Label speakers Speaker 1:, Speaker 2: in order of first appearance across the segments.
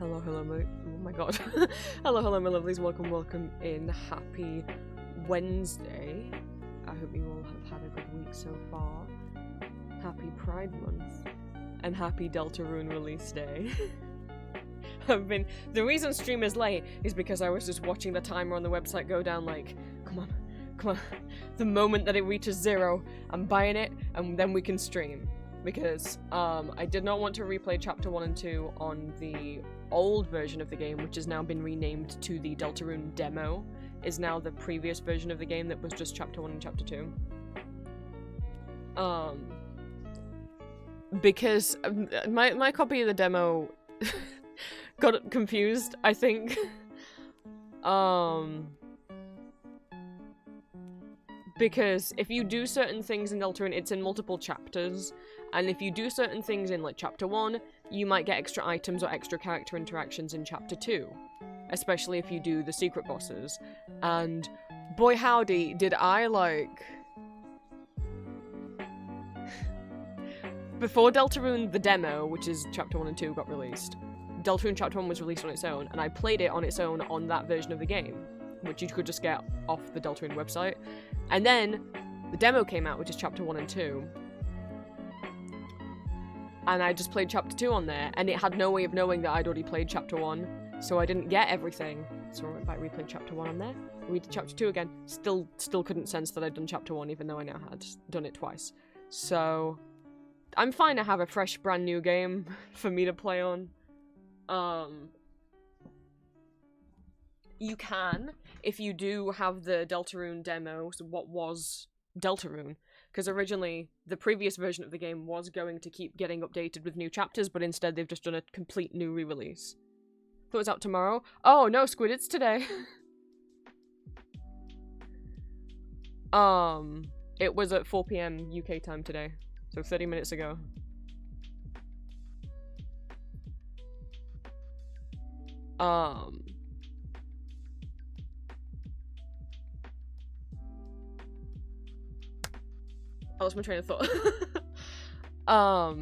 Speaker 1: Oh my god. hello, my lovelies. Welcome in. Happy Wednesday. I hope you all have had a good week so far. Happy Pride Month. And happy Deltarune release day. The reason stream is late is because I was just watching the timer on the website go down like, come on. The moment that it reaches 0, I'm buying it, and then we can stream. Because I did not want to replay Chapter 1 and 2 on the old version of the game, which has now been renamed to the Deltarune demo, is now the previous version of the game that was just Chapter 1 and Chapter 2. Because my copy of the demo got confused, I think. Because if you do certain things in Deltarune, it's in multiple chapters, and if you do certain things in, like, Chapter 1, you might get extra items or extra character interactions in Chapter 2. Especially if you do the secret bosses. And boy howdy, did I, like... Before Deltarune the demo, which is Chapter 1 and 2, got released, Deltarune Chapter 1 was released on its own, and I played it on its own on that version of the game, which you could just get off the Deltarune website. And then the demo came out, which is Chapter 1 and 2. And I just played Chapter 2 on there, and it had no way of knowing that I'd already played Chapter 1, so I didn't get everything. So I went back, replayed Chapter 1 on there, read Chapter 2 again. Still couldn't sense that I'd done Chapter 1, even though I now had done it twice. So I'm fine to have a fresh, brand new game for me to play on. You can, if you do have the Deltarune demo, so what was Deltarune, because originally the previous version of the game was going to keep getting updated with new chapters, but instead they've just done a complete new re-release. Thought it was out tomorrow? Oh no, Squid, it's today. It was at 4 PM UK time today, so 30 minutes ago. I lost my train of thought. Oh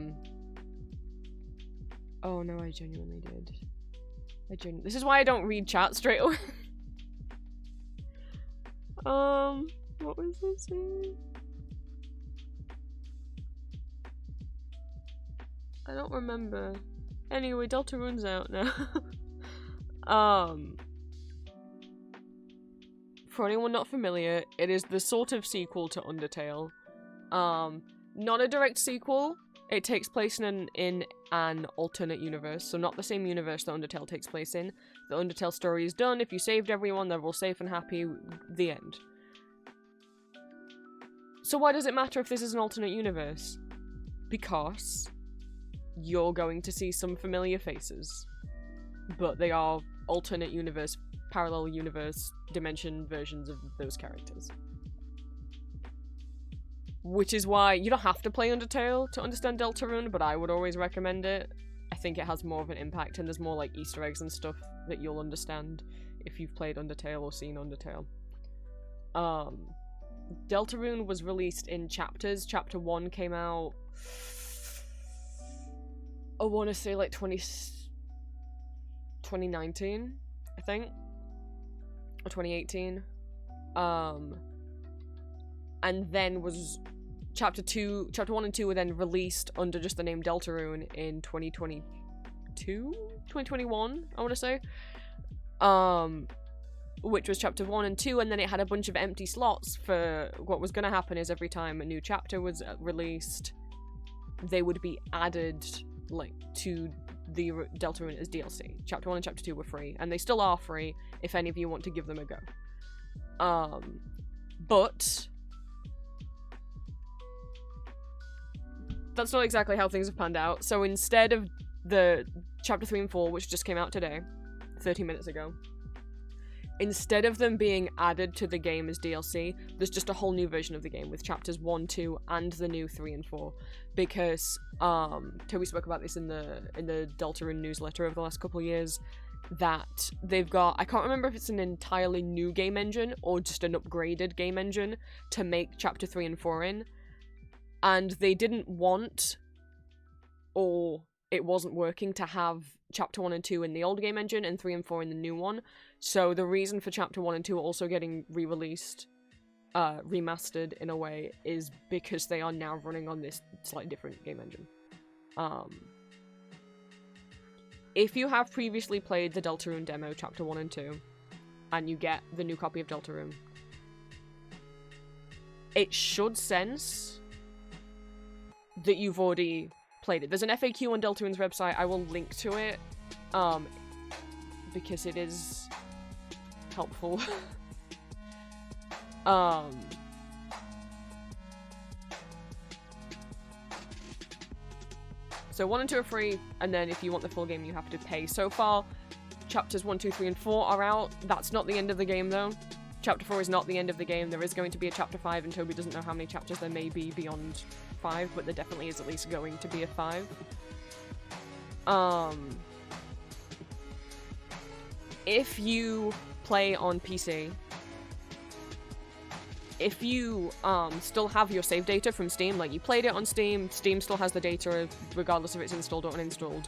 Speaker 1: no, I genuinely did. This is why I don't read chat straight away. What was this saying? I don't remember. Anyway, Deltarune's out now. For anyone not familiar, it is the sort of sequel to Undertale. Not a direct sequel. It takes place in an alternate universe, so not the same universe that Undertale takes place in. The Undertale story is done. If you saved everyone, they're all safe and happy. The end. So why does it matter if this is an alternate universe? Because you're going to see some familiar faces, but they are alternate universe, parallel universe, dimension versions of those characters. Which is why you don't have to play Undertale to understand Deltarune, but I would always recommend it. I think it has more of an impact, and there's more like Easter eggs and stuff that you'll understand if you've played Undertale or seen Undertale. Deltarune was released in chapters. Chapter 1 came out, I want to say like 2019, I think, or 2018. And then was Chapter 1 and 2 were then released under just the name Deltarune in 2021, I want to say. Which was Chapter 1 and 2, and then it had a bunch of empty slots for what was going to happen is every time a new chapter was released, they would be added, like, to the Deltarune as DLC. Chapter 1 and Chapter 2 were free, and they still are free if any of you want to give them a go. But that's not exactly how things have panned out. So instead of the Chapter 3 and 4, which just came out today, 30 minutes ago, instead of them being added to the game as DLC, there's just a whole new version of the game with Chapters 1, 2, and the new 3 and 4. Because, Toby spoke about this in the Deltarune newsletter over the last couple of years, that they've got, I can't remember if it's an entirely new game engine or just an upgraded game engine to make Chapter 3 and 4 in. And they didn't want, or it wasn't working to have Chapter 1 and 2 in the old game engine and 3 and 4 in the new one. So the reason for Chapter 1 and 2 also getting re-released, remastered in a way, is because they are now running on this slightly different game engine. If you have previously played the Deltarune demo, Chapter 1 and 2, and you get the new copy of Deltarune, it should sense that you've already played it. There's an FAQ on Deltarune's website. I will link to it, because it is helpful. So 1 and 2 are free, and then if you want the full game, you have to pay. So far, chapters 1, 2, 3, and 4 are out. That's not the end of the game, though. Chapter 4 is not the end of the game. There is going to be a Chapter 5, and Toby doesn't know how many chapters there may be beyond 5, but there definitely is at least going to be a 5. If you play on PC, if you still have your save data from Steam, like you played it on Steam, Steam still has the data regardless if it's installed or uninstalled,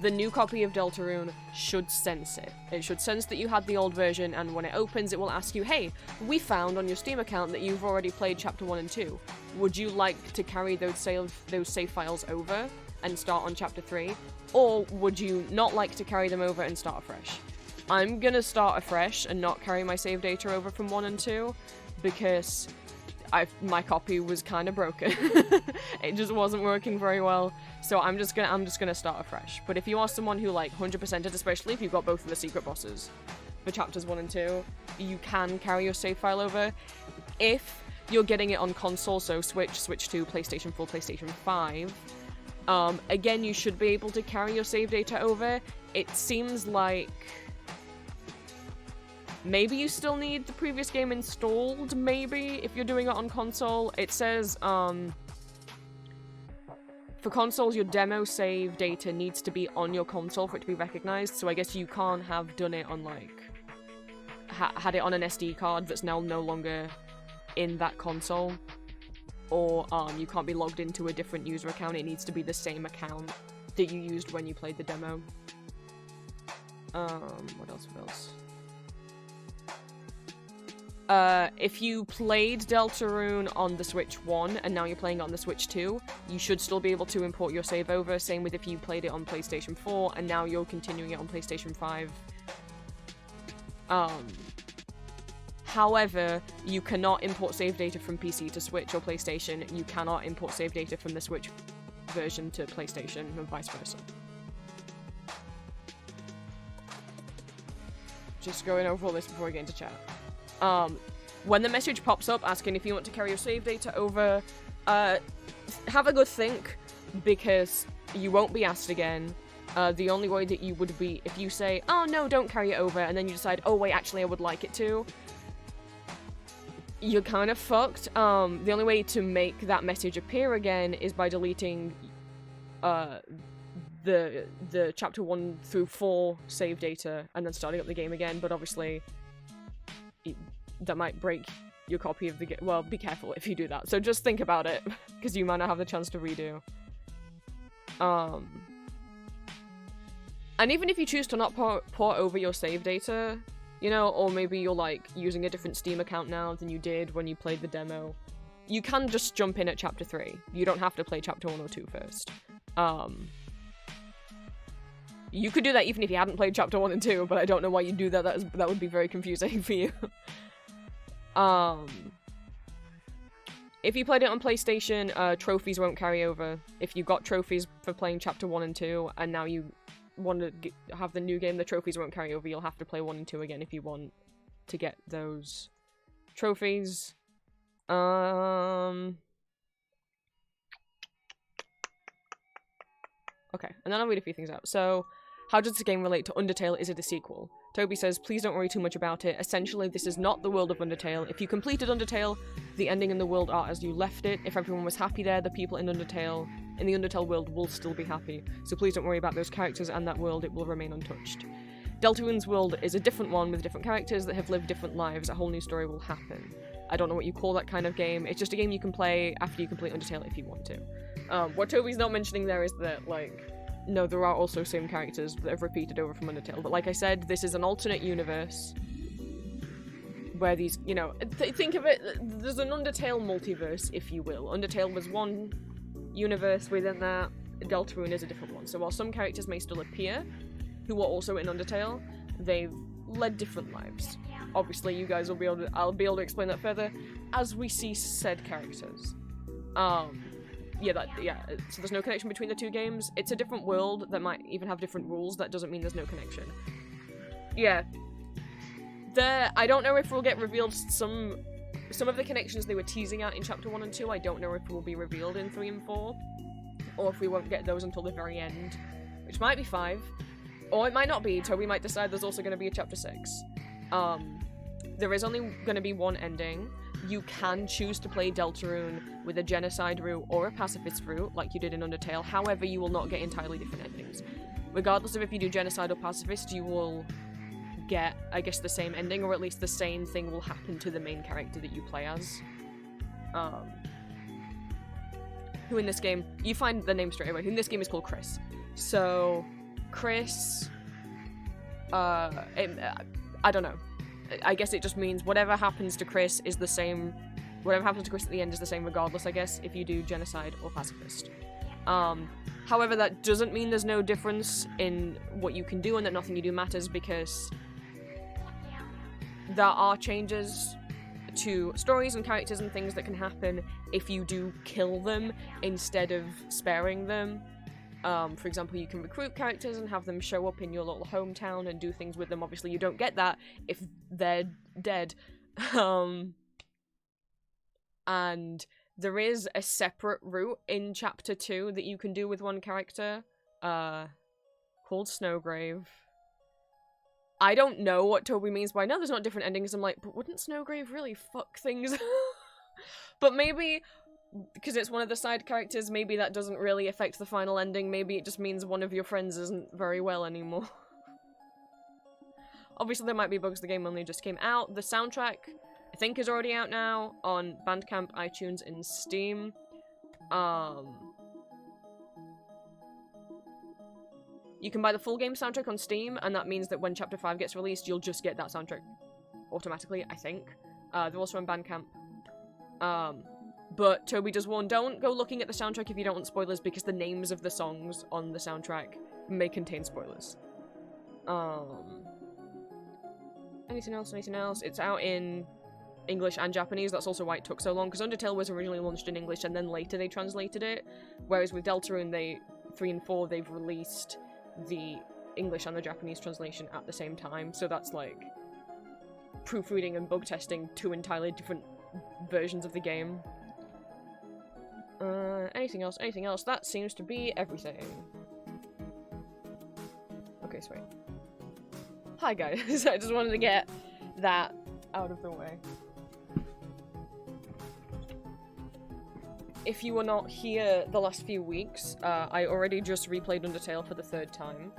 Speaker 1: the new copy of Deltarune should sense it. It should sense that you had the old version, and when it opens, it will ask you, hey, we found on your Steam account that you've already played Chapter 1 and 2. Would you like to carry those save files over and start on Chapter 3? Or would you not like to carry them over and start afresh? I'm gonna start afresh and not carry my save data over from 1 and 2, because my copy was kind of broken. It just wasn't working very well, so I'm just gonna start afresh. But if you are someone who like 100%ed, especially if you've got both of the secret bosses for chapters 1 and 2, you can carry your save file over. If you're getting it on console, so Switch, Switch 2, PlayStation 4, PlayStation 5, again, you should be able to carry your save data over. It seems like maybe you still need the previous game installed, maybe, if you're doing it on console. It says, for consoles, your demo save data needs to be on your console for it to be recognized, so I guess you can't have done it on, like, had it on an SD card that's now no longer in that console, or, you can't be logged into a different user account. It needs to be the same account that you used when you played the demo. What else? If you played Deltarune on the Switch 1 and now you're playing it on the Switch 2, you should still be able to import your save over. Same with if you played it on PlayStation 4 and now you're continuing it on PlayStation 5. However, you cannot import save data from PC to Switch or PlayStation. You cannot import save data from the Switch version to PlayStation and vice versa. Just going over all this before we get into chat. When the message pops up asking if you want to carry your save data over, have a good think, because you won't be asked again. The only way that you would be, if you say, oh no, don't carry it over, and then you decide, oh wait, actually I would like it to, you're kind of fucked. The only way to make that message appear again is by deleting, the chapter 1 through 4 save data and then starting up the game again, but obviously that might break your copy of the game. Well, be careful if you do that. So just think about it, because you might not have the chance to redo. And even if you choose to not port over your save data, you know, or maybe you're like using a different Steam account now than you did when you played the demo, you can just jump in at chapter 3. You don't have to play chapter 1 or 2 first. You could do that even if you hadn't played chapter 1 and 2, but I don't know why you'd do that. That would be very confusing for you. If you played it on PlayStation, trophies won't carry over. If you got trophies for playing chapter 1 and 2, and now you want to have the new game, the trophies won't carry over. You'll have to play 1 and 2 again if you want to get those trophies. Okay, and then I'll read a few things out. So, how does the game relate to Undertale? Is it a sequel? Toby says, please don't worry too much about it. Essentially, this is not the world of Undertale. If you completed Undertale, the ending and the world are as you left it. If everyone was happy there, the people in the Undertale world will still be happy. So please don't worry about those characters and that world, it will remain untouched. Deltarune's world is a different one with different characters that have lived different lives. A whole new story will happen. I don't know what you call that kind of game. It's just a game you can play after you complete Undertale if you want to. What Toby's not mentioning there is that, like, no, there are also same characters that have repeated over from Undertale, but like I said, this is an alternate universe where these, you know, think of it, there's an Undertale multiverse, if you will. Undertale was one universe within that, Deltarune is a different one. So while some characters may still appear, who are also in Undertale, they've led different lives. Obviously, you guys will be able to, I'll be able to explain that further as we see said characters. So there's no connection between the two games. It's a different world that might even have different rules. That doesn't mean there's no connection. Yeah. I don't know if we'll get revealed some of the connections they were teasing at in Chapter 1 and 2, I don't know if will be revealed in 3 and 4, or if we won't get those until the very end, which might be 5, or it might not be. Toby might decide there's also going to be a Chapter 6. There is only going to be one ending. You can choose to play Deltarune with a genocide route or a pacifist route, like you did in Undertale. However, you will not get entirely different endings. Regardless of if you do genocide or pacifist, you will get, I guess, the same ending, or at least the same thing will happen to the main character that you play as. Who in this game, you find the name straight away, who in this game is called Chris. So, Chris, I don't know. I guess it just means whatever happens to Chris is the same, whatever happens to Chris at the end is the same regardless, I guess, if you do genocide or pacifist. However, that doesn't mean there's no difference in what you can do and that nothing you do matters, because there are changes to stories and characters and things that can happen if you do kill them instead of sparing them. For example, you can recruit characters and have them show up in your little hometown and do things with them. Obviously, you don't get that if they're dead. And there is a separate route in Chapter 2 that you can do with one character, called Snowgrave. I don't know what Toby means by, no, there's not different endings. I'm like, but wouldn't Snowgrave really fuck things? But maybe, because it's one of the side characters, maybe that doesn't really affect the final ending. Maybe it just means one of your friends isn't very well anymore. Obviously, there might be bugs. The game only just came out. The soundtrack, I think, is already out now on Bandcamp, iTunes, and Steam. You can buy the full game soundtrack on Steam, and that means that when Chapter 5 gets released, you'll just get that soundtrack automatically, I think. They're also on Bandcamp. But Toby does warn, don't go looking at the soundtrack if you don't want spoilers, because the names of the songs on the soundtrack may contain spoilers. Anything else? Anything else? It's out in English and Japanese. That's also why it took so long, because Undertale was originally launched in English and then later they translated it. Whereas with Deltarune, 3 and 4, they've released the English and the Japanese translation at the same time. So that's like proofreading and bug testing 2 entirely different versions of the game. Anything else? Anything else? That seems to be everything. Okay, sweet. Hi guys, I just wanted to get that out of the way. If you were not here the last few weeks, I already just replayed Undertale for the 3rd time.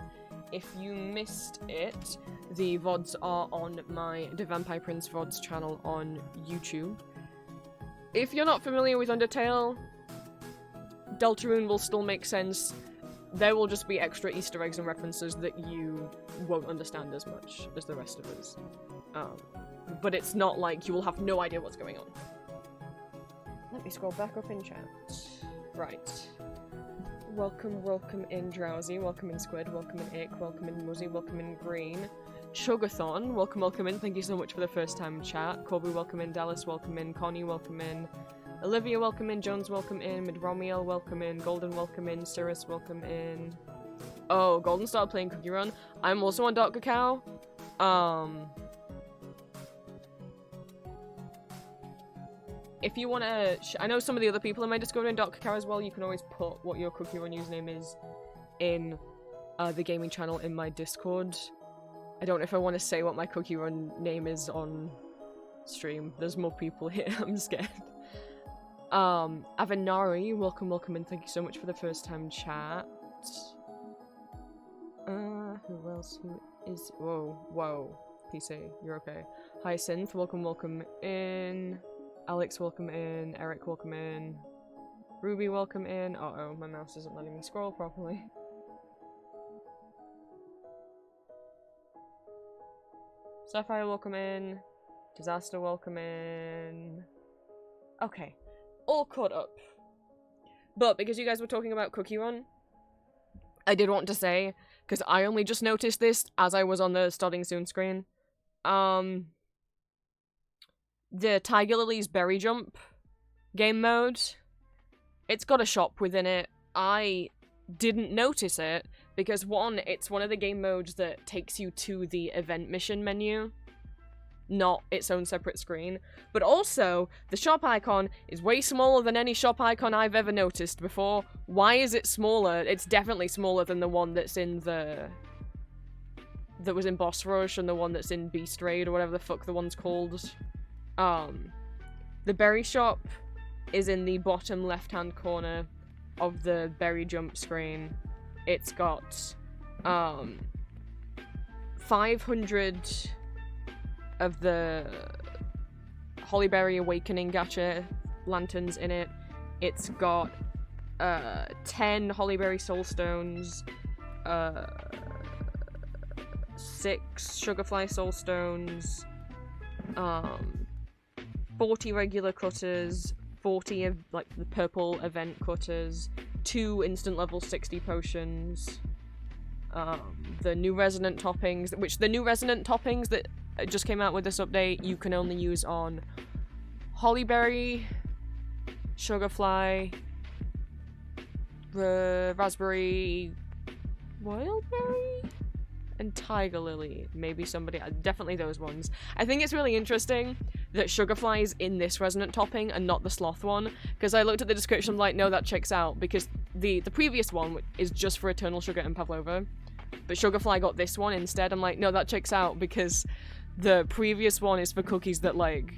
Speaker 1: If you missed it, the VODs are on my The Vampire Prince VODs channel on YouTube. If you're not familiar with Undertale, Deltarune will still make sense. There will just be extra Easter eggs and references that you won't understand as much as the rest of us. But it's not like you will have no idea what's going on. Let me scroll back up in chat. Right. Welcome in Drowsy, welcome in Squid, welcome in Ick, welcome in Muzzy, welcome in Green. Sugathon, welcome in, thank you so much for the first time chat. Corby, welcome in. Dallas, welcome in. Connie, welcome in. Olivia, welcome in. Jones, welcome in. Midromiel, welcome in. Golden, welcome in. Cirrus, welcome in. Oh, Golden started playing Cookie Run. I'm also on Dark Cacao. If you want to... I know some of the other people in my Discord are in Dark Cacao as well. You can always put what your Cookie Run username is in the gaming channel in my Discord. I don't know if I want to say what my Cookie Run name is on stream. There's more people here. I'm scared. Avenari, welcome in. Thank you so much for the first time chat. Who else? Who is... Whoa. PC, you're okay. Hyacinth, welcome in. Alex, welcome in. Eric, welcome in. Ruby, welcome in. Uh-oh, my mouse isn't letting me scroll properly. Sapphire will come in. Disaster will come in. Okay. All caught up. But because you guys were talking about Cookie Run, I did want to say, because I only just noticed this as I was on the starting soon screen. The Tiger Lily's Berry Jump game mode, it's got a shop within it. I didn't notice it because, one, it's one of the game modes that takes you to the event mission menu, not its own separate screen. But also, the shop icon is way smaller than any shop icon I've ever noticed before. Why is it smaller? It's definitely smaller than the one that's in that was in Boss Rush and the one that's in Beast Raid or whatever the fuck the one's called. The berry shop is in the bottom left-hand corner of the berry jump screen. It's got 500 of the Hollyberry Awakening gacha lanterns in it. It's got 10 Hollyberry Soul Stones, 6 Sugarfly Soul Stones, 40 regular cutters, 40 of like the purple event cutters, 2 instant level 60 potions, the new resonant toppings, which the new resonant toppings that just came out with this update, you can only use on Hollyberry, Sugarfly, Raspberry, Wildberry, and Tiger Lily. Maybe somebody, definitely those ones. I think it's really interesting that Sugarfly is in this resonant topping and not the sloth one, because I looked at the description, I'm like, no, that checks out, because the previous one is just for Eternal Sugar and Pavlova, but Sugarfly got this one instead. I'm like, no, that checks out, because the previous one is for cookies that, like,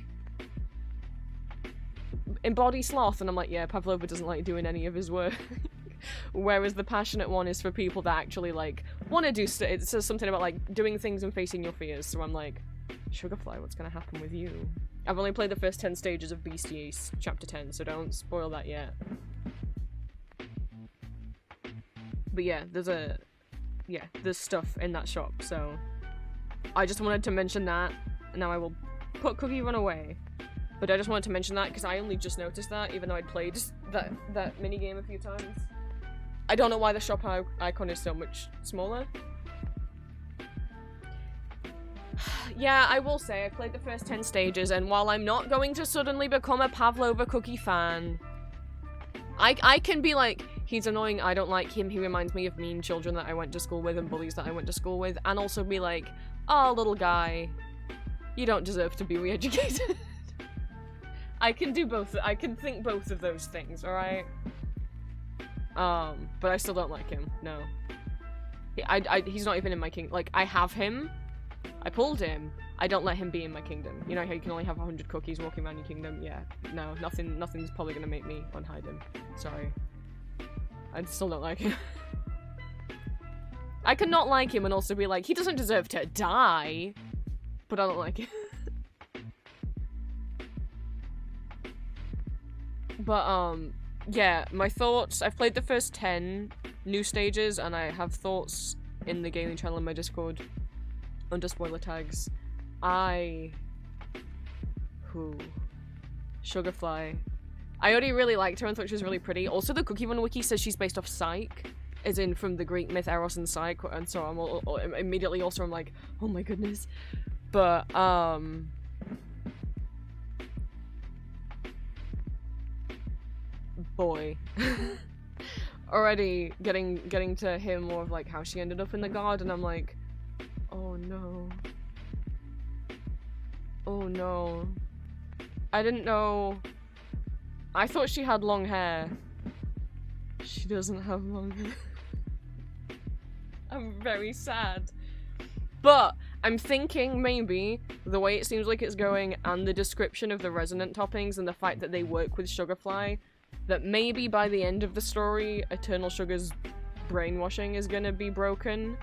Speaker 1: embody sloth, and I'm like, yeah, Pavlova doesn't like doing any of his work. Whereas the passionate one is for people that actually, like, want to do it says something about, like, doing things and facing your fears, so I'm like, Sugarfly, what's gonna happen with you? I've only played the first 10 stages of Beastie Chapter 10, so don't spoil that yet. But yeah, there's stuff in that shop, so I just wanted to mention that, and now I will put Cookie Run away. But I just wanted to mention that because I only just noticed that, even though I'd played that minigame a few times. I don't know why the shop icon is so much smaller. Yeah, I will say, I played the first 10 stages, and while I'm not going to suddenly become a Pavlova cookie fan, I can be like, he's annoying, I don't like him, he reminds me of mean children that I went to school with and bullies that I went to school with, and also be like, oh, little guy, you don't deserve to be re-educated. I can do both, I can think both of those things, alright? But I still don't like him, no. He's not even in my kingdom. Like, I have him, I pulled him, I don't let him be in my kingdom. You know how you can only have 100 cookies walking around your kingdom? Yeah, no, nothing's probably gonna make me unhide him. Sorry. I still don't like him. I can not like him and also be like, he doesn't deserve to die, but I don't like him. But, yeah, my thoughts, I've played the first 10 new stages, and I have thoughts in the gaming channel in my Discord, under spoiler tags. Sugarfly. I already really liked her and thought she was really pretty. Also, the Cookie Run wiki says she's based off Psyche, as in from the Greek myth Eros and Psyche, and so I'm immediately also I'm like, oh my goodness. But, boy. Already getting to hear more of like how she ended up in the garden, I'm like, oh no. Oh no. I didn't know. I thought she had long hair. She doesn't have long hair. I'm very sad. But I'm thinking maybe the way it seems like it's going and the description of the resonant toppings and the fact that they work with Sugarfly, that maybe by the end of the story, Eternal Sugar's brainwashing is gonna be broken.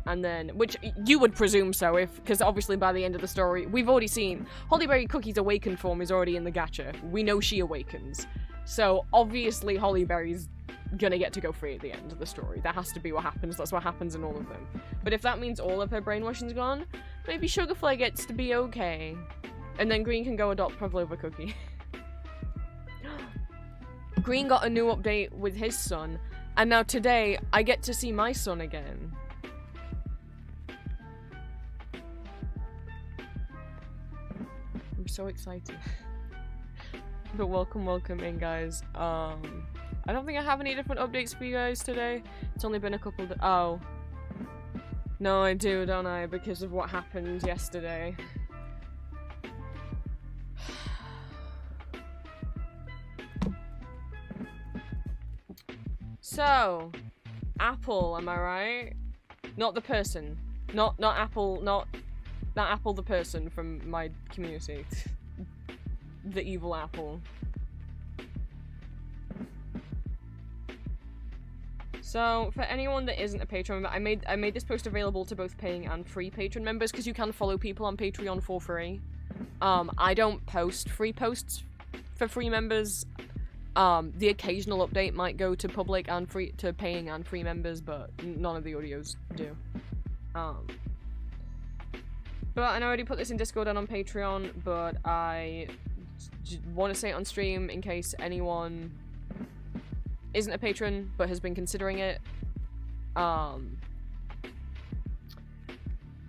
Speaker 1: And then, which you would presume so, because obviously by the end of the story, we've already seen Hollyberry Cookie's awakened form is already in the gacha. We know she awakens. So obviously Hollyberry's gonna get to go free at the end of the story. That has to be what happens. That's what happens in all of them. But if that means all of her brainwashing's gone, Maybe Sugarflare gets to be okay. And then Green can go adopt Pavlova Cookie. Green got a new update with his son, and now today I get to see my son again. I'm so excited. But welcome in, guys. I don't think I have any different updates for you guys today. It's only been a couple of— oh. No, I do, don't I? Because of what happened yesterday. So, Apple, am I right? Not the person. Not Apple, not Apple the person from my community. The evil Apple. So, for anyone that isn't a Patreon member, I made this post available to both paying and free patron members, because you can follow people on Patreon for free. I don't post free posts for free members. The occasional update might go to public and free to paying and free members, but none of the audios do. But I already put this in Discord and on Patreon, but I want to say it on stream in case anyone isn't a patron but has been considering it.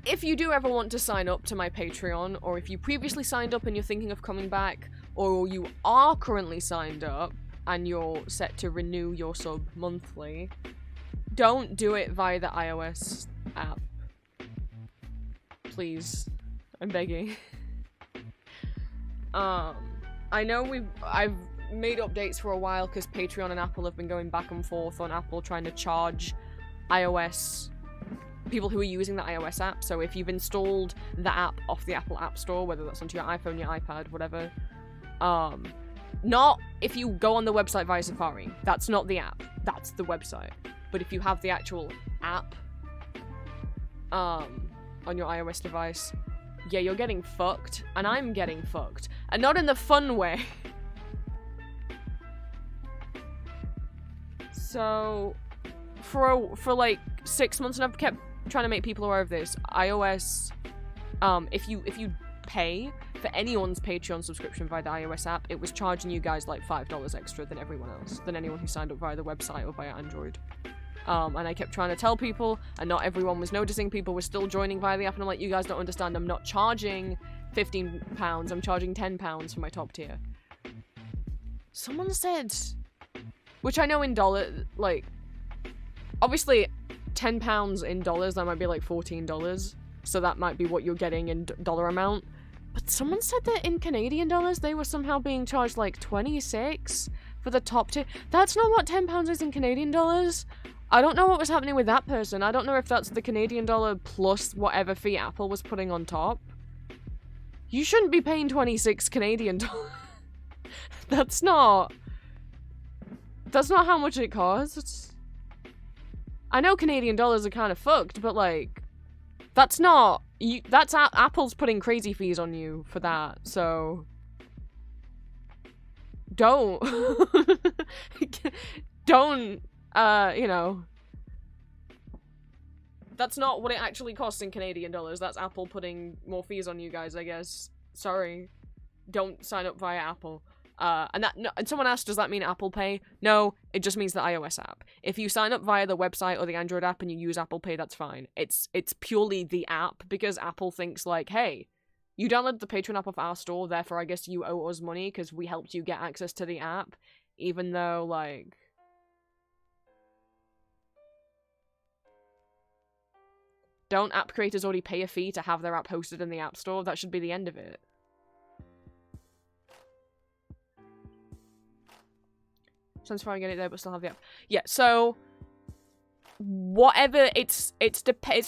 Speaker 1: If you do ever want to sign up to my Patreon, or if you previously signed up and you're thinking of coming back, or you are currently signed up and you're set to renew your sub monthly, don't do it via the iOS app. Please. I'm begging. I know I've made updates for a while because Patreon and Apple have been going back and forth on Apple trying to charge iOS people who are using the iOS app. So if you've installed the app off the Apple App Store, whether that's onto your iPhone, your iPad, whatever, not if you go on the website via Safari. That's not the app. That's the website. But if you have the actual app on your iOS device, yeah, you're getting fucked. And I'm getting fucked. And not in the fun way. So, for like 6 months, and I've kept trying to make people aware of this, iOS, if you pay for anyone's Patreon subscription via the iOS app, it was charging you guys like $5 extra than everyone else, than anyone who signed up via the website or via Android. And I kept trying to tell people, and not everyone was noticing. People were still joining via the app, and I'm like, you guys don't understand, I'm not charging £15, I'm charging £10 for my top tier. Someone said, which I know in dollars, like, obviously £10 in dollars, that might be like $14, so that might be what you're getting in dollar amount. But someone said that in Canadian dollars, they were somehow being charged like 26 for the top tier. That's not what £10 is in Canadian dollars. I don't know what was happening with that person. I don't know if that's the Canadian dollar plus whatever fee Apple was putting on top. You shouldn't be paying 26 Canadian dollars. That's not how much it costs. I know Canadian dollars are kind of fucked, but like, that's not, that's Apple's putting crazy fees on you for that, so don't, you know, that's not what it actually costs in Canadian dollars. That's Apple putting more fees on you guys, I guess. Sorry. Don't sign up via Apple. And someone asked, does that mean Apple Pay? No, it just means the iOS app. If you sign up via the website or the Android app and you use Apple Pay, that's fine. It's purely the app, because Apple thinks like, hey, you downloaded the Patreon app off our store, therefore I guess you owe us money because we helped you get access to the app, even though, like, don't app creators already pay a fee to have their app hosted in the App Store? That should be the end of it. Sounds fine, get it there, but still have the app. Yeah, so whatever, it's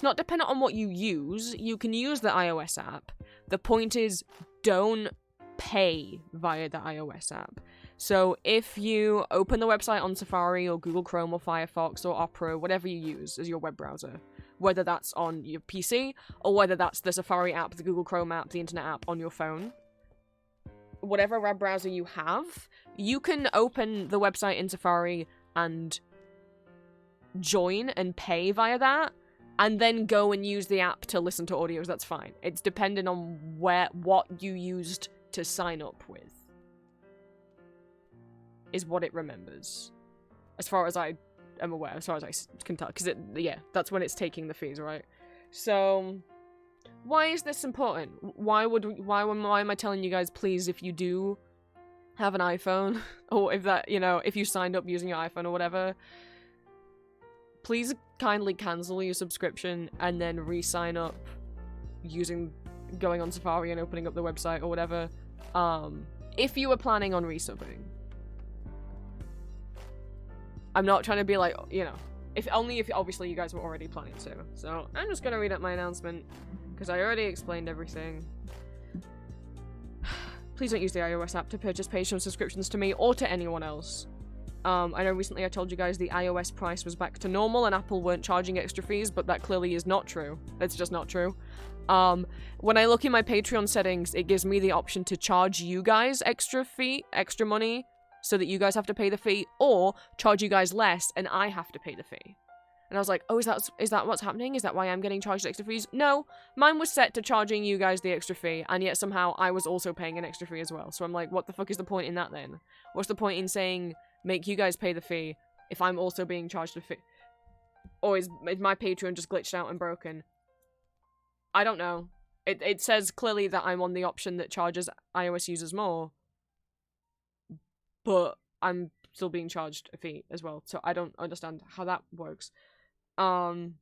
Speaker 1: not dependent on what you use. You can use the iOS app. The point is, don't pay via the iOS app. So if you open the website on Safari or Google Chrome or Firefox or Opera, whatever you use as your web browser, whether that's on your PC or whether that's the Safari app, the Google Chrome app, the internet app on your phone, whatever web browser you have, you can open the website in Safari and join and pay via that. and then go and use the app to listen to audios, that's fine. It's dependent on what you used to sign up with. Is what it remembers. As far as I am aware, as far as I can tell. Because, yeah, that's when it's taking the fees, right? So, why is this important? Why am I telling you guys, please, if you do have an iPhone, or if that, you know, if you signed up using your iPhone or whatever, please kindly cancel your subscription and then re-sign up going on Safari and opening up the website or whatever, if you were planning on resubbing. I'm not trying to be like, you know, if obviously you guys were already planning to. So I'm just gonna read out my announcement because I already explained everything. Please don't use the iOS app to purchase Patreon subscriptions to me or to anyone else. I know recently I told you guys the iOS price was back to normal and Apple weren't charging extra fees, but that clearly is not true. It's just not true. When I look in my Patreon settings, it gives me the option to charge you guys extra money, so that you guys have to pay the fee, or charge you guys less and I have to pay the fee. And I was like, oh, is that what's happening? Is that why I'm getting charged extra fees? No, mine was set to charging you guys the extra fee, and yet somehow I was also paying an extra fee as well. So I'm like, what the fuck is the point in that then? What's the point in saying, make you guys pay the fee, if I'm also being charged a fee? Or is my Patreon just glitched out and broken? I don't know. It says clearly that I'm on the option that charges iOS users more, but I'm still being charged a fee as well, so I don't understand how that works. So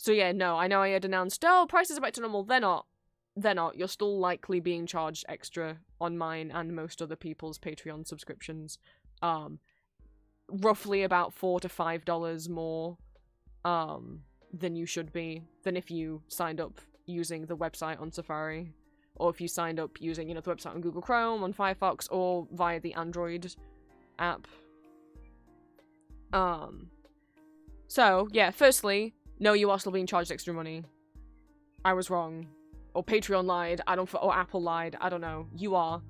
Speaker 1: yeah, no, I know I had announced, oh, prices are back to normal. They're not. They're not. You're still likely being charged extra on mine and most other people's Patreon subscriptions. Roughly about $4 to $5 more, than you should be, than if you signed up using the website on Safari. Or if you signed up using, you know, the website on Google Chrome, on Firefox, or via the Android app. So, yeah, firstly, no, you are still being charged extra money. I was wrong. Or Patreon lied, or Apple lied, I don't know. You are.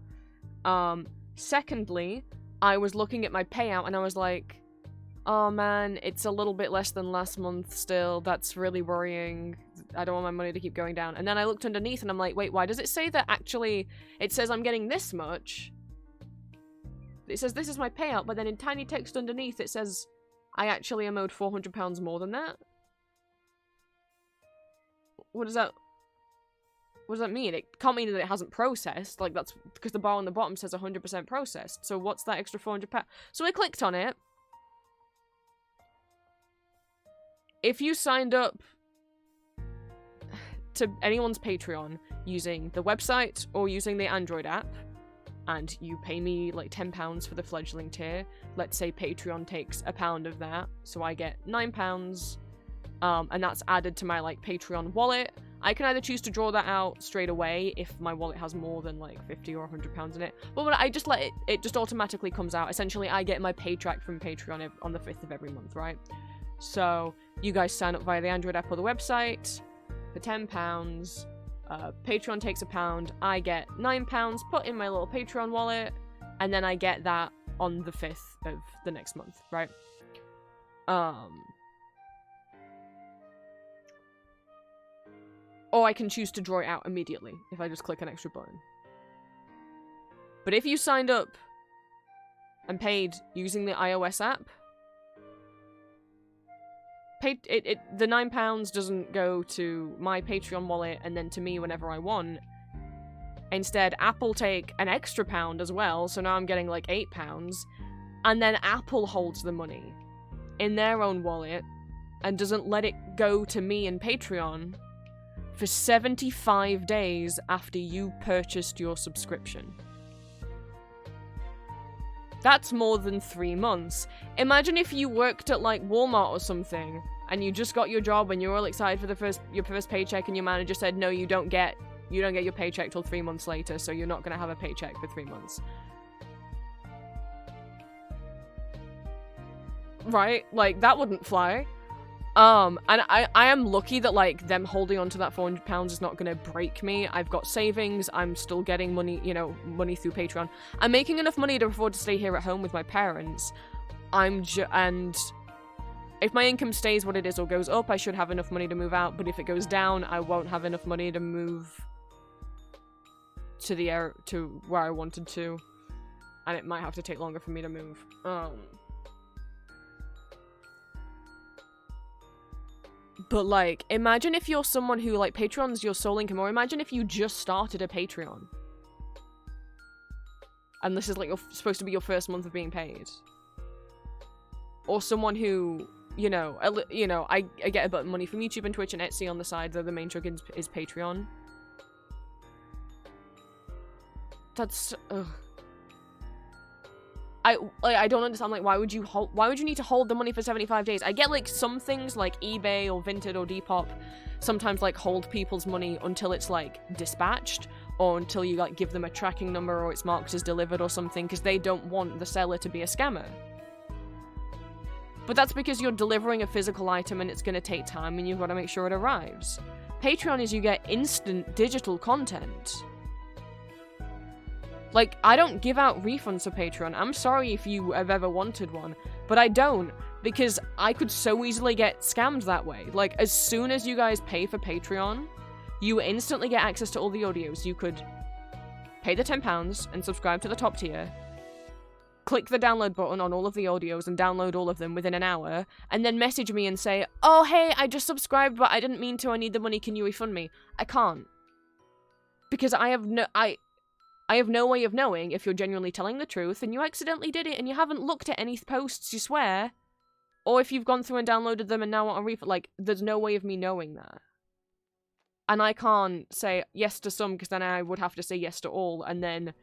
Speaker 1: Secondly, I was looking at my payout and I was like, oh man, it's a little bit less than last month still. That's really worrying. I don't want my money to keep going down. And then I looked underneath and I'm like, wait, why does it say that actually, it says I'm getting this much? It says this is my payout, but then in tiny text underneath it says I actually am owed £400 more than that? What does that mean? It can't mean that it hasn't processed. Like, that's because the bar on the bottom says 100% processed. So what's that extra £400? So I clicked on it. If you signed up to anyone's Patreon using the website or using the Android app, and you pay me like £10 for the fledgling tier, let's say Patreon takes £1 of that, so I get £9, and that's added to my like Patreon wallet. I can either choose to draw that out straight away if my wallet has more than like 50 or £100 in it, but when I just let it just automatically comes out. Essentially, I get my pay track from Patreon on the 5th of every month, right? So you guys sign up via the Android app or the website for £10. Patreon takes £1. I get £9 put in my little Patreon wallet, and then I get that on the 5th of the next month, right? Or I can choose to draw it out immediately if I just click an extra button. But if you signed up and paid using the iOS app, the £9 doesn't go to my Patreon wallet and then to me whenever I want. Instead, Apple take an extra £1 as well, so now I'm getting like £8, and then Apple holds the money in their own wallet and doesn't let it go to me and Patreon for 75 days after you purchased your subscription. That's more than 3 months. Imagine if you worked at like Walmart or something, and you just got your job and you're all excited for your first paycheck, and your manager said, no, you don't get your paycheck till 3 months later, so you're not gonna have a paycheck for 3 months. Right? Like, that wouldn't fly. And I am lucky that, like, them holding on to that £400 is not gonna break me. I've got savings, I'm still getting money, you know, money through Patreon. I'm making enough money to afford to stay here at home with my parents. And if my income stays what it is or goes up, I should have enough money to move out, but if it goes down, I won't have enough money to move to the area, to where I wanted to, and it might have to take longer for me to move. But, like, imagine if you're someone who, like, Patreon's your sole income, or imagine if you just started a Patreon. And this is, like, supposed to be your first month of being paid. Or someone who, you know, I get a bit of money from YouTube and Twitch and Etsy on the side, though the main chunk is Patreon. That's, ugh. I don't understand, like, why would you need to hold the money for 75 days? I get, like, some things, like eBay or Vinted or Depop sometimes, like, hold people's money until it's, like, dispatched, or until you, like, give them a tracking number or it's marked as delivered or something, because they don't want the seller to be a scammer. But that's because you're delivering a physical item and it's going to take time and you've got to make sure it arrives. Patreon is you get instant digital content. Like, I don't give out refunds for Patreon. I'm sorry if you have ever wanted one, but I don't, because I could so easily get scammed that way. Like, as soon as you guys pay for Patreon, you instantly get access to all the audios. You could pay the £10 and subscribe to the top tier, click the download button on all of the audios and download all of them within an hour, and then message me and say, oh, hey, I just subscribed, but I didn't mean to, I need the money, can you refund me? I can't. Because I have no way of knowing if you're genuinely telling the truth and you accidentally did it and you haven't looked at any posts you swear, or if you've gone through and downloaded them and now want a refund. Like, there's no way of me knowing that. And I can't say yes to some, because then I would have to say yes to all, and then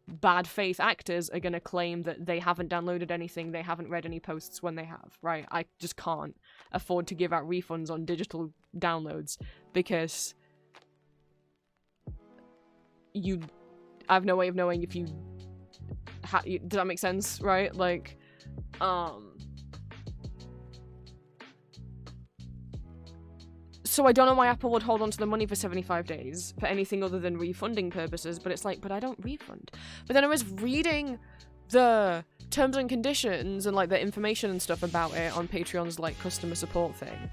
Speaker 1: bad faith actors are going to claim that they haven't downloaded anything, they haven't read any posts when they have, right? I just can't afford to give out refunds on digital downloads, because I have no way of knowing if you does that make sense, right? Like, so I don't know why Apple would hold on to the money for 75 days for anything other than refunding purposes, but it's like, but I don't refund. But then I was reading the terms and conditions and, like, the information and stuff about it on Patreon's, like, customer support thing.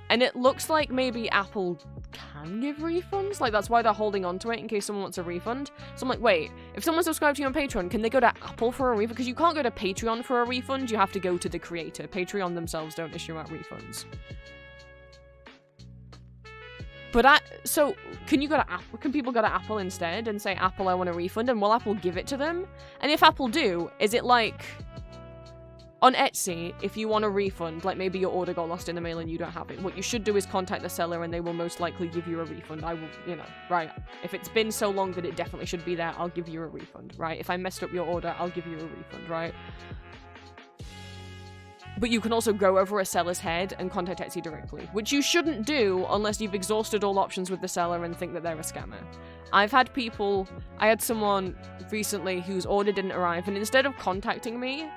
Speaker 1: And it looks like maybe Apple can give refunds. Like, that's why they're holding on to it, in case someone wants a refund. So I'm like, wait, if someone subscribed to you on Patreon, can they go to Apple for a refund? Because you can't go to Patreon for a refund, you have to go to the creator. Patreon themselves don't issue out refunds. But so, can people go to Apple instead and say, Apple, I want a refund, and will Apple give it to them? And if Apple do, is it like, on Etsy, if you want a refund, like maybe your order got lost in the mail and you don't have it, what you should do is contact the seller and they will most likely give you a refund. I will, you know, right? If it's been so long that it definitely should be there, I'll give you a refund, right? If I messed up your order, I'll give you a refund, right? But you can also go over a seller's head and contact Etsy directly, which you shouldn't do unless you've exhausted all options with the seller and think that they're a scammer. I had someone recently whose order didn't arrive, and instead of contacting me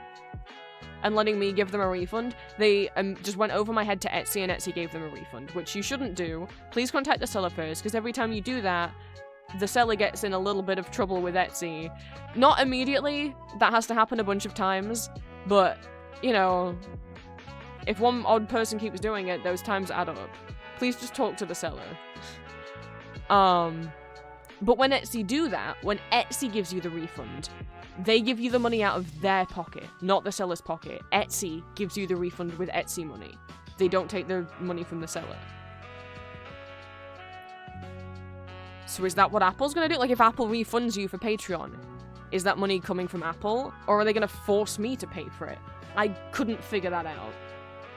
Speaker 1: and letting me give them a refund, they just went over my head to Etsy, and Etsy gave them a refund, which you shouldn't do. Please contact the seller first, because every time you do that, the seller gets in a little bit of trouble with Etsy. Not immediately, that has to happen a bunch of times, but, you know, if one odd person keeps doing it, those times add up. Please just talk to the seller. But when Etsy do that, when Etsy gives you the refund, they give you the money out of their pocket, not the seller's pocket. Etsy gives you the refund with Etsy money. They don't take the money from the seller. So is that what Apple's gonna do? Like, if Apple refunds you for Patreon, is that money coming from Apple? Or are they gonna force me to pay for it? I couldn't figure that out.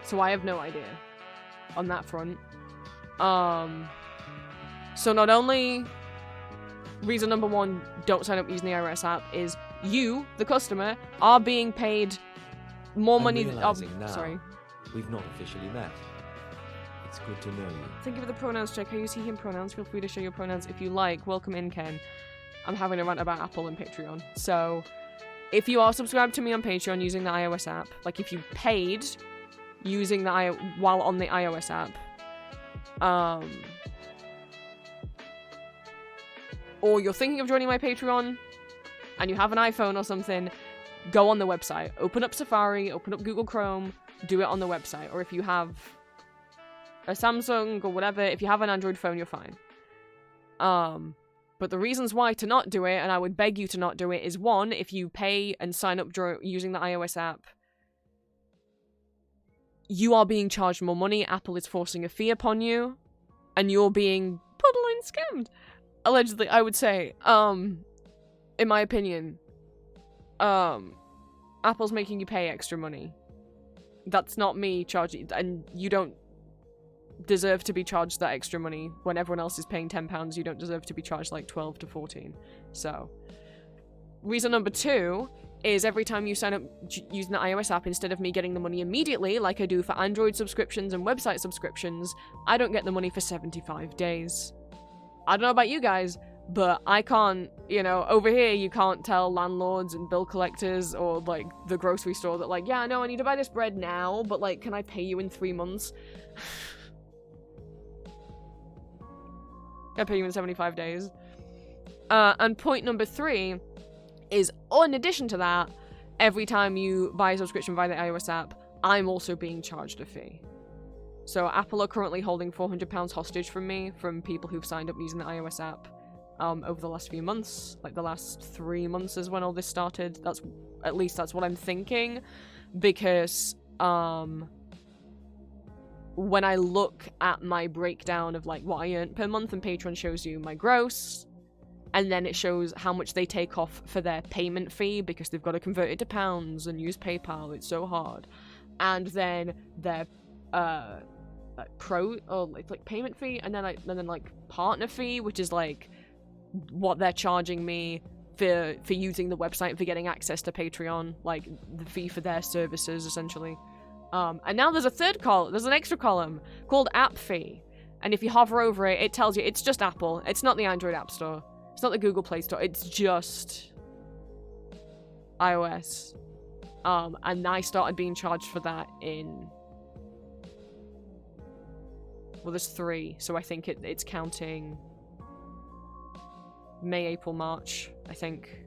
Speaker 1: So I have no idea on that front. So not only reason number one, don't sign up using the iOS app, is you, the customer, are being paid more money than... sorry.
Speaker 2: We've not officially met. It's good to know you.
Speaker 1: Thank you for the pronouns check. I use he, him pronouns. Feel free to share your pronouns if you like. Welcome in, Ken. I'm having a rant about Apple and Patreon. So, if you are subscribed to me on Patreon using the iOS app, like if you paid using the while on the iOS app, or you're thinking of joining my Patreon and you have an iPhone or something, go on the website. Open up Safari, open up Google Chrome, do it on the website. Or if you have a Samsung or whatever, if you have an Android phone, you're fine. But the reasons why to not do it, and I would beg you to not do it, is one, if you pay and sign up using the iOS app, you are being charged more money. Apple is forcing a fee upon you, and you're being borderline scammed. Allegedly, I would say. In my opinion, Apple's making you pay extra money. That's not me charging, and you don't deserve to be charged that extra money when everyone else is paying £10. You don't deserve to be charged like 12 to 14. So, reason number 2 is every time you sign up using the iOS app, instead of me getting the money immediately like I do for Android subscriptions and website subscriptions, I don't get the money for 75 days. I don't know about you guys, but I can't, you know, over here you can't tell landlords and bill collectors or like the grocery store that like, yeah, no, I need to buy this bread now, but like, can I pay you in 3 months? I pay you in 75 days. And point number 3 is, in addition to that, every time you buy a subscription via the iOS app, I'm also being charged a fee. So Apple are currently holding £400 hostage from me, from people who've signed up using the iOS app over the last few months. Like the last 3 months is when all this started. At least that's what I'm thinking. Because when I look at my breakdown of like what I earned per month, and Patreon shows you my gross, and then it shows how much they take off for their payment fee because they've got to convert it to pounds and use PayPal. It's so hard. And then their like payment fee, and then like partner fee, which is like what they're charging me for using the website, for getting access to Patreon, like the fee for their services essentially. And now there's a third column, there's an extra column called app fee. And if you hover over it, it tells you it's just Apple. It's not the Android App Store. It's not the Google Play Store. It's just iOS. And I started being charged for that in... Well, there's 3, so I think it's counting May, April, March, I think.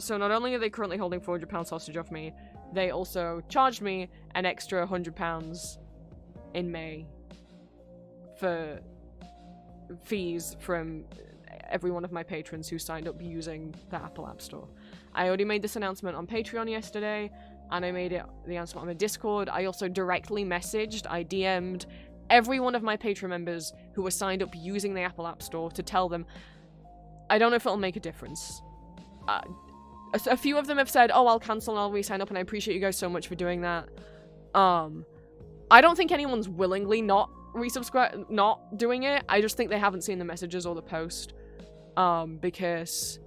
Speaker 1: So not only are they currently holding £400 hostage off me, they also charged me an extra £100 in May for fees from every one of my patrons who signed up using the Apple App Store. I already made this announcement on Patreon yesterday, and I made the announcement on the Discord. I also directly messaged, I DM'd every one of my Patreon members who were signed up using the Apple App Store to tell them, I don't know if it'll make a difference. A few of them have said, oh, I'll cancel and I'll re-sign up, and I appreciate you guys so much for doing that. I don't think anyone's willingly not doing it. I just think they haven't seen the messages or the post. Because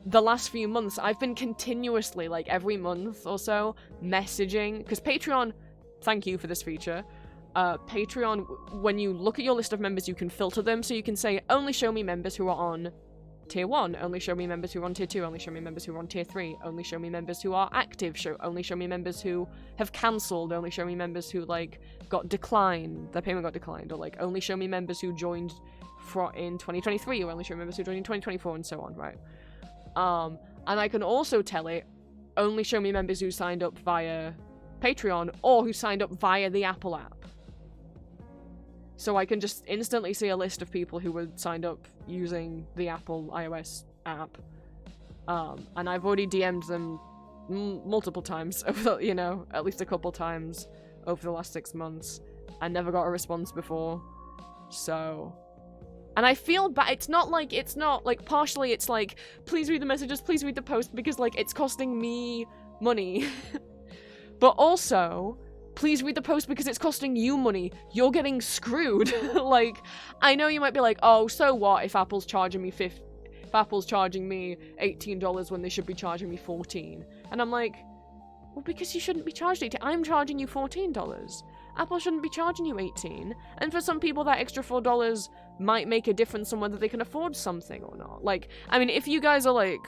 Speaker 1: the last few months, I've been continuously, like every month or so, messaging, because Patreon, thank you for this feature, Patreon, when you look at your list of members, you can filter them, so you can say, only show me members who are on Tier 1, only show me members who are on Tier 2, only show me members who are on Tier 3, only show me members who are active, only show me members who have cancelled, only show me members who, like, got declined, their payment got declined, or, like, only show me members who joined in 2023, or only show me members who joined in 2024, and so on, right? And I can also tell it, only show me members who signed up via Patreon, or who signed up via the Apple app. So I can just instantly see a list of people who were signed up using the Apple iOS app. And I've already DM'd them multiple times, over the, you know, at least a couple times over the last 6 months, and never got a response before. So... And I feel bad. It's not like, partially it's like, please read the messages, please read the post, because, like, it's costing me money. But also... please read the post because it's costing you money. You're getting screwed. Like, I know you might be like, oh, so what if Apple's charging me $18 when they should be charging me $14? And I'm like, well, because you shouldn't be charged $18. I'm charging you $14. Apple shouldn't be charging you $18. And for some people, that extra $4 might make a difference on whether they can afford something or not. Like, I mean, if you guys are like,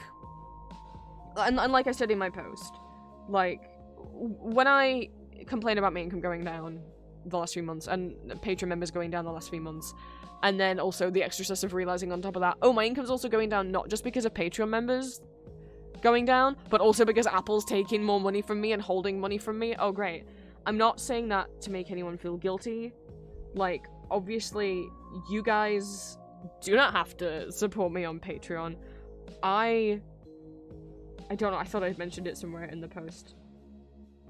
Speaker 1: and like I said in my post, like, when I complain about my income going down the last few months, and Patreon members going down the last few months, and then also the extra stress of realizing on top of that, oh, my income's also going down not just because of Patreon members, going down, but also because Apple's taking more money from me and holding money from me. Oh, great. I'm not saying that to make anyone feel guilty. Like, obviously, you guys do not have to support me on Patreon. I don't know, I thought I'd mentioned it somewhere in the post.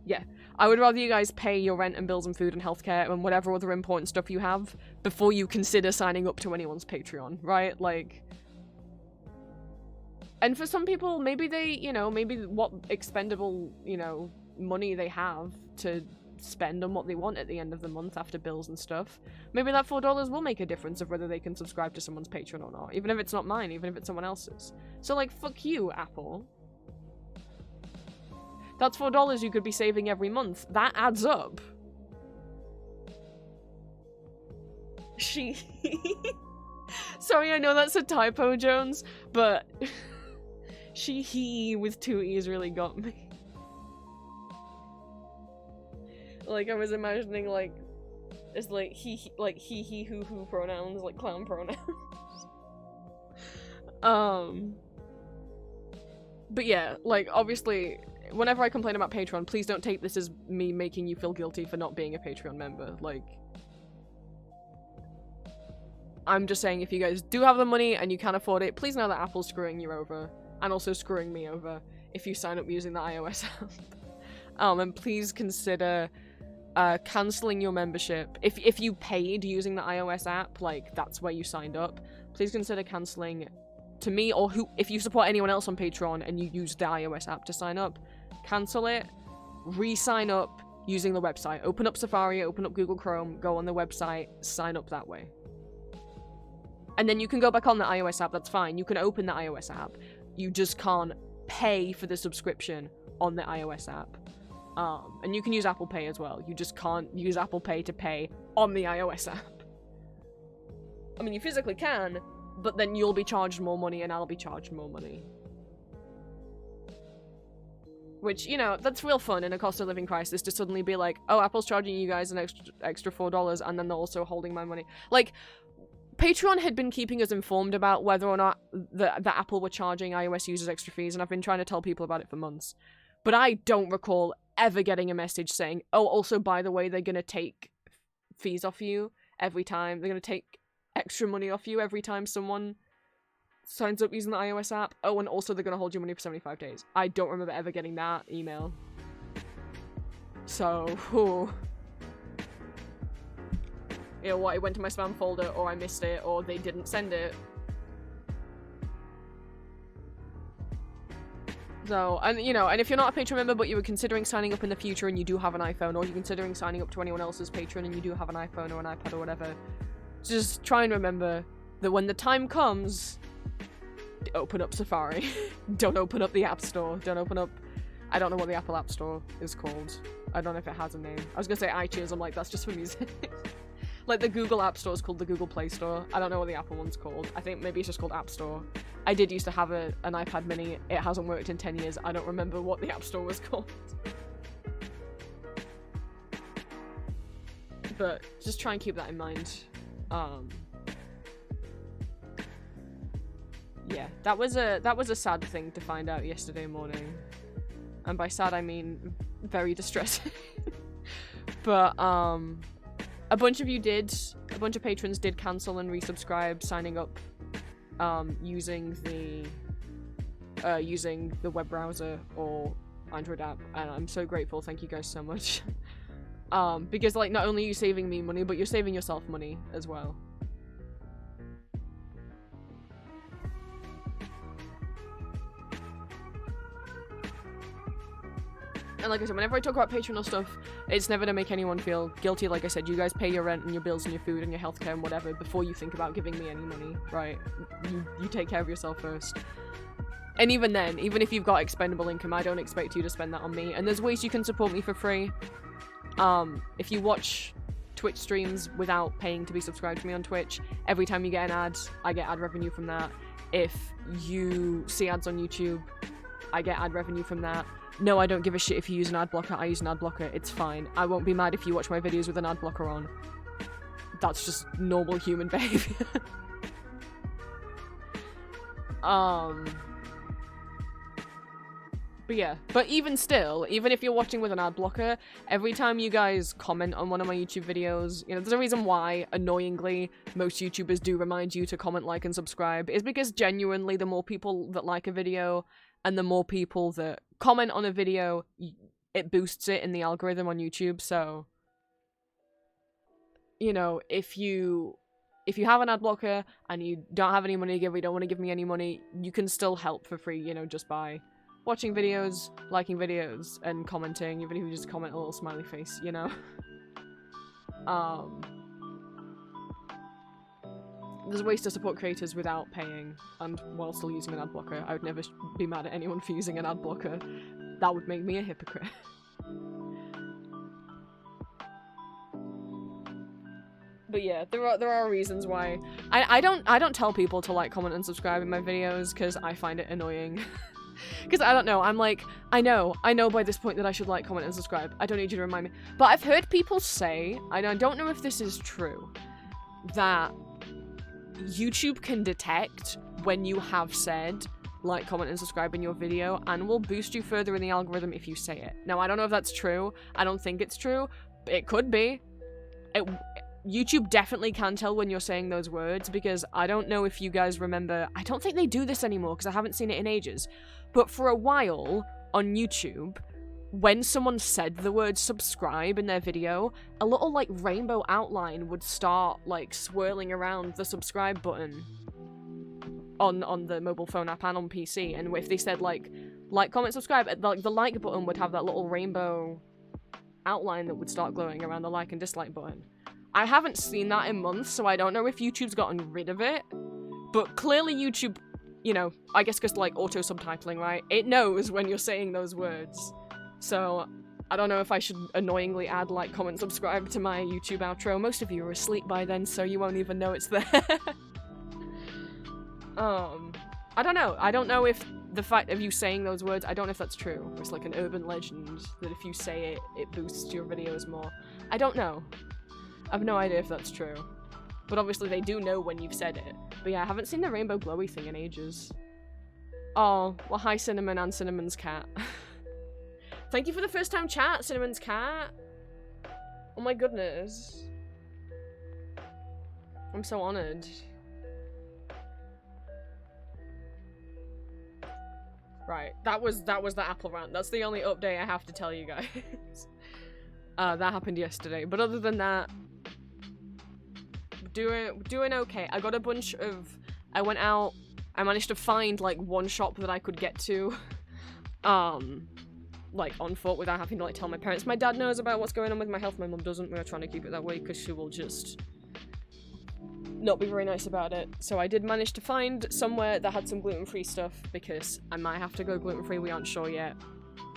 Speaker 1: Yeah, I would rather you guys pay your rent and bills and food and healthcare and whatever other important stuff you have before you consider signing up to anyone's Patreon, right? Like, and for some people, maybe they, you know, maybe what expendable, you know, money they have to spend on what they want at the end of the month after bills and stuff, maybe that $4 will make a difference of whether they can subscribe to someone's Patreon or not, even if it's not mine, even if it's someone else's. So, like, fuck you, Apple. That's $4 you could be saving every month. That adds up. Sorry, I know that's a typo, Jones, but he with 2 E's really got me. Like, I was imagining, like, it's like he, who pronouns, like clown pronouns. But yeah, like, obviously, whenever I complain about Patreon, please don't take this as me making you feel guilty for not being a Patreon member. Like, I'm just saying if you guys do have the money and you can afford it, please know that Apple's screwing you over, and also screwing me over if you sign up using the iOS app. And please consider cancelling your membership. If you paid using the iOS app, like, that's where you signed up, please consider cancelling to me, or if you support anyone else on Patreon and you use the iOS app to sign up, cancel it, re-sign up using the website. Open up Safari, open up Google Chrome, go on the website, sign up that way. And then you can go back on the iOS app, that's fine. You can open the iOS app. You just can't pay for the subscription on the iOS app. And you can use Apple Pay as well. You just can't use Apple Pay to pay on the iOS app. I mean, you physically can, but then you'll be charged more money and I'll be charged more money. Which, you know, that's real fun in a cost of living crisis to suddenly be like, oh, Apple's charging you guys an extra $4 and then they're also holding my money. Like, Patreon had been keeping us informed about whether or not the Apple were charging iOS users extra fees, and I've been trying to tell people about it for months. But I don't recall ever getting a message saying, oh, also, by the way, they're going to take fees off you every time. They're going to take extra money off you every time someone signs up using the iOS app. Oh, and also they're going to hold your money for 75 days. I don't remember ever getting that email. So, whew. You know what, it went to my spam folder, or I missed it, or they didn't send it. So, and you know, and if you're not a Patreon member but you were considering signing up in the future and you do have an iPhone, or you're considering signing up to anyone else's Patreon and you do have an iPhone or an iPad or whatever, just try and remember that when the time comes, open up Safari. Don't open up the App Store. Don't open up... I don't know what the Apple App Store is called. I don't know if it has a name. I was gonna say iTunes, I'm like, that's just for music. Like, the Google App Store is called the Google Play Store. I don't know what the Apple one's called. I think maybe it's just called App Store. I did used to have an iPad mini. It hasn't worked in 10 years. I don't remember what the App Store was called. But just try and keep that in mind. Yeah, that was a sad thing to find out yesterday morning. And by sad, I mean very distressing. But, a bunch of patrons did cancel and resubscribe, signing up, using the web browser or Android app, and I'm so grateful. Thank you guys so much. Because, like, not only are you saving me money, but you're saving yourself money as well. And like I said, whenever I talk about Patreon or stuff, it's never to make anyone feel guilty. Like I said, you guys pay your rent and your bills and your food and your healthcare and whatever before you think about giving me any money, right? You take care of yourself first. And even then, even if you've got expendable income, I don't expect you to spend that on me. And there's ways you can support me for free. If you watch Twitch streams without paying to be subscribed to me on Twitch, every time you get an ad, I get ad revenue from that. If you see ads on YouTube, I get ad revenue from that. No, I don't give a shit if you use an ad blocker. I use an ad blocker. It's fine. I won't be mad if you watch my videos with an ad blocker on. That's just normal human behavior. But yeah, but even still, even if you're watching with an ad blocker, every time you guys comment on one of my YouTube videos, you know, there's a reason why, annoyingly, most YouTubers do remind you to comment, like, and subscribe, is because genuinely the more people that like a video and the more people that comment on a video, it boosts it in the algorithm on YouTube. So, you know, if you have an ad blocker and you don't have any money to give, or you don't want to give me any money, you can still help for free, you know, just by watching videos, liking videos, and commenting, even if you just comment a little smiley face, you know? There's ways to support creators without paying, and while still using an ad blocker. I would never be mad at anyone for using an ad blocker. That would make me a hypocrite. But yeah, there are reasons why I don't tell people to like, comment, and subscribe in my videos because I find it annoying. Because I don't know, I'm like, I know by this point that I should like, comment, and subscribe. I don't need you to remind me. But I've heard people say, I don't know if this is true, that YouTube can detect when you have said like, comment, and subscribe in your video and will boost you further in the algorithm if you say it. Now, I don't know if that's true. I don't think it's true. It could be. YouTube definitely can tell when you're saying those words, because I don't know if you guys remember, I don't think they do this anymore because I haven't seen it in ages, but for a while on YouTube, when someone said the word subscribe in their video, a little like rainbow outline would start like swirling around the subscribe button on the mobile phone app and on PC, and if they said like, comment, subscribe, like the like button would have that little rainbow outline that would start glowing around the like and dislike button. I haven't seen that in months, so I don't know if YouTube's gotten rid of it, but clearly YouTube, you know, I guess because like auto subtitling, right? It knows when you're saying those words. So I don't know if I should annoyingly add like, comment, subscribe to my YouTube outro. Most of you are asleep by then, so you won't even know it's there. I don't know. I don't know if the fact of you saying those words, I don't know if that's true. It's like an urban legend that if you say it, it boosts your videos more. I don't know. I have no idea if that's true. But obviously they do know when you've said it. But yeah, I haven't seen the rainbow glowy thing in ages. Oh, well, hi Cinnamon and Cinnamon's cat. Thank you for the first time chat, Cinnamon's cat. Oh my goodness. I'm so honored. Right, that was the Apple rant. That's the only update I have to tell you guys. That happened yesterday. But other than that, doing okay. I got a bunch of, I went out, I managed to find like one shop that I could get to, like on foot without having to like tell my parents. My dad knows about what's going on with my health, my mum doesn't. We're trying to keep it that way because she will just not be very nice about it. So I did manage to find somewhere that had some gluten-free stuff because I might have to go gluten-free, we aren't sure yet.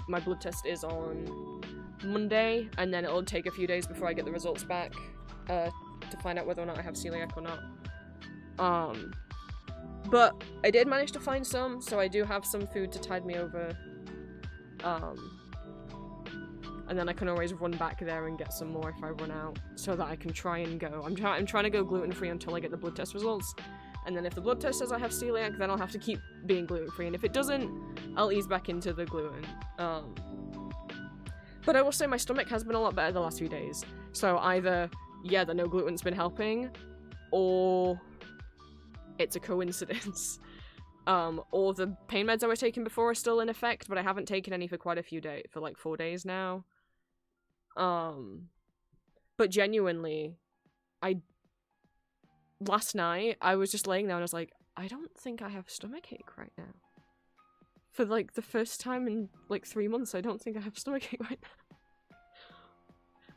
Speaker 1: My blood test is on Monday, and then it'll take a few days before I get the results back to find out whether or not I have celiac or not. But I did manage to find some, so I do have some food to tide me over. And then I can always run back there and get some more if I run out, so that I can try and go. I'm trying to go gluten-free until I get the blood test results, and then if the blood test says I have celiac, then I'll have to keep being gluten-free, and if it doesn't, I'll ease back into the gluten. But I will say my stomach has been a lot better the last few days, so either, yeah, the no gluten's been helping, or it's a coincidence. Or the pain meds I was taking before are still in effect, but I haven't taken any for quite a few days, for like 4 days now. But genuinely, last night, I was just laying there and I was like, I don't think I have stomachache right now. For like the first time in like 3 months, I don't think I have stomachache right now.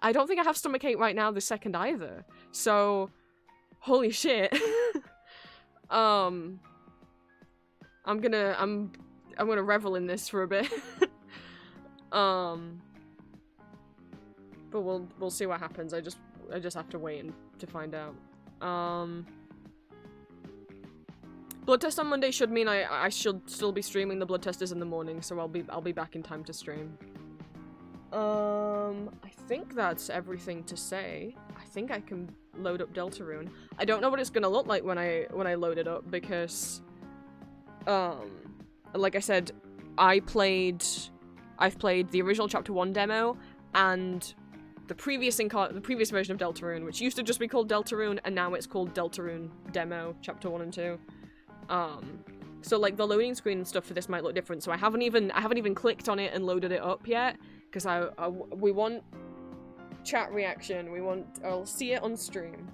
Speaker 1: I don't think I have stomachache right now this second either. So, holy shit. I'm gonna revel in this for a bit. But we'll see what happens. I just have to wait to find out. Blood test on Monday should mean I should still be streaming. The blood test is in the morning, so I'll be back in time to stream. I think that's everything to say. I think I can load up deltarune. I don't know what it's gonna look like when I load it up because like I said, I've played the original Chapter 1 demo and the previous version of Deltarune, which used to just be called Deltarune, and now it's called Deltarune Demo Chapter 1 and 2. So like the loading screen and stuff for this might look different. So I haven't even clicked on it and loaded it up yet because we want chat reaction. I'll see it on stream.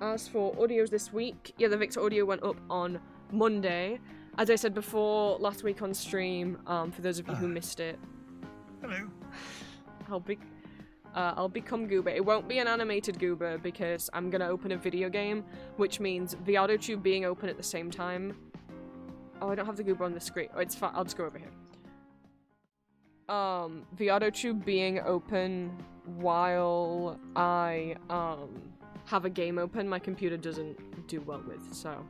Speaker 1: As for audios this week, yeah, the Victor audio went up on Monday. As I said before, last week on stream, for those of you who missed it.
Speaker 3: Hello.
Speaker 1: I'll become Goober. It won't be an animated Goober because I'm gonna open a video game, which means the auto tube being open at the same time. Oh, I don't have the Goober on the screen. Oh, it's fine. I'll just go over here. The auto tube being open while I, have a game open, my computer doesn't do well with, so.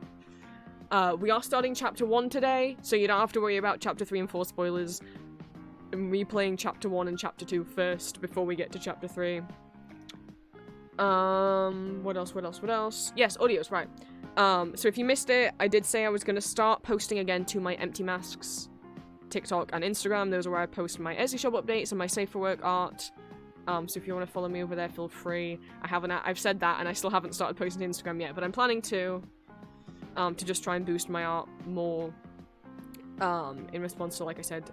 Speaker 1: We are starting Chapter 1 today, so you don't have to worry about Chapter 3 and 4 spoilers. I'm replaying Chapter 1 and Chapter 2 first before we get to Chapter 3. What else? Yes, audios, right. So if you missed it, I did say I was gonna start posting again to my Empty Masks TikTok and Instagram. Those are where I post my Etsy shop updates and my Safe for Work art. So if you want to follow me over there, feel free. I've said that and I still haven't started posting to Instagram yet, but I'm planning to just try and boost my art more, in response to, like I said,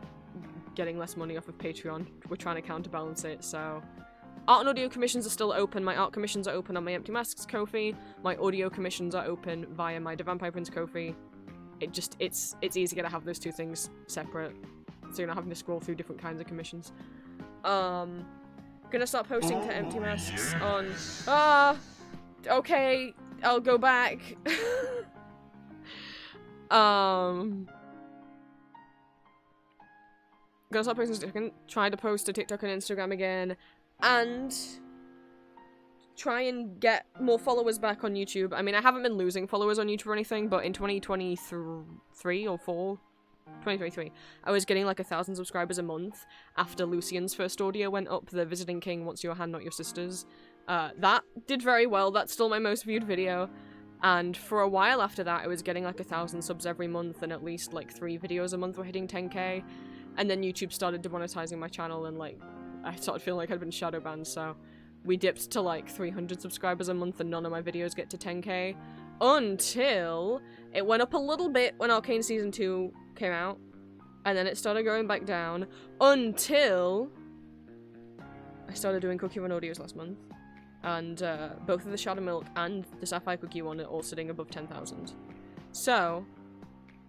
Speaker 1: getting less money off of Patreon. We're trying to counterbalance it, so. Art and audio commissions are still open. My art commissions are open on my Empty Masks Ko-fi. My audio commissions are open via my The Vampire Prince Ko-fi. It's easier to have those two things separate, so you're not having to scroll through different kinds of commissions. Gonna start posting to Empty Masks on. Okay, I'll go back. Gonna start posting to TikTok, try to post to TikTok and Instagram again, and try and get more followers back on YouTube. I mean, I haven't been losing followers on YouTube or anything, but in 2023 or 4, 2023, I was getting like 1,000 subscribers a month after Lucian's first audio went up, the Visiting King Wants Your Hand, Not Your Sister's. That did very well. That's still my most viewed video. And for a while after that, I was getting like 1,000 subs every month, and at least like 3 videos a month were hitting 10k. And then YouTube started demonetizing my channel, and like, I started feeling like I'd been shadow banned, so we dipped to like 300 subscribers a month and none of my videos get to 10k. Until it went up a little bit when Arcane Season 2 came out. And then it started going back down until I started doing Cookie Run audios last month. And both of the Shadow Milk and the Sapphire Cookie one are all sitting above 10,000. So,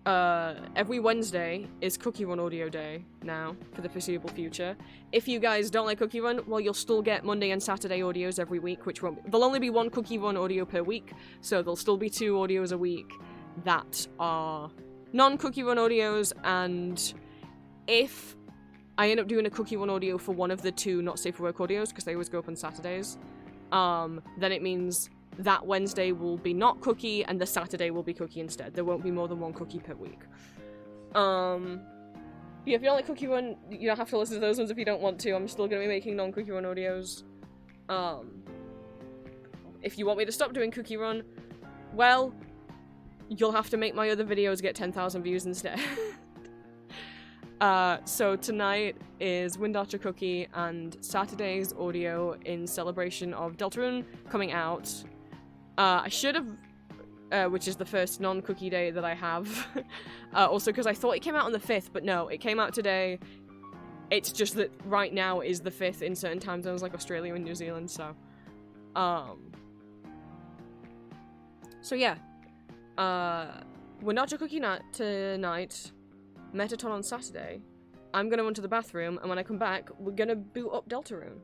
Speaker 1: every Wednesday is Cookie Run audio day now for the foreseeable future. If you guys don't like Cookie Run, well, you'll still get Monday and Saturday audios every week, which won't be, there'll only be 1 Cookie Run audio per week, so there'll still be 2 audios a week that are non-Cookie Run audios, and if I end up doing a Cookie Run audio for one of the 2 Not Safe for Work audios, because they always go up on Saturdays, then it means that Wednesday will be not Cookie, and the Saturday will be Cookie instead. There won't be more than 1 Cookie per week. Yeah, if you don't like Cookie Run, you don't have to listen to those ones if you don't want to. I'm still gonna be making non-Cookie Run audios. If you want me to stop doing Cookie Run, well, you'll have to make my other videos get 10,000 views instead. So tonight is Wind Archer Cookie and Saturday's audio in celebration of Deltarune coming out. I should have, which is the first non-cookie day that I have. Also because I thought it came out on the 5th, but no, it came out today. It's just that right now is the 5th in certain time zones like Australia and New Zealand, so. So yeah. Wind Archer Cookie night tonight. Metaton on Saturday. I'm gonna run to the bathroom, and when I come back, we're gonna boot up Deltarune.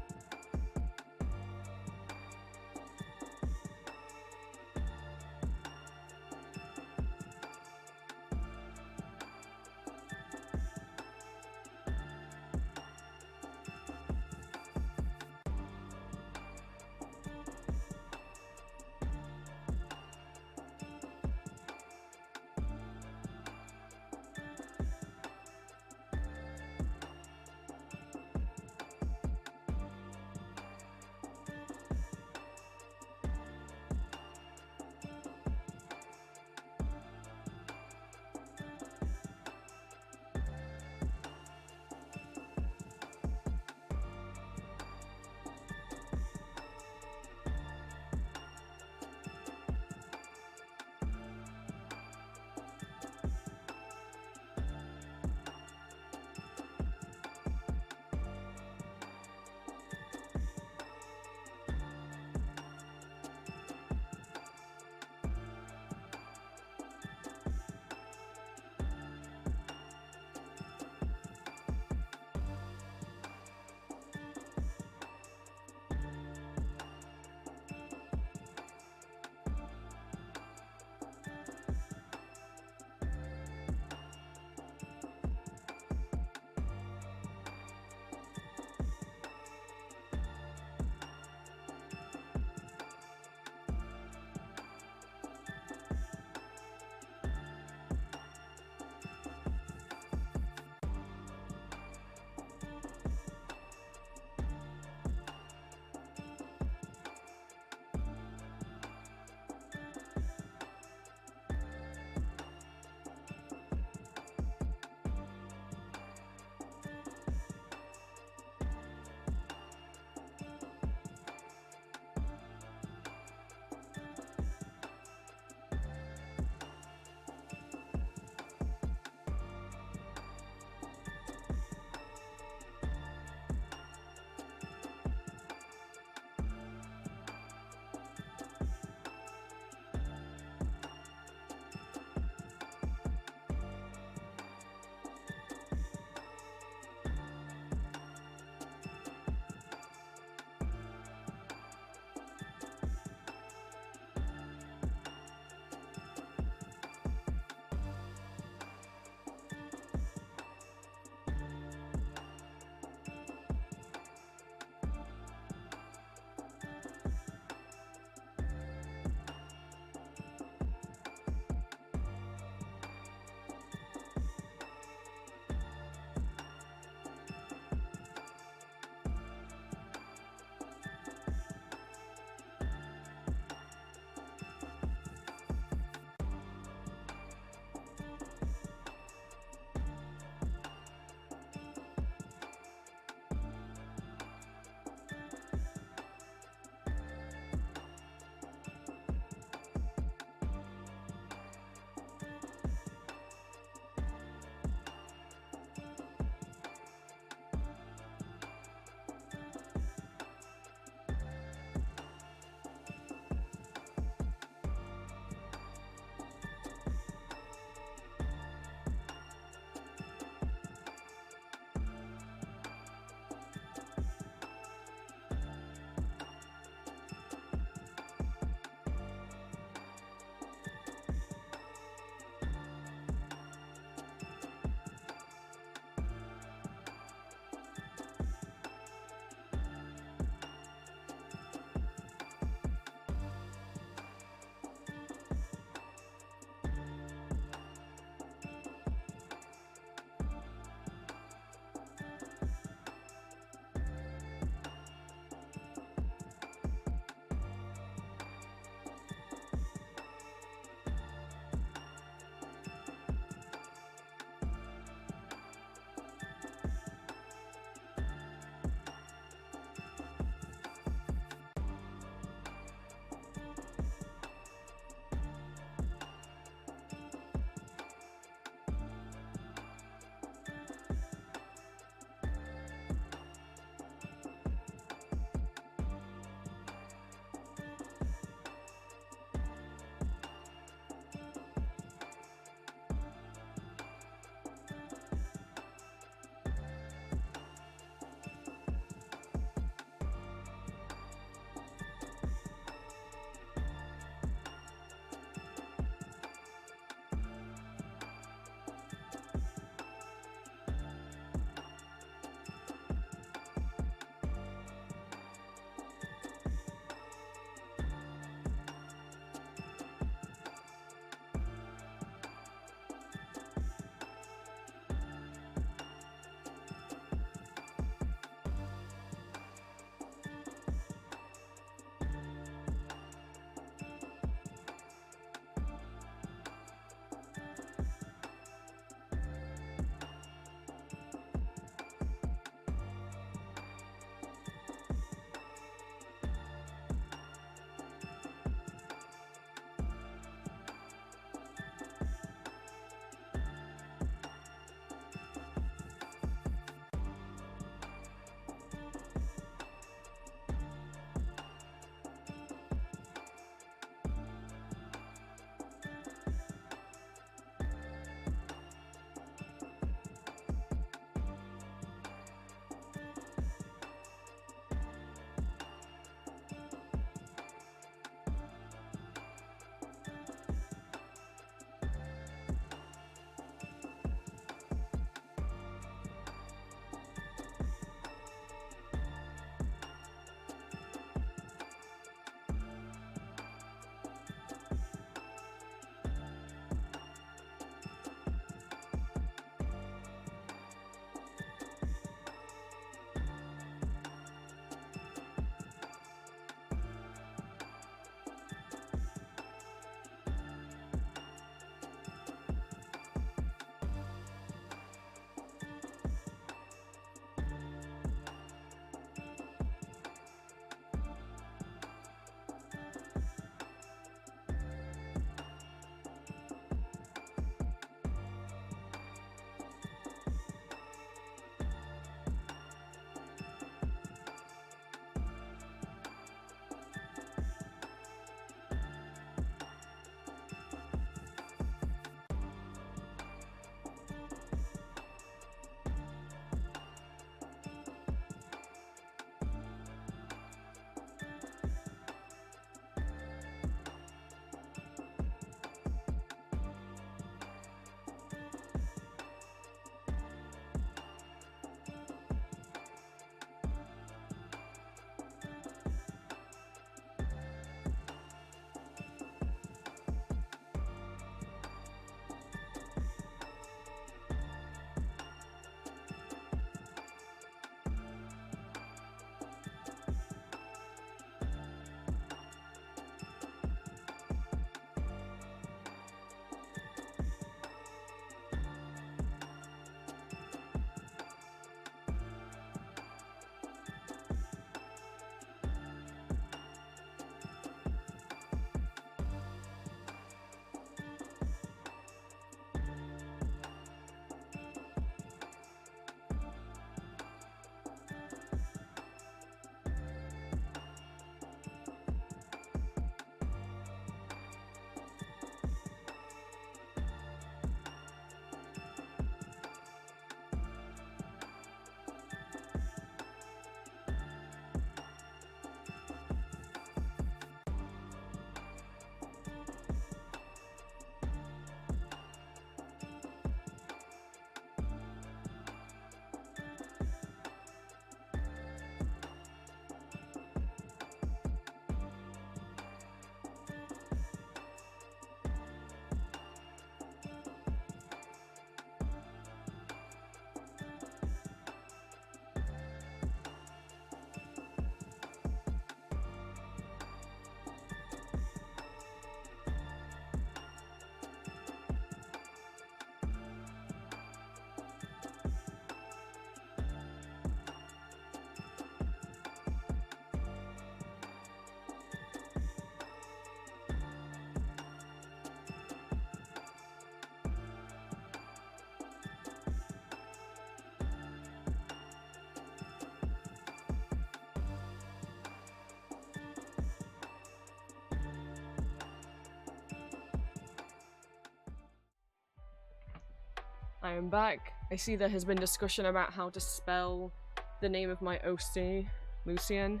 Speaker 1: I am back. I see there has been discussion about how to spell the name of my OC, Lucian.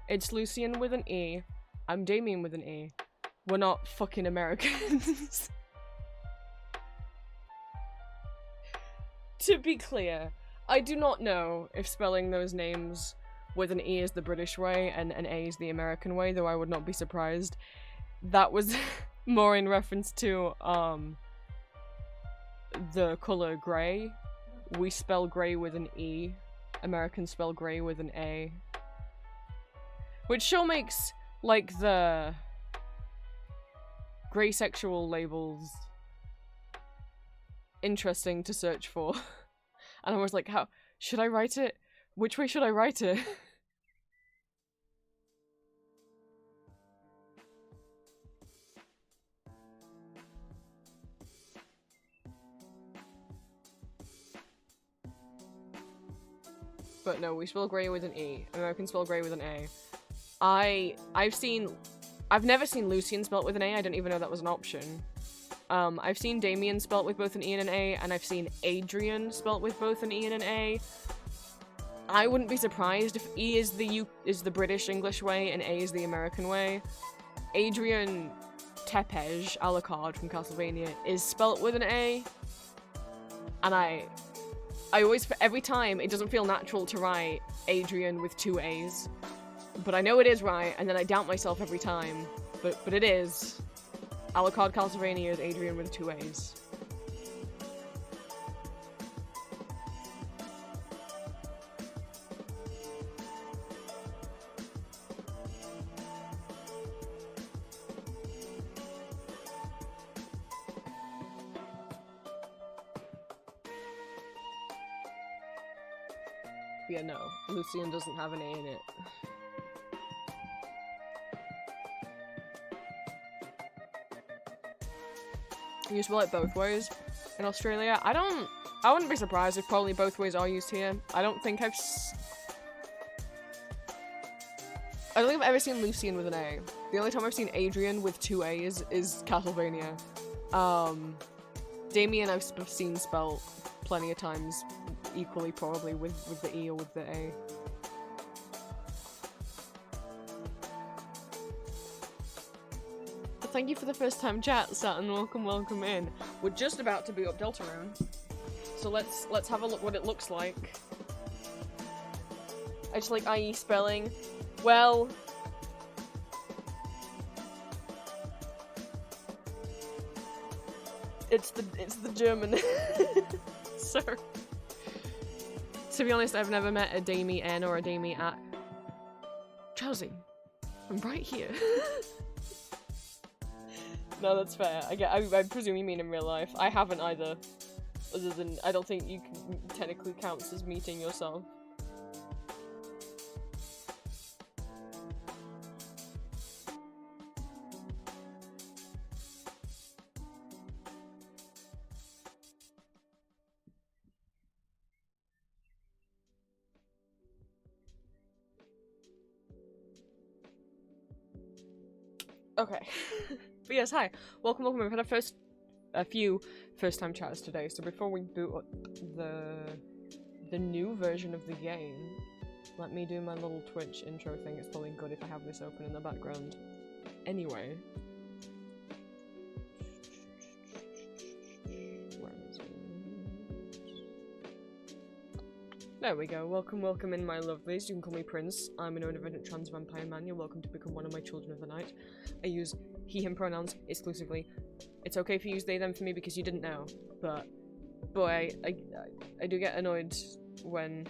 Speaker 1: It's Lucian with an E. I'm Damien with an E. We're not fucking Americans. To be clear, I do not know if spelling those names with an E is the British way and an A is the American way, though I would not be surprised. That was more in reference to, the color grey. We spell grey with an E. Americans spell grey with an A. Which sure makes, like, the grey sexual labels interesting to search for. And I was like, how should I write it? Which way should I write it? But no, we spell grey with an E. Americans spell grey with an A. I've never seen Lucian spelt with an A. I don't even know that was an option. I've seen Damien spelt with both an E and an A, and I've seen Adrian spelt with both an E and an A. I wouldn't be surprised if E is the British English way and A is the American way. Adrian Tepej, Alucard from Castlevania, is spelt with an A. And I always, every time, it doesn't feel natural to write Adrian with 2 A's. But I know it is right, and then I doubt myself every time. But it is. Alucard Castlevania is Adrian with 2 A's. Yeah, no. Lucian doesn't have an A in it. You spell it both ways in Australia. I wouldn't be surprised if probably both ways are used here. I don't think I've ever seen Lucian with an A. The only time I've seen Adrian with 2 A's is Castlevania. Damien I've seen spelled plenty of times equally, probably with the E or with the A. But thank you for the first time chat, Saturn. Welcome in. We're just about to boot up deltarune, so let's have a look what it looks like. I just like IE spelling. Well, it's the German. So, to be honest, I've never met a Damien or a Damien at Chelsea. I'm right here. No, that's fair. I presume you mean in real life. I haven't either. Other than, I don't think you can technically counts as meeting yourself. Okay. But yes, hi. Welcome. We've had a few first-time chatters today, so before we boot up the new version of the game, let me do my little Twitch intro thing. It's probably good if I have this open in the background. Anyway. Where is it? There we go. Welcome in, my lovelies. You can call me Prince. I'm an independent trans vampire man. You're welcome to become one of my children of the night. I use he, him pronouns exclusively. It's okay if you use they, them for me because you didn't know, but boy, I do get annoyed when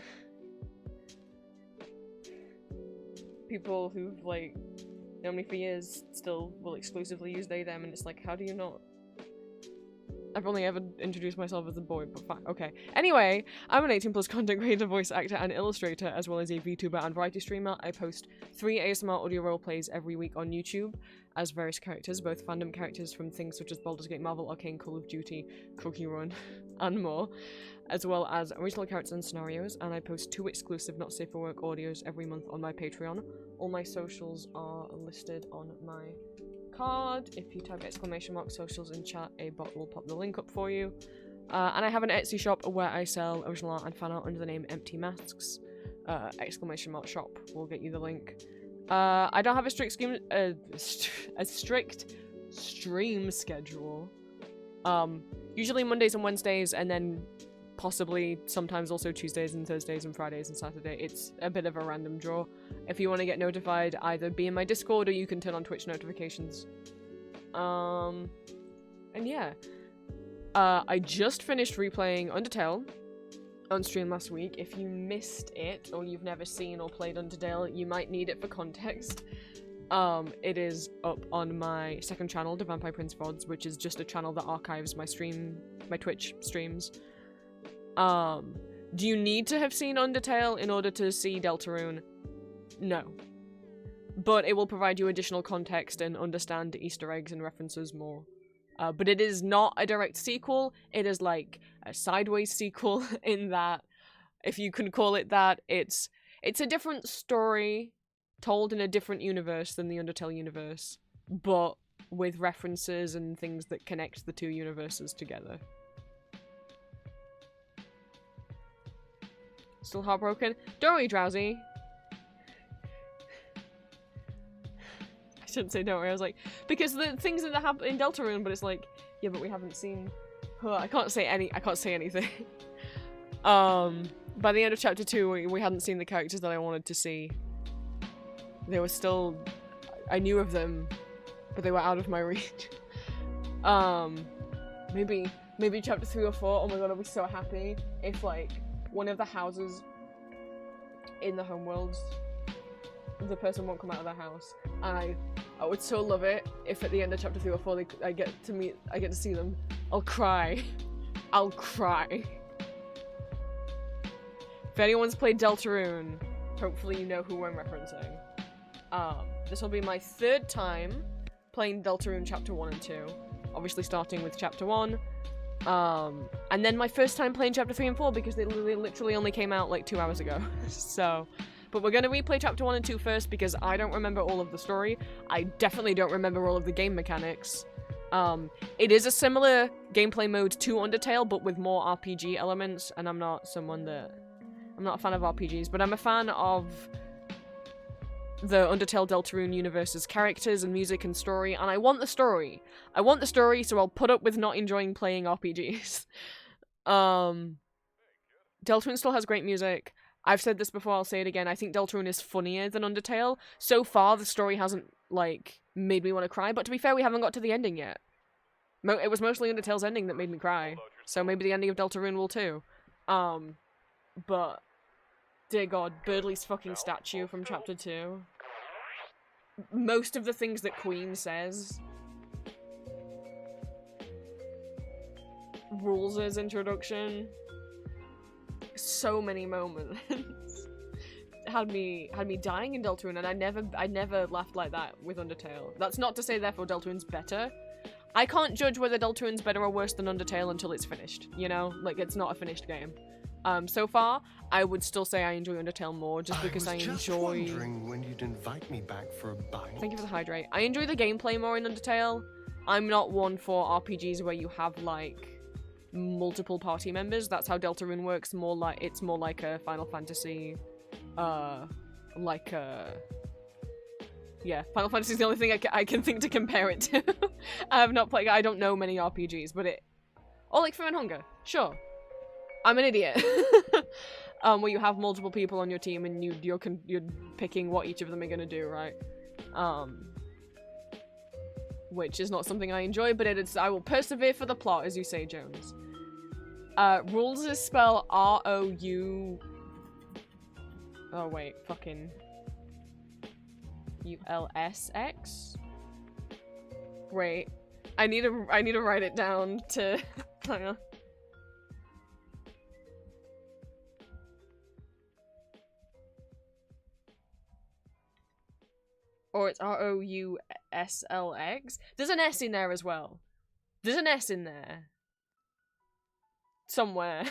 Speaker 1: people who've, like, known me for years still will exclusively use they, them, and it's like, how do you not? I've only ever introduced myself as a boy, but fine. Okay. Anyway, I'm an 18+ content creator, voice actor, and illustrator, as well as a VTuber and variety streamer. I post 3 ASMR audio roleplays every week on YouTube as various characters, both fandom characters from things such as Baldur's Gate, Marvel, Arcane, Call of Duty, Cookie Run, and more, as well as original characters and scenarios, and I post 2 exclusive Not Safe for Work audios every month on my Patreon. All my socials are listed on my card. If you type !socials in chat, a bot will pop the link up for you. And I have an Etsy shop where I sell original art and fan art under the name Empty Masks. Exclamation mark shop. We'll get you the link. I don't have a strict stream schedule. Usually Mondays and Wednesdays, and then possibly sometimes also Tuesdays and Thursdays and Fridays and Saturday. It's a bit of a random draw. If you want to get notified, either be in my Discord or you can turn on Twitch notifications. And yeah. I just finished replaying Undertale on stream last week. If you missed it, or you've never seen or played Undertale, you might need it for context. It is up on my second channel, The Vampire Prince VODs, which is just a channel that archives my Twitch streams. Do you need to have seen Undertale in order to see Deltarune? No. But it will provide you additional context and understand Easter eggs and references more. But it is not a direct sequel. It is like a sideways sequel in that, if you can call it that, it's a different story told in a different universe than the Undertale universe, but with references and things that connect the two universes together. Still heartbroken? Don't worry, Drowsy. I shouldn't say don't worry, I was like, because the things that happen in Deltarune, but it's like, yeah, but we haven't seen... I can't say anything. By the end of chapter 2, we hadn't seen the characters that I wanted to see. They were still... I knew of them, but they were out of my reach. Maybe chapter 3 or 4, oh my god, I'll be so happy if, like, one of the houses in the homeworlds, the person won't come out of their house. And I would so love it if at the end of chapter 3 or 4 I get to see them. I'll cry. I'll cry. If anyone's played Deltarune, hopefully you know who I'm referencing. This will be my third time playing Deltarune Chapter 1 and 2. Obviously starting with Chapter 1. And then my first time playing Chapter 3 and 4 because they literally only came out like 2 hours ago. So, but we're gonna replay Chapter 1 and 2 first because I don't remember all of the story. I definitely don't remember all of the game mechanics. It is a similar gameplay mode to Undertale, but with more RPG elements, and I'm not a fan of RPGs, but I'm a fan of the Undertale Deltarune universe's characters and music and story, and I want the story. I want the story, so I'll put up with not enjoying playing RPGs. Deltarune still has great music. I've said this before, I'll say it again. I think Deltarune is funnier than Undertale. So far, the story hasn't, like, made me want to cry, but to be fair, we haven't got to the ending yet. It was mostly Undertale's ending that made me cry, so maybe the ending of Deltarune will too. But, dear god, Birdley's fucking statue from Chapter 2. Most of the things that Queen says. Rules' introduction. So many moments. had me dying in Deltarune, and I never laughed like that with Undertale. That's not to say therefore Deltarune's better. I can't judge whether Deltarune's better or worse than Undertale until it's finished, you know? Like, it's not a finished game. So far, I would still say I enjoy Undertale more, just because I enjoy...
Speaker 3: just wondering when you'd invite me back for a bite.
Speaker 1: Thank you for the hydrate. I enjoy the gameplay more in Undertale. I'm not one for RPGs where you have, like, multiple party members. That's how Deltarune works. It's more like a Final Fantasy, yeah, Final Fantasy is the only thing I can think to compare it to. I have not played, I don't know many RPGs, but or like Fear and Hunger, sure. I'm an idiot. Where you have multiple people on your team and you're picking what each of them are gonna do, right? Which is not something I enjoy, but I will persevere for the plot, as you say, Jones. Rules is spelled R-O-U... Oh wait, fucking... U-L-S-X? Wait. I need to write it down to... Hang on. Or it's R-O-U-S-L-X. There's an S in there as well. There's an S in there. Somewhere.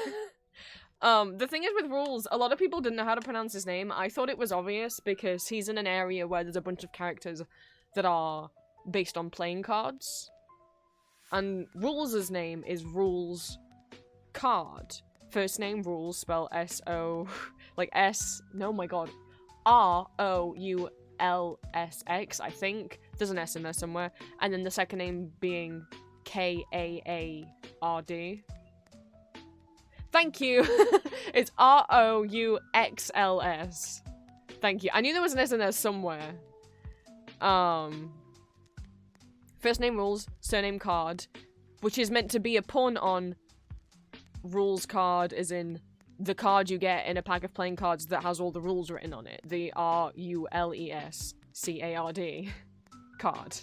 Speaker 1: The thing is with Rules, a lot of people didn't know how to pronounce his name. I thought it was obvious because he's in an area where there's a bunch of characters that are based on playing cards. And Rules' name is Rules card. First name rules spell S-O, like S, no my god, R-O-U-L-S-X, I think. There's an S in there somewhere. And then the second name being K-A-A-R-D. Thank you! It's R-O-U-X-L-S. Thank you. I knew there was an S in there somewhere. First name rules, surname card, which is meant to be a pun on rules card, as in the card you get in a pack of playing cards that has all the rules written on it. The R-U-L-E-S-C-A-R-D card.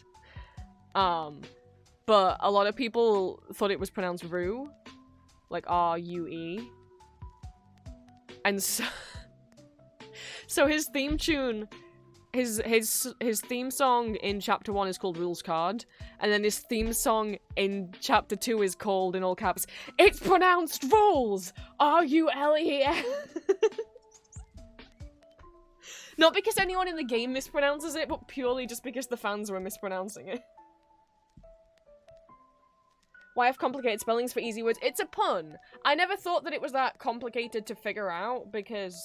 Speaker 1: But a lot of people thought it was pronounced Rue, like R-U-E. And so, so his theme tune, his theme song in chapter 1 is called Rules Card, and then his theme song in chapter 2 is called, in all caps, it's pronounced Rules! R-U-L-E-S. Not because anyone in the game mispronounces it, but purely just because the fans were mispronouncing it. Why have complicated spellings for easy words? It's a pun! I never thought that it was that complicated to figure out, because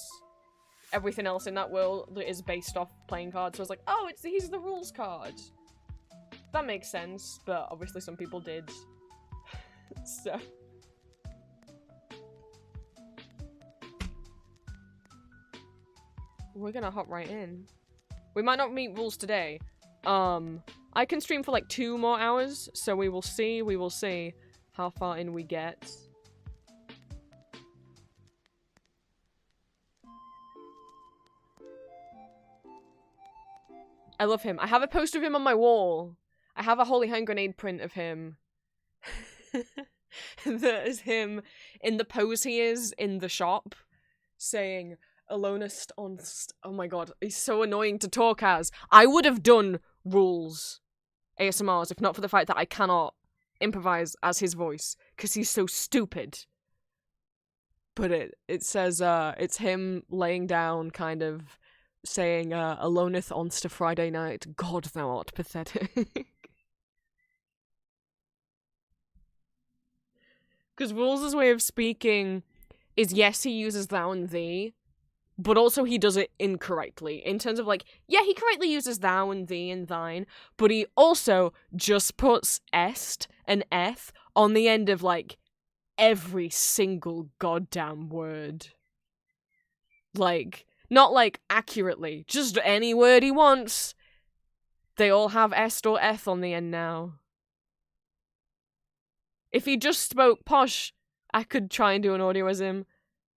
Speaker 1: everything else in that world is based off playing cards, so I was like, oh, he's the rules card. That makes sense, but obviously some people did. So. We're gonna hop right in. We might not meet rules today. I can stream for like 2 more hours, so we will see how far in we get. I love him. I have a poster of him on my wall. I have a Holy Hand Grenade print of him. That is him in the pose he is in the shop, saying, Alonest on... Oh my god, he's so annoying to talk as. I would have done rules ASMRs if not for the fact that I cannot improvise as his voice, because he's so stupid. But it says, it's him laying down, kind of, saying, Aloneth on'st Friday night, God thou art pathetic. Because Rules' way of speaking is, yes, he uses thou and thee, but also he does it incorrectly. In terms of, like, yeah, he correctly uses thou and thee and thine, but he also just puts est and eth on the end of, like, every single goddamn word. Like, not, like, accurately, just any word he wants. They all have est or eth on the end now. If he just spoke posh, I could try and do an audioism,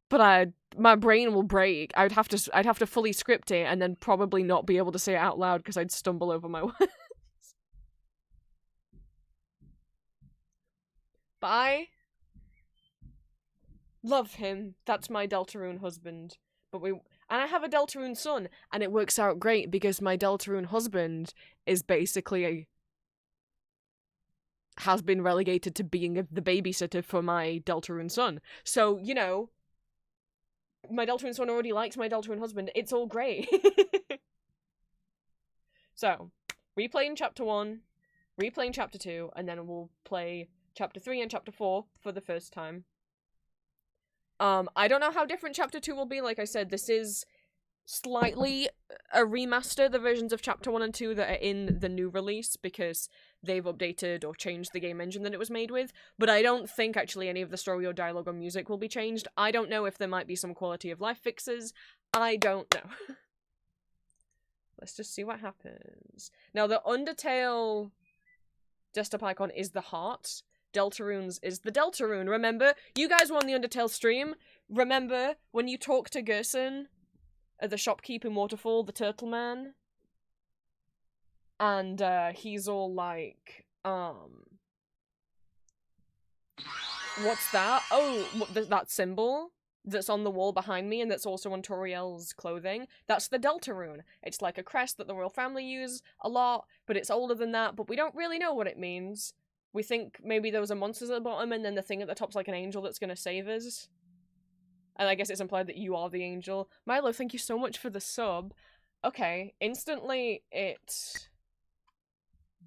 Speaker 1: but my brain will break. I'd have to fully script it and then probably not be able to say it out loud because I'd stumble over my words. But I love him. That's my deltarune husband. And I have a deltarune son, and it works out great because my deltarune husband is basically has been relegated to being the babysitter for my deltarune son. So, you know, my deltarune son already likes my deltarune husband. It's all great. So, replaying chapter 1, replaying chapter 2, and then we'll play chapter 3 and chapter 4 for the first time. I don't know how different chapter 2 will be. Like I said, this is slightly a remaster, the versions of chapter 1 and 2 that are in the new release, because they've updated or changed the game engine that it was made with, but I don't think actually any of the story or dialogue or music will be changed. I don't know if there might be some quality of life fixes. I don't know. Let's just see what happens. Now, the Undertale desktop icon is the heart. Deltarune's is the Deltarune. Remember? You guys were on the Undertale stream. Remember when you talk to Gerson, the shopkeep in Waterfall, the turtle man? And, he's all like, what's that? Oh, that symbol that's on the wall behind me and that's also on Toriel's clothing. That's the Deltarune. It's like a crest that the royal family use a lot, but it's older than that, but we don't really know what it means. We think maybe there was a monster at the bottom and then the thing at the top's like an angel that's gonna save us. And I guess it's implied that you are the angel. Milo, thank you so much for the sub. Okay, instantly it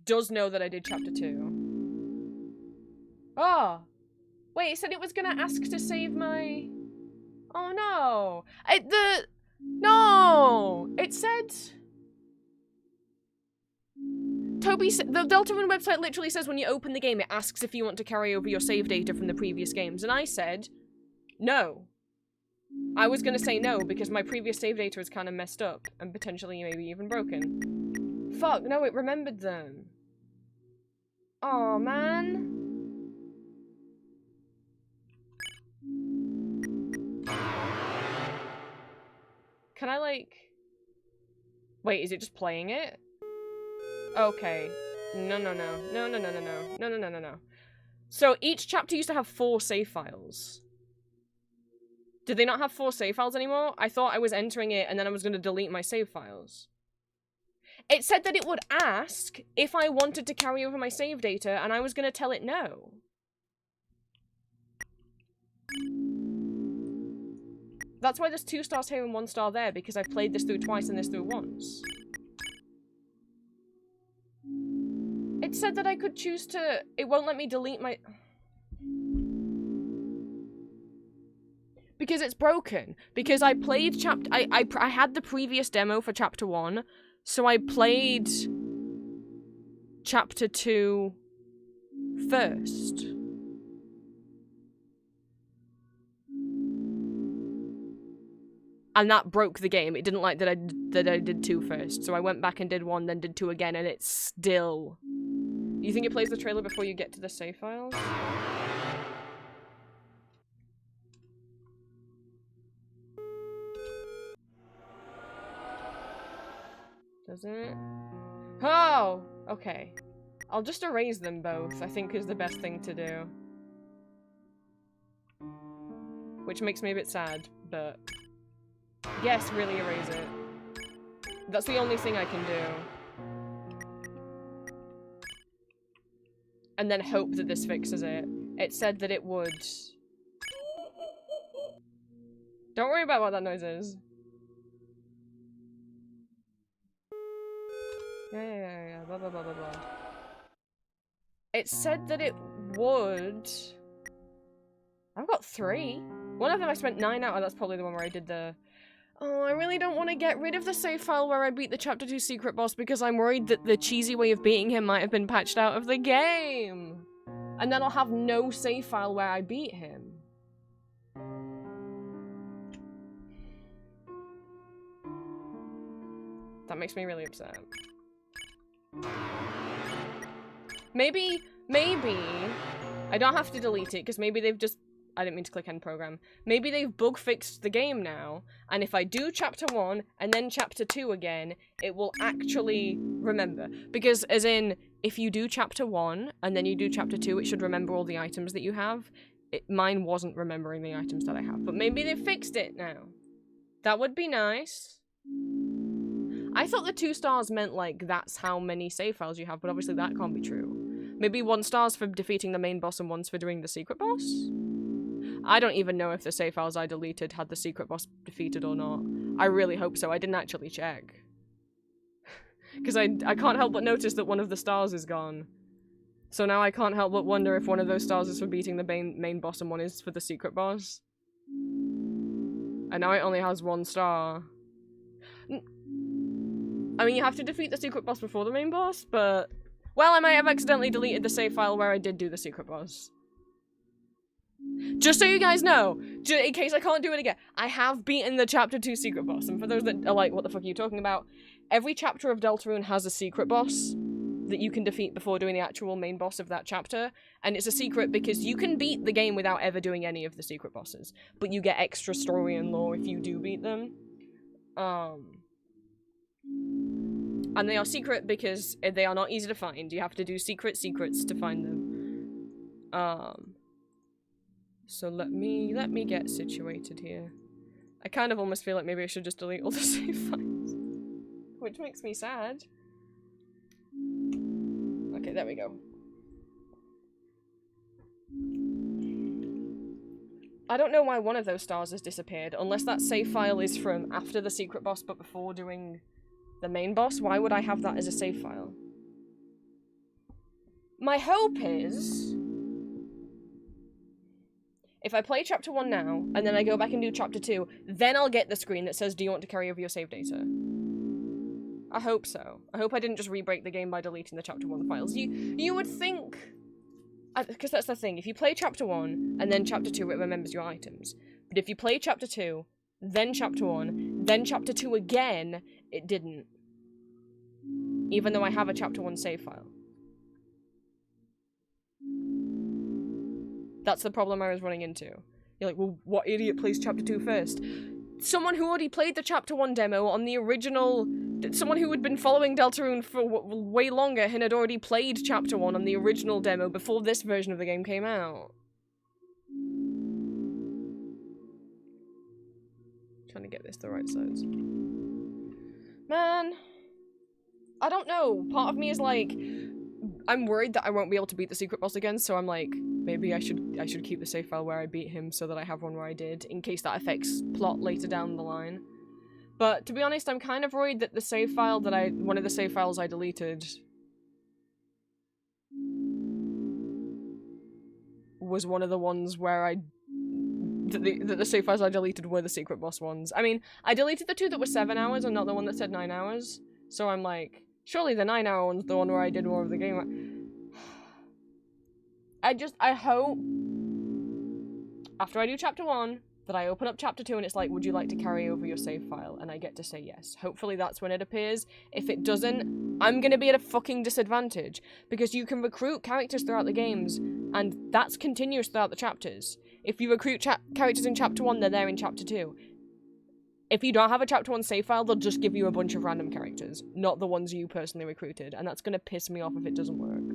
Speaker 1: does know that I did chapter 2. Ah! Wait, it said it was gonna ask to save my... Oh no! No! It said... The deltarune website literally says when you open the game, it asks if you want to carry over your save data from the previous games, and I said no. I was gonna say no because my previous save data is kind of messed up and potentially maybe even broken. Fuck, no, it remembered them. Oh man. Can I like... Wait, is it just playing it? Okay. No. So each chapter used to have 4 save files. Did they not have 4 save files anymore? I thought I was entering it and then I was going to delete my save files. It said that it would ask if I wanted to carry over my save data and I was going to tell it no. That's why there's 2 stars here and 1 star there, because I played this through twice and this through once. It said that I could choose to... It won't let me delete my... Because it's broken. Because I played chapter... I had the previous demo for chapter 1, so I played chapter 2 first. And that broke the game. It didn't like that I did 2 first. So I went back and did 1, then did 2 again, and it's still... You think it plays the trailer before you get to the save files? Does it? Oh! Okay. I'll just erase them both, I think is the best thing to do. Which makes me a bit sad, but... Yes, really erase it. That's the only thing I can do. And then hope that this fixes it. It said that it would. Don't worry about what that noise is. Yeah, blah, blah, blah, blah, blah. It said that it would... I've got 3. One of them I spent 9 out, that's probably the one where I did the... Oh, I really don't want to get rid of the save file where I beat the chapter 2 secret boss because I'm worried that the cheesy way of beating him might have been patched out of the game. And then I'll have no save file where I beat him. That makes me really upset. Maybe, I don't have to delete it because maybe they've just... I didn't mean to click end program. Maybe they've bug fixed the game now, and if I do chapter 1 and then chapter 2 again, it will actually remember. Because, as in, if you do chapter 1 and then you do chapter 2, it should remember all the items that you have. Mine wasn't remembering the items that I have, but maybe they fixed it now. That would be nice. I thought the 2 stars meant, like, that's how many save files you have, but obviously that can't be true. Maybe 1 star's for defeating the main boss and 1's for doing the secret boss? I don't even know if the save files I deleted had the secret boss defeated or not. I really hope so. I didn't actually check. Because I can't help but notice that one of the stars is gone. So now I can't help but wonder if one of those stars is for beating the main boss and 1 is for the secret boss. And now it only has 1 star. I mean, you have to defeat the secret boss before the main boss, but... Well, I might have accidentally deleted the save file where I did do the secret boss. Just so you guys know, in case I can't do it again, I have beaten the chapter 2 secret boss, and for those that are like, what the fuck are you talking about? Every chapter of Deltarune has a secret boss that you can defeat before doing the actual main boss of that chapter, and it's a secret because you can beat the game without ever doing any of the secret bosses, but you get extra story and lore if you do beat them. And they are secret because they are not easy to find. You have to do secrets to find them. So let me get situated here. I kind of almost feel like maybe I should just delete all the save files. Which makes me sad. Okay, there we go. I don't know why one of those stars has disappeared, unless that save file is from after the secret boss but before doing the main boss. Why would I have that as a save file? My hope is... If I play chapter 1 now, and then I go back and do chapter 2, then I'll get the screen that says, do you want to carry over your save data? I hope so. I hope I didn't just re-break the game by deleting the chapter 1 files. You would think... Because that's the thing, if you play chapter 1, and then chapter 2, it remembers your items. But if you play chapter 2, then chapter 1, then chapter 2 again, it didn't. Even though I have a chapter 1 save file. That's the problem I was running into. You're like, well, what idiot plays chapter 2 first? Someone who already played the chapter 1 demo on the original... Someone who had been following Deltarune for way longer and had already played chapter 1 on the original demo before this version of the game came out. Trying to get this the right size. Man. I don't know. Part of me is like... I'm worried that I won't be able to beat the secret boss again, so I'm like, maybe I should keep the save file where I beat him so that I have one where I did, in case that affects plot later down the line. But to be honest, I'm kind of worried that the save file that one of the save files I deleted was one of the ones where the save files I deleted were the secret boss ones. I mean, I deleted the 2 that were 7 hours and not the one that said 9 hours, so I'm like, surely the 9-hour one's the one where I did more of the game. I hope, after I do chapter 1, that I open up chapter 2 and it's like, would you like to carry over your save file? And I get to say yes. Hopefully that's when it appears. If it doesn't, I'm gonna be at a fucking disadvantage. Because you can recruit characters throughout the games, and that's continuous throughout the chapters. If you recruit characters in chapter 1, they're there in chapter 2. If you don't have a chapter 1 save file, they'll just give you a bunch of random characters, not the ones you personally recruited, and that's gonna piss me off if it doesn't work.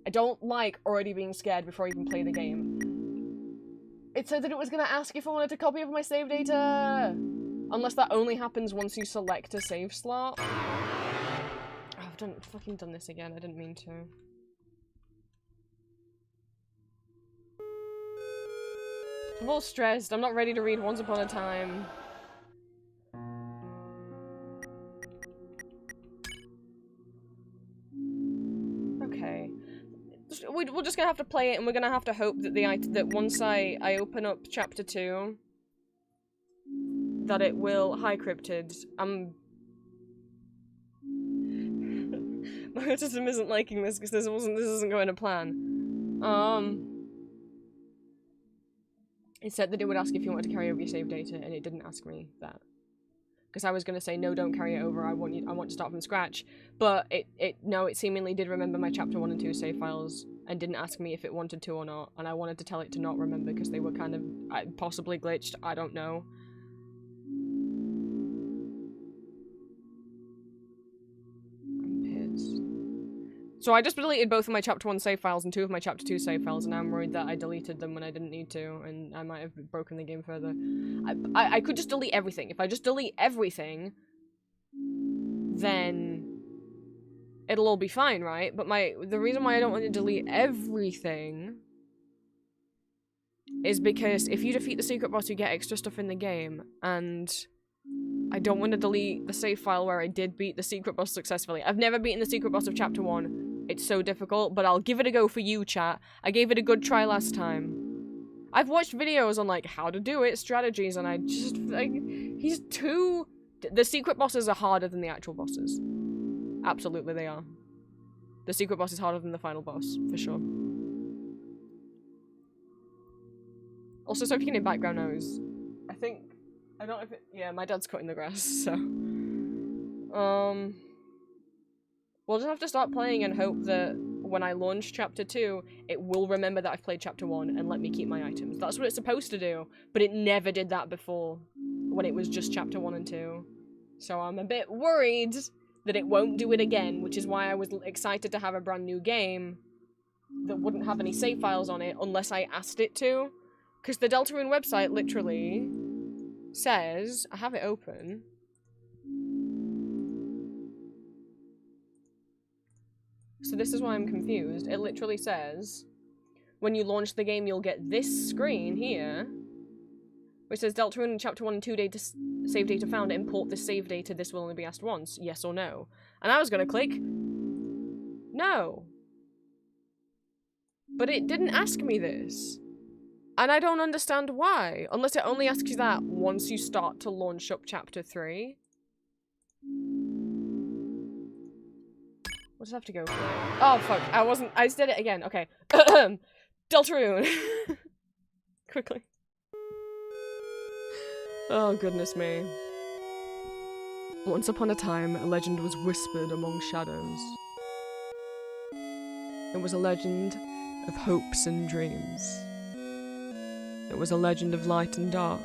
Speaker 1: I don't like already being scared before I even play the game. It said that it was gonna ask if I wanted a copy of my save data! Unless that only happens once you select a save slot. Oh, I've fucking done this again, I didn't mean to. I'm all stressed, I'm not ready to read Once Upon a Time. Okay. We're just gonna have to play it, and we're gonna have to hope that that once I open up chapter 2, that it will... Hi, Cryptid. My autism isn't liking this because this isn't going to plan. It said that it would ask if you wanted to carry over your save data, and it didn't ask me that. Because I was going to say, no, don't carry it over, I want to start from scratch. But no, it seemingly did remember my chapter 1 and 2 save files, and didn't ask me if it wanted to or not, and I wanted to tell it to not remember because they were kind of possibly glitched, I don't know. I'm pissed. So I just deleted both of my chapter 1 save files and 2 of my chapter 2 save files, and now I'm worried that I deleted them when I didn't need to, and I might have broken the game further. I could just delete everything. If I just delete everything, then it'll all be fine, right? But the reason why I don't want to delete everything is because if you defeat the secret boss, you get extra stuff in the game, and I don't want to delete the save file where I did beat the secret boss successfully. I've never beaten the secret boss of chapter 1. It's so difficult, but I'll give it a go for you, chat. I gave it a good try last time. I've watched videos on, like, how to do it, strategies, and I just, like, he's too... The secret bosses are harder than the actual bosses. Absolutely they are. The secret boss is harder than the final boss, for sure. Also, so if you can hear background noise, I don't know if it... Yeah, my dad's cutting the grass, so... We'll just have to start playing and hope that when I launch chapter 2, it will remember that I've played chapter 1 and let me keep my items. That's what it's supposed to do, but it never did that before, when it was just chapter 1 and 2. So I'm a bit worried that it won't do it again, which is why I was excited to have a brand new game that wouldn't have any save files on it unless I asked it to. Because the Deltarune website literally says... I have it open... So this is why I'm confused. It literally says, when you launch the game, you'll get this screen here, which says Deltarune in chapter 1 and 2 data save data found, import this save data, this will only be asked once, yes or no. And I was gonna click, no. But it didn't ask me this. And I don't understand why, unless it only asks you that once you start to launch up chapter 3. We'll just have to go for it. Oh, fuck. I did it again. Okay. Deltarune. Quickly. Oh, goodness me. Once upon a time, a legend was whispered among shadows. It was a legend of hopes and dreams. It was a legend of light and dark.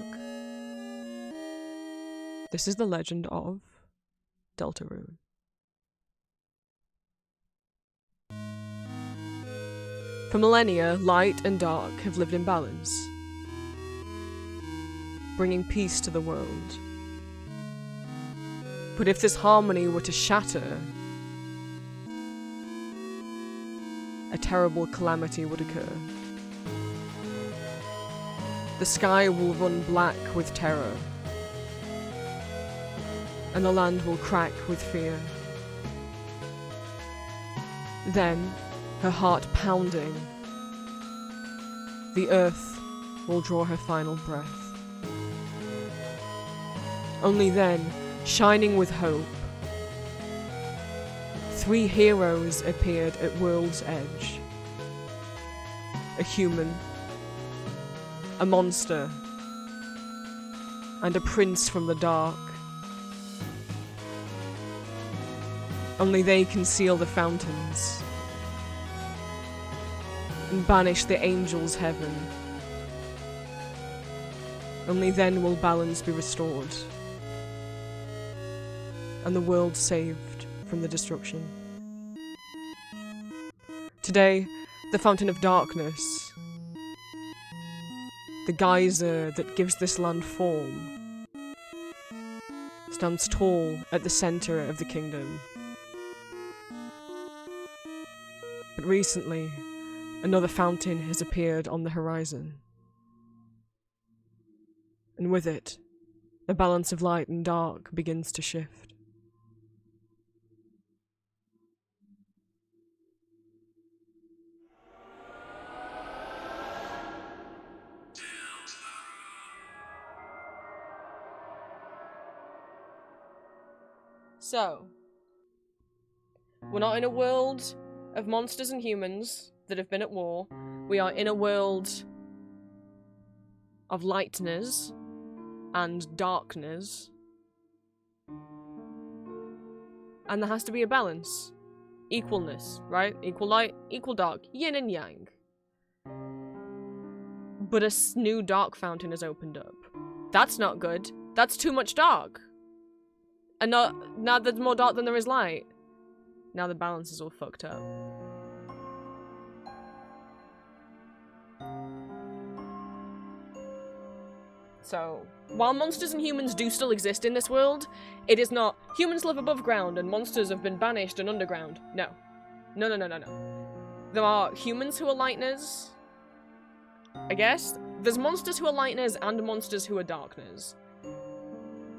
Speaker 1: This is the legend of Deltarune. For millennia, light and dark have lived in balance, bringing peace to the world. But if this harmony were to shatter, a terrible calamity would occur. The sky will run black with terror, and the land will crack with fear. Then, her heart pounding, the earth will draw her final breath. Only then, shining with hope, 3 heroes appeared at World's Edge. A human, a monster, and a prince from the dark. Only they can seal the fountains and banish the angels' heaven. Only then will balance be restored and the world saved from the destruction. Today, the Fountain of Darkness, the geyser that gives this land form, stands tall at the center of the kingdom. But recently, another fountain has appeared on the horizon. And with it, the balance of light and dark begins to shift. So, we're not in a world of monsters and humans that have been at war. We are in a world of lightness and darkness. And there has to be a balance. Equalness, right? Equal light, equal dark. Yin and yang. But a new dark fountain has opened up. That's not good. That's too much dark. And now there's more dark than there is light. Now the balance is all fucked up. So, while monsters and humans do still exist in this world, it is not humans live above ground and monsters have been banished and underground. No. No, no, no, no, no. There are humans who are lightness, I guess. There's monsters who are lightness and monsters who are darkness.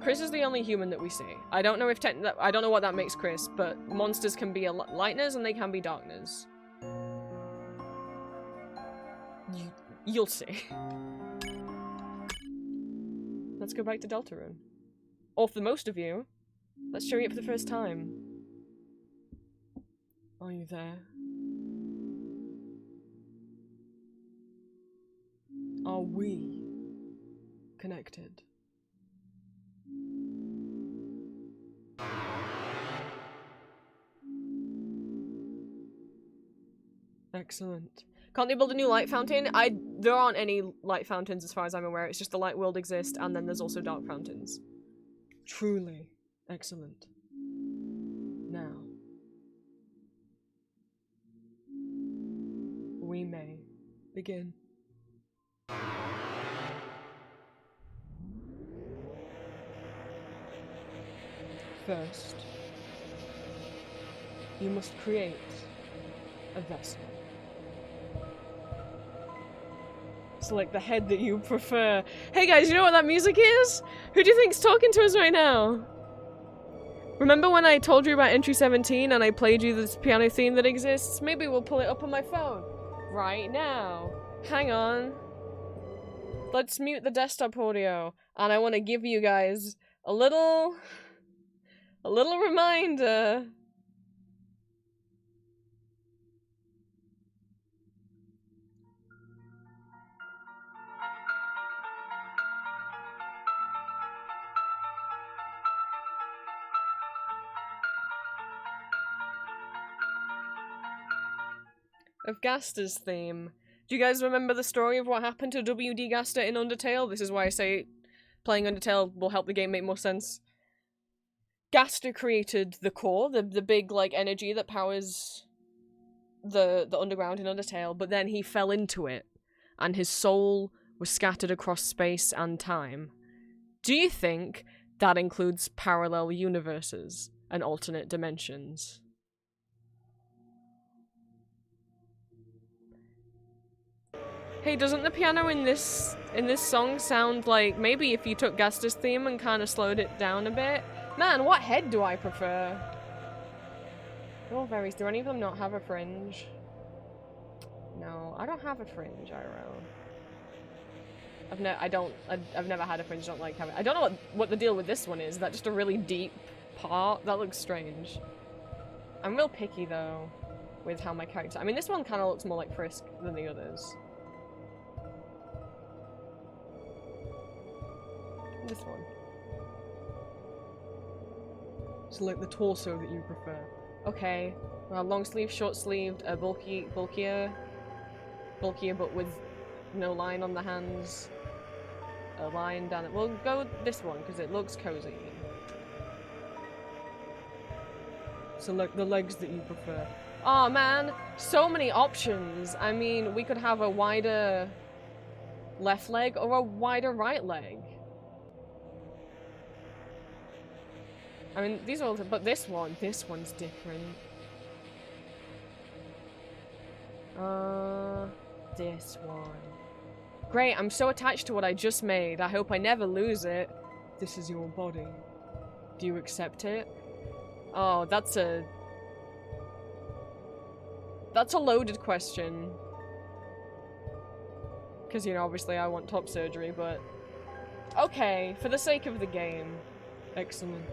Speaker 1: Chris is the only human that we see. I don't know if I don't know what that makes Chris, but monsters can be a lightness and they can be darkness. You'll see. Let's go back to Deltarune. Or for most of you, let's show you it for the first time. Are you there? Are we connected? Excellent. Can't they build a new light fountain? There aren't any light fountains as far as I'm aware. It's just the light world exists, and then there's also dark fountains. Truly excellent. Now, we may begin. First, you must create a vessel. Select the head that you prefer. Hey guys, you know what that music is? Who do you think's talking to us right now? Remember when I told you about entry 17 and I played you this piano theme that exists? Maybe we'll pull it up on my phone right now. Hang on. let's mute the desktop audio. And I want to give you guys a little reminder. Of Gaster's theme. Do you guys remember the story of what happened to W.D. Gaster in Undertale? This is why I say playing Undertale will help the game make more sense. Gaster created the core, the big, like, energy that powers the underground in Undertale, but then he fell into it, and his soul was scattered across space and time. Do you think that includes parallel universes and alternate dimensions? Hey, doesn't the piano in this song sound like maybe if you took Gaster's theme and kind of slowed it down a bit? Man, what head do I prefer? It all varies. Do any of them not have a fringe? No, I don't have a fringe, IRL. I've never had a fringe, don't like having. I don't know what the deal with this one is. Is that just a really deep part? That looks strange. I'm real picky though with how my character. I mean, this one kind of looks more like Frisk than the others. This one. Select the torso that you prefer. Okay. Well, long sleeve, short sleeved, bulkier but with no line on the hands. A line down it. We'll go with this one because it looks cozy. Select the legs that you prefer. Oh man, so many options. I mean, we could have a wider left leg or a wider right leg. I mean, these are all, but this one's different. This one. Great, I'm so attached to what I just made. I hope I never lose it. This is your body. Do you accept it? Oh, that's a loaded question. Because, you know, obviously I want top surgery, but... Okay, for the sake of the game. Excellent.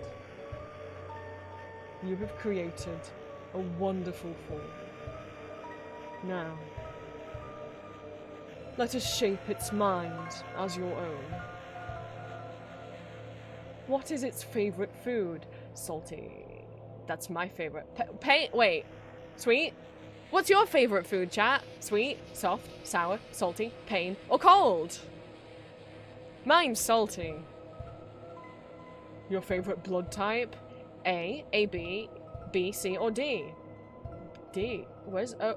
Speaker 1: You have created a wonderful form. Now, let us shape its mind as your own. What is its favorite food? Salty. That's my favorite. Wait. Sweet? What's your favorite food, chat? Sweet, soft, sour, salty, pain, or cold? Mine's salty. Your favorite blood type? A, AB, B, C, or D? D. Where's O?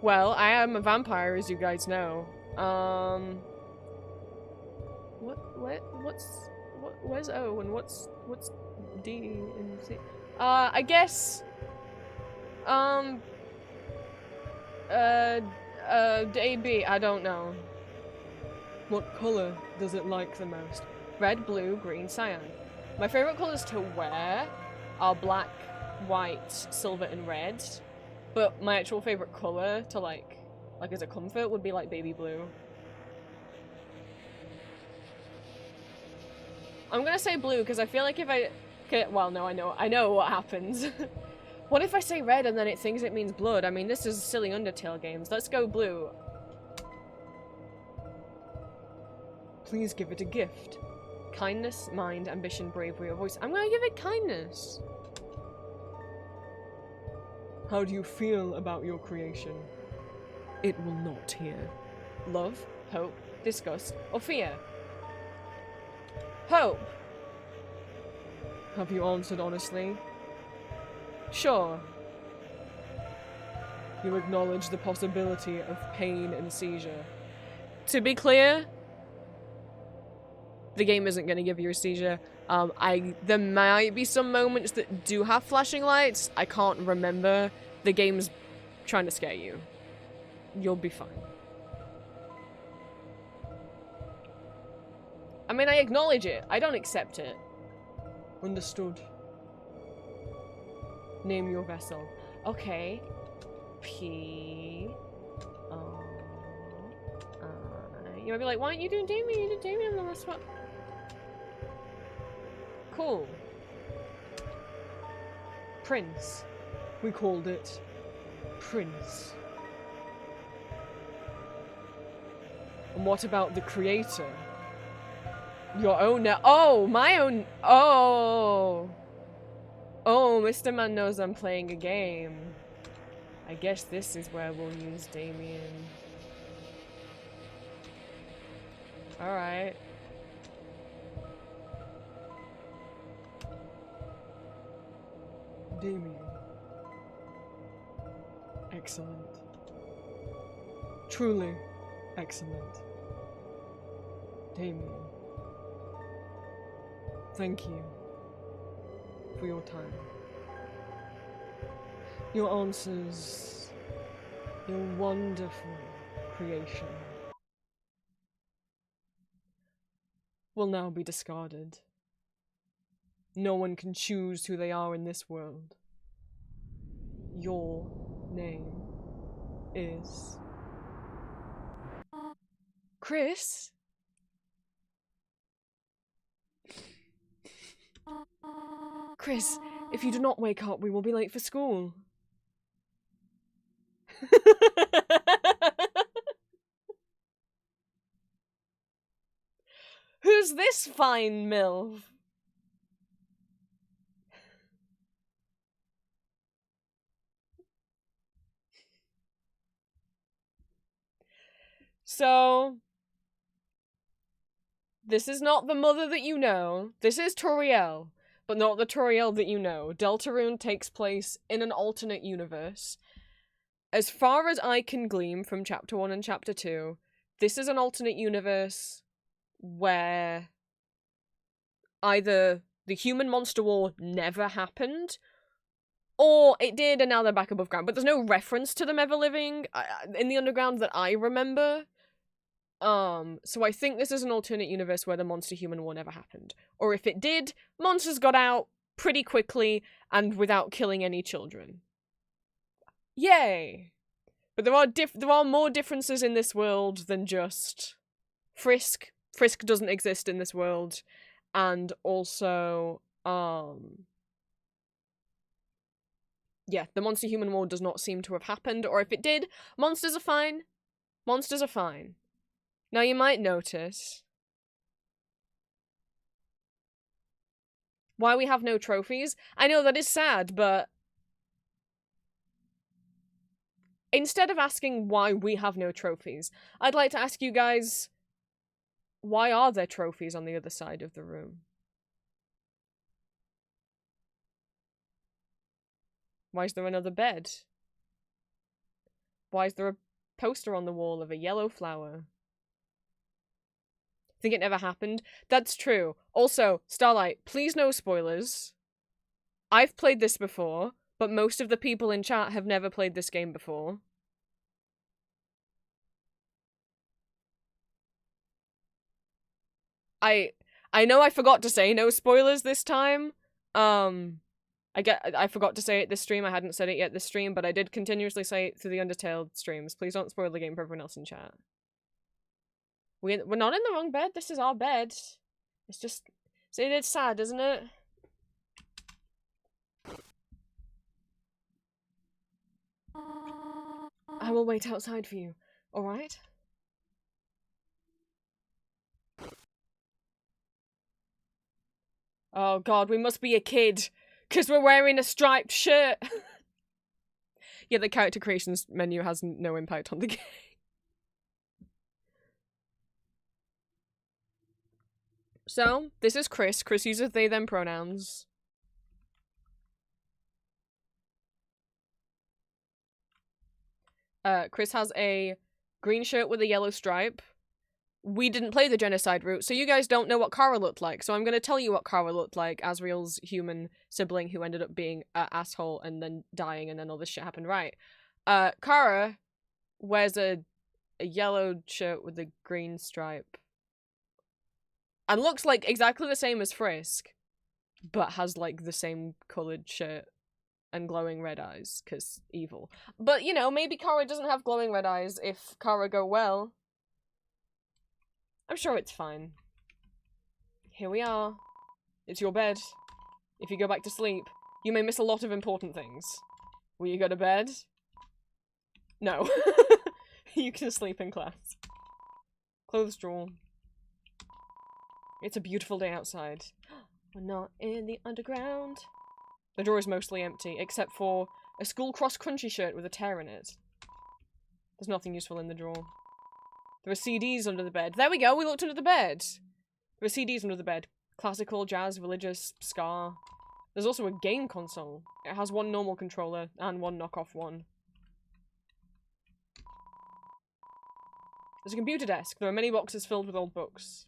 Speaker 1: Well, I am a vampire, as you guys know. Where's O and what's D and C? I guess, AB, I don't know. What color does it like the most? Red, blue, green, cyan. My favorite colors to wear are black, white, silver, and red. But my actual favorite color to like as a comfort would be like baby blue. I'm gonna say blue because I feel like if I... Okay, well, no, I know what happens. What if I say red and then it thinks it means blood? I mean, this is silly Undertale games. Let's go blue. Please give it a gift. Kindness, mind, ambition, bravery, or voice. I'm gonna give it kindness. How do you feel about your creation? It will not hear. Love, hope, disgust, or fear? Hope. Have you answered honestly? Sure. You acknowledge the possibility of pain and seizure. To be clear, the game isn't going to give you a seizure. There might be some moments that do have flashing lights. I can't remember. The game's trying to scare you. You'll be fine. I mean, I acknowledge it. I don't accept it. Understood. Name your vessel. Okay. P... I... You might be like, why aren't you doing Damien? You did Damien the last one. Cool. Prince. We called it Prince. And what about the creator? Your own oh, my own oh. Oh, Mr. Man knows I'm playing a game. I guess this is where we'll use Damien. Alright. Damien. Excellent. Truly excellent. Damien. Thank you for your time. Your answers. Your wonderful creation will now be discarded. No one can choose who they are in this world. Your name is... Chris? Chris, if you do not wake up, we will be late for school. Who's this fine MILF? So, this is not the mother that you know. This is Toriel, but not the Toriel that you know. Deltarune takes place in an alternate universe. As far as I can glean from Chapter 1 and Chapter 2, this is an alternate universe where either the human monster war never happened, or it did and now they're back above ground. But there's no reference to them ever living in the underground that I remember. So I think this is an alternate universe where the monster-human war never happened. Or if it did, monsters got out pretty quickly and without killing any children. Yay! But there are more differences in this world than just Frisk. Frisk doesn't exist in this world. And also, yeah, the monster-human war does not seem to have happened. Or if it did, monsters are fine. Monsters are fine. Now you might notice why we have no trophies. I know that is sad, but instead of asking why we have no trophies, I'd like to ask you guys, why are there trophies on the other side of the room? Why is there another bed? Why is there a poster on the wall of a yellow flower? Think it never happened? That's true. Also, Starlight, please no spoilers. I've played this before, but most of the people in chat have never played this game before. I know I forgot to say no spoilers this time. I forgot to say it this stream. I hadn't said it yet this stream, but I did continuously say it through the Undertale streams. Please don't spoil the game for everyone else in chat. We're not in the wrong bed. This is our bed. It's just... See, it's sad, isn't it? I will wait outside for you. Alright? Oh god, we must be a kid. Because we're wearing a striped shirt. Yeah, the character creations menu has no impact on the game. So, this is Chris. Chris uses they, them pronouns. Chris has a green shirt with a yellow stripe. We didn't play the genocide route, so you guys don't know what Kara looked like. So I'm going to tell you what Kara looked like, Asriel's human sibling who ended up being an asshole and then dying and then all this shit happened. Right. Kara wears a yellow shirt with a green stripe. And looks like exactly the same as Frisk, but has like the same coloured shirt and glowing red eyes, because evil. But, you know, maybe Kara doesn't have glowing red eyes if Kara go well. I'm sure it's fine. Here we are. It's your bed. If you go back to sleep, you may miss a lot of important things. Will you go to bed? No. You can sleep in class. Clothes drawer. It's a beautiful day outside. We're not in the underground. The drawer is mostly empty, except for a school cross-country shirt with a tear in it. There's nothing useful in the drawer. There are CDs under the bed. There we go, we looked under the bed. There are CDs under the bed. Classical, jazz, religious, ska. There's also a game console. It has one normal controller and one knockoff one. There's a computer desk. There are many boxes filled with old books.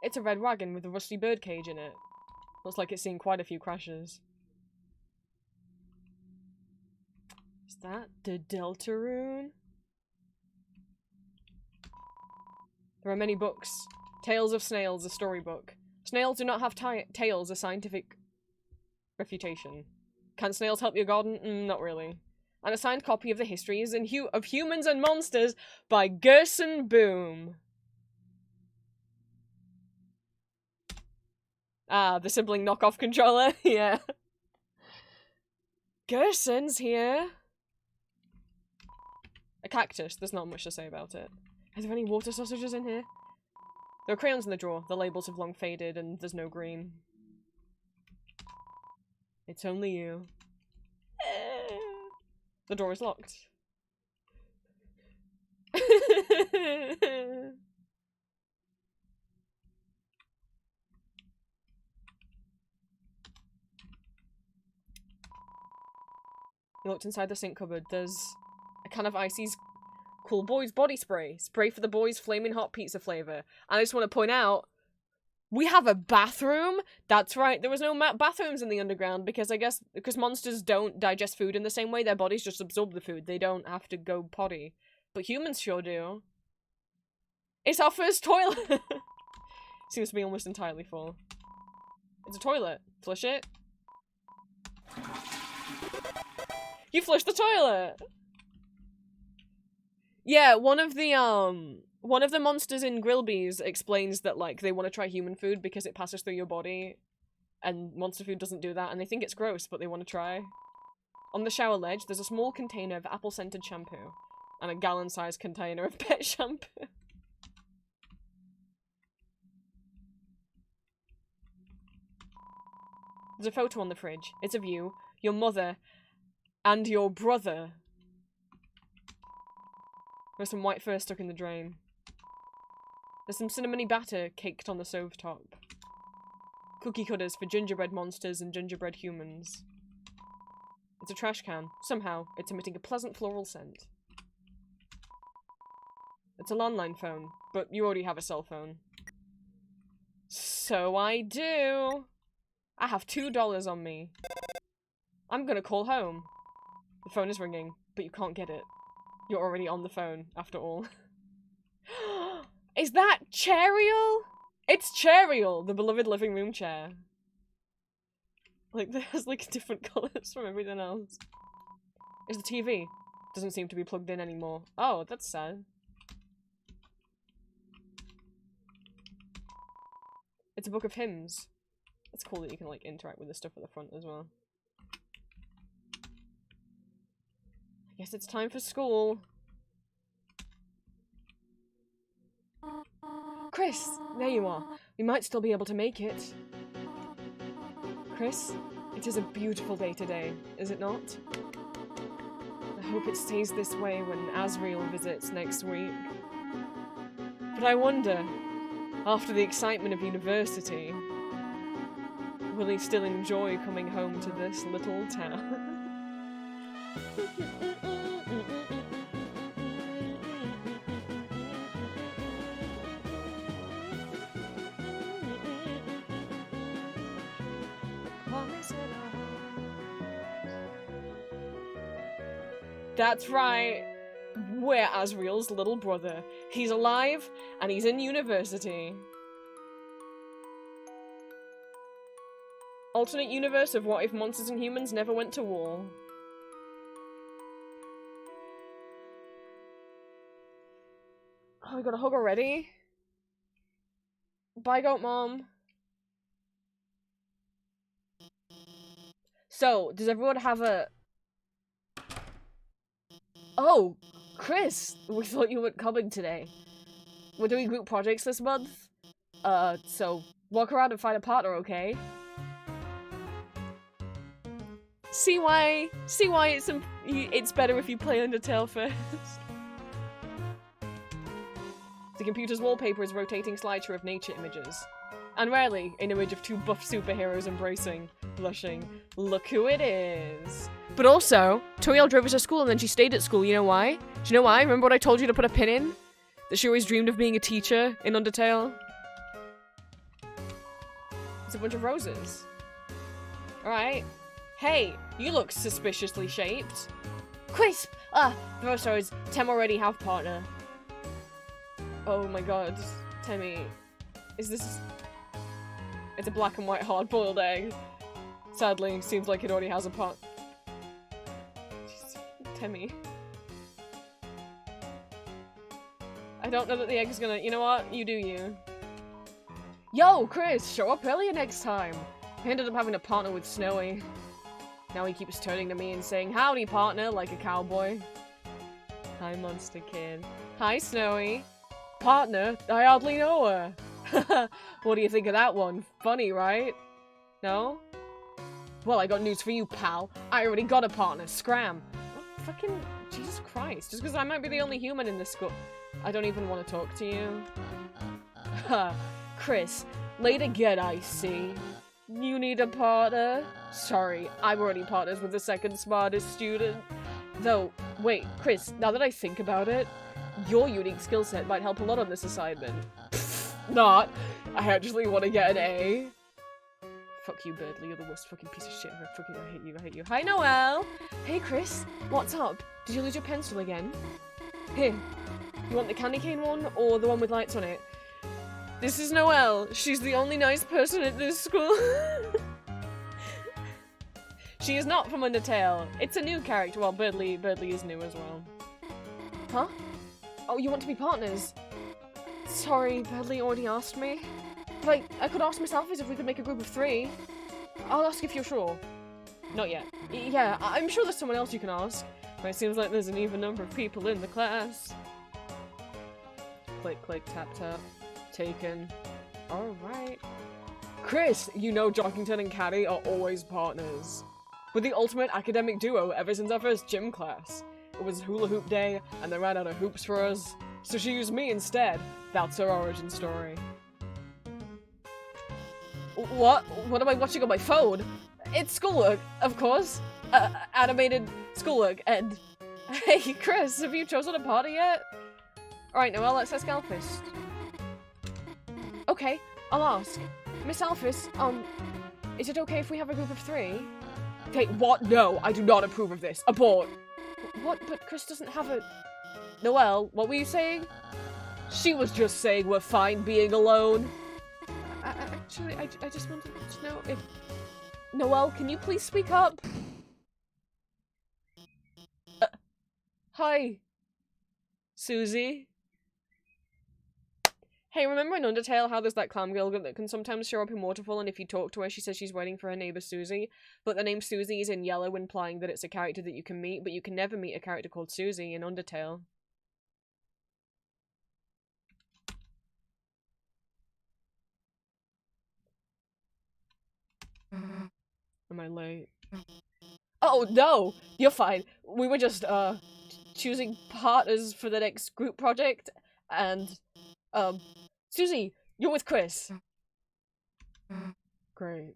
Speaker 1: It's a red wagon with a rusty birdcage in it. Looks like it's seen quite a few crashes. Is that the deltarune? There are many books. Tales of Snails, a storybook. Snails do not have tails, a scientific refutation. Can snails help your garden? Not really. And a signed copy of the Histories of Humans and Monsters by Gerson Boom. Ah, the sibling knockoff controller, yeah. Gerson's here. A cactus, there's not much to say about it. Are there any water sausages in here? There are crayons in the drawer. The labels have long faded and there's no green. It's only you. The door is locked. You looked inside the sink cupboard. There's a can of Icy's Cool Boys body spray. Spray for the boys, flaming hot pizza flavor. And I just want to point out, we have a bathroom? That's right, there was no bathrooms in the underground because I guess, because monsters don't digest food in the same way, their bodies just absorb the food. They don't have to go potty. But humans sure do. It's our first toilet! Seems to be almost entirely full. It's a toilet. Flush it. You flushed the toilet! Yeah, one of the monsters in Grillby's explains that, like, they want to try human food because it passes through your body, and monster food doesn't do that, and they think it's gross, but they want to try. On the shower ledge, there's a small container of apple-scented shampoo, and a gallon-sized container of pet shampoo. There's a photo on the fridge. It's of you, your mother, and your brother. There's some white fur stuck in the drain. There's some cinnamony batter caked on the stove top. Cookie cutters for gingerbread monsters and gingerbread humans. It's a trash can. Somehow, it's emitting a pleasant floral scent. It's a landline phone, but you already have a cell phone. So I do! I have $2 on me. I'm gonna call home. The phone is ringing, but you can't get it. You're already on the phone, after all. Is that Chariel? It's Chariel, the beloved living room chair. Like, there's like different colours from everything else. Is the TV? Doesn't seem to be plugged in anymore. Oh, that's sad. It's a book of hymns. It's cool that you can, like, interact with the stuff at the front as well. I guess it's time for school. Chris, there you are. We might still be able to make it. Chris, it is a beautiful day today, is it not? I hope it stays this way when Asriel visits next week. But I wonder, after the excitement of university, will he still enjoy coming home to this little town? That's right. We're Asriel's little brother. He's alive, and he's in university. Alternate universe of what if monsters and humans never went to war. Oh, I got a hug already? Bye, goat mom. So, does everyone have a... Oh, Chris! We thought you weren't coming today. We're doing group projects this month. So, walk around and find a partner, okay? See why it's better if you play Undertale first. The computer's wallpaper is a rotating slideshow of nature images. And rarely, an image of two buff superheroes embracing, blushing. Look who it is. But also, Toriel drove us to school and then she stayed at school, you know why? Do you know why? Remember what I told you to put a pin in? That she always dreamed of being a teacher in Undertale? It's a bunch of roses. Alright. Hey, you look suspiciously shaped. Crisp! Throw stories. Tem already have partner. Oh my god. Temmie. Is this... It's a black and white hard-boiled egg. Sadly, seems like it already has a part. Temmie. I don't know that the egg is gonna... You know what? You do you. Yo, Chris! Show up earlier next time! I ended up having a partner with Snowy. Now he keeps turning to me and saying, howdy, partner, like a cowboy. Hi, monster kid. Hi, Snowy. Partner? I hardly know her. What do you think of that one? Funny, right? No? Well, I got news for you, pal. I already got a partner. Scram. Oh, fucking Jesus Christ. Just because I might be the only human in this school. I don't even want to talk to you. Chris, late again, I see. You need a partner? Sorry, I'm already partners with the second smartest student. Though, wait, Chris, now that I think about it, your unique skill set might help a lot on this assignment. Not. I actually want to get an A. Fuck you, Birdly, you're the worst fucking piece of shit. I hate you. Hi, Noelle! Hey, Chris, what's up? Did you lose your pencil again? Here, you want the candy cane one, or the one with lights on it? This is Noelle. She's the only nice person at this school. She is not from Undertale. It's a new character. Well, Birdly is new as well. Huh? Oh, you want to be partners? Sorry, Birdly already asked me. But I could ask Miss Alphys if we could make a group of 3. I'll ask if you're sure. Not yet. Yeah, I'm sure there's someone else you can ask. But it seems like there's an even number of people in the class. Click, click, tap, tap. Taken. Alright. Chris, you know Jockington and Caddy are always partners. We're the ultimate academic duo ever since our first gym class. It was hula hoop day, and they ran out of hoops for us, so she used me instead. That's her origin story. What? What am I watching on my phone? It's schoolwork, of course. Animated schoolwork, and... Hey, Chris, have you chosen a partner yet? Alright, Noelle, let's ask Alphys. Okay, I'll ask. Miss Alphys, is it okay if we have a group of 3? Okay, what? No, I do not approve of this. Abort. What? But Chris doesn't have a... Noelle, what were you saying? She was just saying we're fine being alone. Actually, I just wanted to know if... Noelle, can you please speak up? Hi. Susie? Hey, remember in Undertale how there's that clam girl that can sometimes show up in Waterfall, and if you talk to her, she says she's waiting for her neighbor Susie, but the name Susie is in yellow, implying that it's a character that you can meet, but you can never meet a character called Susie in Undertale. Am I late? Oh, no! You're fine. We were just, choosing partners for the next group project, and, Susie, you're with Chris. Great.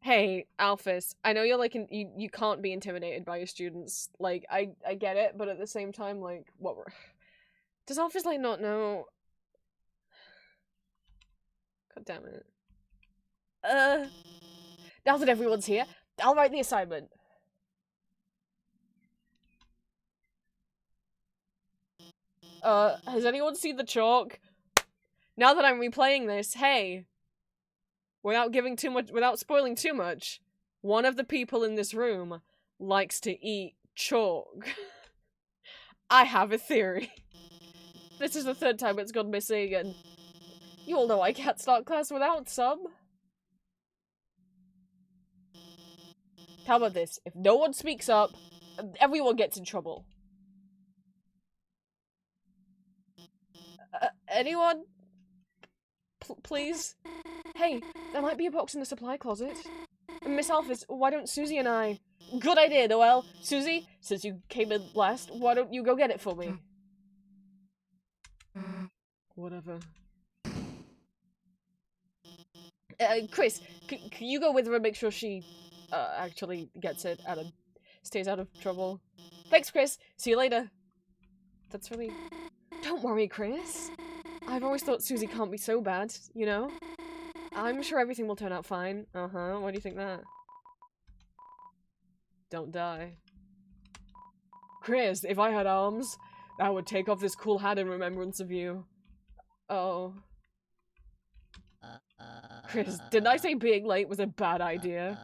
Speaker 1: Hey, Alphys, I know you're like, you can't be intimidated by your students. Like, I get it, but at the same time, like, what were... Does Alphys, like, not know? God damn it. Now that everyone's here, I'll write the assignment. Has anyone seen the chalk? Now that I'm replaying this, hey, without spoiling too much, one of the people in this room likes to eat chalk. I have a theory. This is the third time it's gone missing, and you all know I can't start class without some. How about this? If no one speaks up, everyone gets in trouble. Anyone? Please? Hey, there might be a box in the supply closet. Miss Alphys, why don't Susie and I... Good idea, Noelle. Susie, since you came in last, why don't you go get it for me? Whatever. Chris, can you go with her and make sure she, actually gets it and stays out of trouble? Thanks, Chris. See you later. That's really... Don't worry, Chris. I've always thought Susie can't be so bad, you know? I'm sure everything will turn out fine. Uh-huh, why do you think that? Don't die. Chris, if I had arms, I would take off this cool hat in remembrance of you. Oh. Chris, didn't I say being late was a bad idea?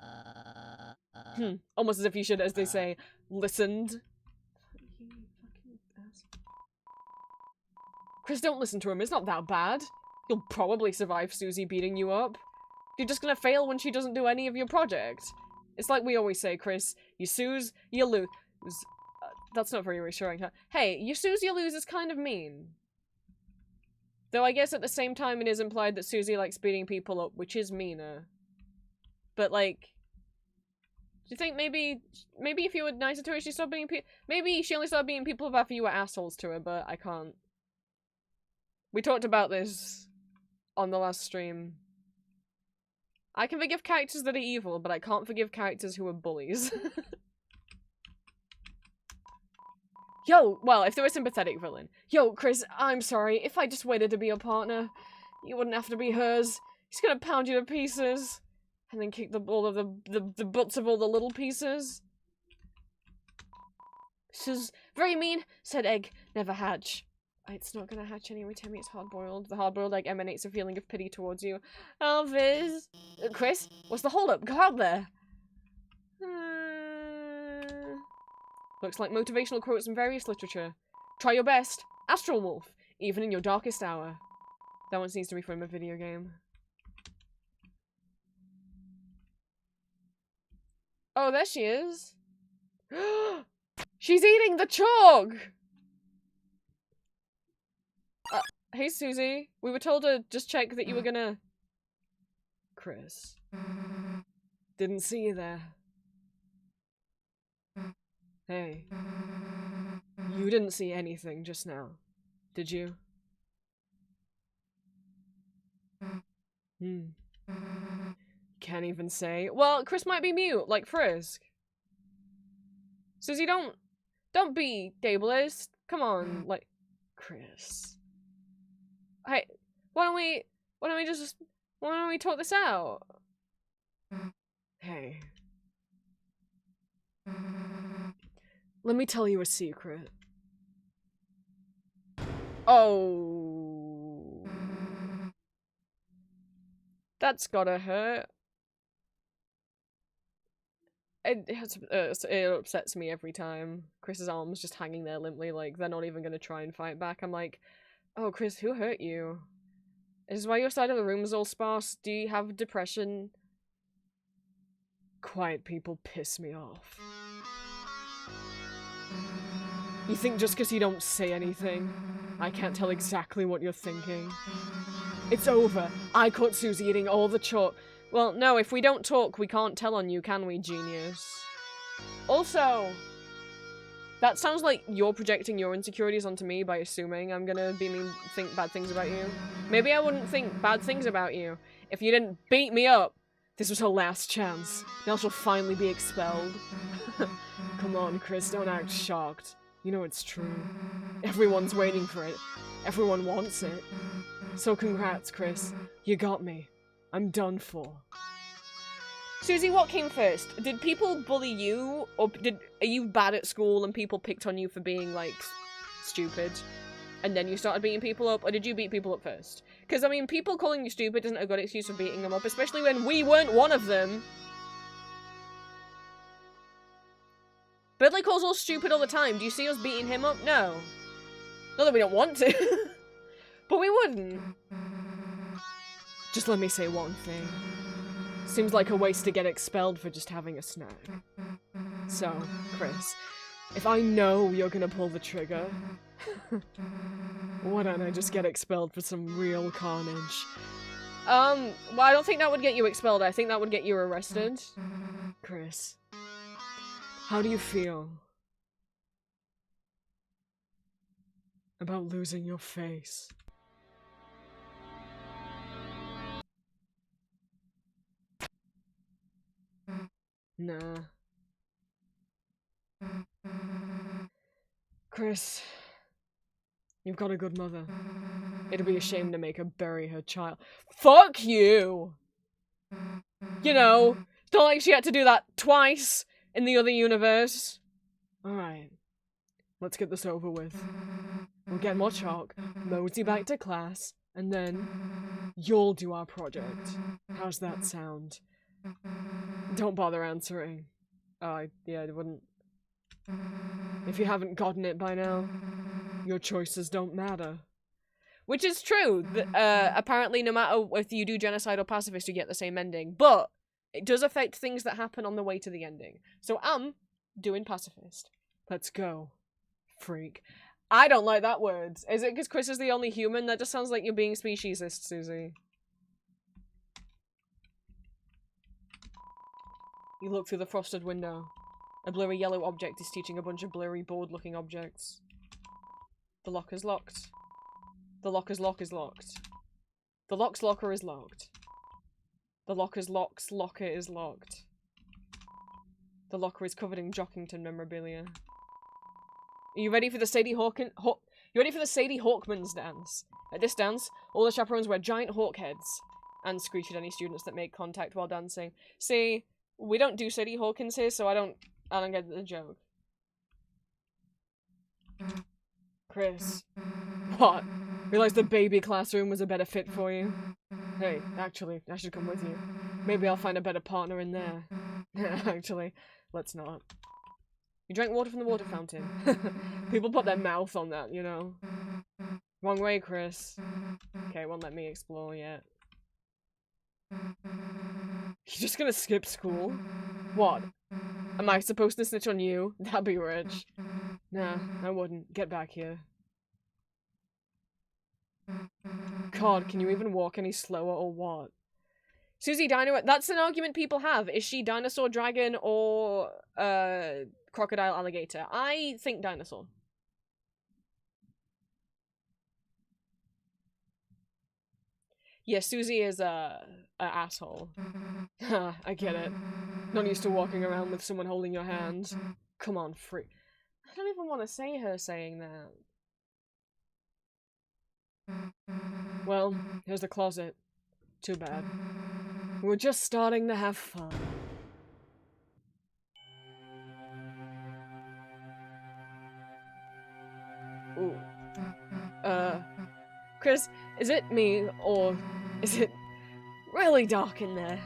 Speaker 1: Almost as if you should, as they say, listened. Chris, don't listen to him. It's not that bad. You'll probably survive Susie beating you up. You're just gonna fail when she doesn't do any of your project. It's like we always say, Chris. You snooze, you lose. That's not very reassuring, huh? Hey, you snooze, you lose is kind of mean. Though I guess at the same time it is implied that Susie likes beating people up, which is meaner. But like... Do you think maybe if you were nicer to her, she'd stop beating people? Maybe she only started beating people up after you were assholes to her, but I can't. We talked about this on the last stream. I can forgive characters that are evil, but I can't forgive characters who are bullies. Yo, well, if they're a sympathetic villain. Yo, Chris, I'm sorry. If I just waited to be your partner, you wouldn't have to be hers. He's gonna pound you to pieces. And then kick all of the butts of all the little pieces. She's very mean, said egg. Never hatch. It's not gonna hatch anyway, Timmy. It's hard-boiled. The hard-boiled egg emanates a feeling of pity towards you. Elvis! Chris, what's the hold-up? Go out there! Looks like motivational quotes in various literature. Try your best. Astral Wolf. Even in your darkest hour. That one seems to be from a video game. Oh, there she is. She's eating the chalk! Hey, Susie. We were told to just check that you were gonna... Chris. Didn't see you there. Hey. You didn't see anything just now, did you? Can't even say. Well, Chris might be mute, like Frisk. Susie, don't be ableist. Come on, like... Chris. Hey, why don't we talk this out? Hey. Let me tell you a secret. Oh. That's gotta hurt. It upsets me every time. Chris's arms just hanging there limply, like they're not even gonna try and fight back. I'm like, oh, Chris, who hurt you? Is this why your side of the room is all sparse? Do you have depression? Quiet people piss me off. You think just because you don't say anything, I can't tell exactly what you're thinking? It's over. I caught Susie eating all the chalk. Well, no, if we don't talk, we can't tell on you, can we, genius? Also, that sounds like you're projecting your insecurities onto me by assuming I'm gonna think bad things about you. Maybe I wouldn't think bad things about you if you didn't beat me up. This was her last chance. Now she'll finally be expelled. Come on, Chris, don't act shocked. You know it's true. Everyone's waiting for it. Everyone wants it. So congrats, Chris. You got me. I'm done for. Susie, what came first? Did people bully you? Or are you bad at school and people picked on you for being, like, stupid? And then you started beating people up? Or did you beat people up first? Because, I mean, people calling you stupid isn't a good excuse for beating them up, especially when we weren't one of them. Bentley calls us stupid all the time. Do you see us beating him up? No. Not that we don't want to, but we wouldn't. Just let me say one thing. Seems like a waste to get expelled for just having a snack. So, Chris, if I know you're gonna pull the trigger, why don't I just get expelled for some real carnage? Well, I don't think that would get you expelled. I think that would get you arrested. Chris, how do you feel about losing your face? Nah. Chris, you've got a good mother. It'd be a shame to make her bury her child. Fuck you! You know, it's not like she had to do that twice in the other universe. Alright, let's get this over with. We'll get more chalk, mosey back to class, and then you'll do our project. How's that sound? Don't bother answering. Yeah, it wouldn't. If you haven't gotten it by now, your choices don't matter. Which is true. Apparently, no matter if you do genocide or pacifist, you get the same ending. But it does affect things that happen on the way to the ending. So I'm doing pacifist. Let's go, freak. I don't like that word. Is it because Chris is the only human? That just sounds like you're being speciesist, Susie. You look through the frosted window. A blurry yellow object is teaching a bunch of blurry, bored-looking objects. The locker's locked. The locker's lock is locked. The lock's locker is locked. The locker's lock's locker is locked. The locker is covered in Jockington memorabilia. Are you ready for the Sadie You ready for the Sadie Hawkman's dance? At this dance, all the chaperones wear giant hawk heads and screech at any students that make contact while dancing. See, we don't do Sadie Hawkins here, so I don't get the joke. Chris. What? Realized the baby classroom was a better fit for you? Hey, actually, I should come with you. Maybe I'll find a better partner in there. Actually, let's not. You drank water from the water fountain. People put their mouth on that, you know. Wrong way, Chris. Okay, won't let me explore yet. You're just gonna skip school? What? Am I supposed to snitch on you? That'd be rich. Nah, I wouldn't. Get back here. God, can you even walk any slower or what? Susie Dino, that's an argument people have. Is she dinosaur, dragon, or crocodile, alligator? I think dinosaur. Yeah, Susie is a asshole. I get it. Not used to walking around with someone holding your hand. Come on, freak. I don't even want to say her saying that. Well, here's the closet. Too bad. We're just starting to have fun. Ooh. Chris, is it me, or is it really dark in there?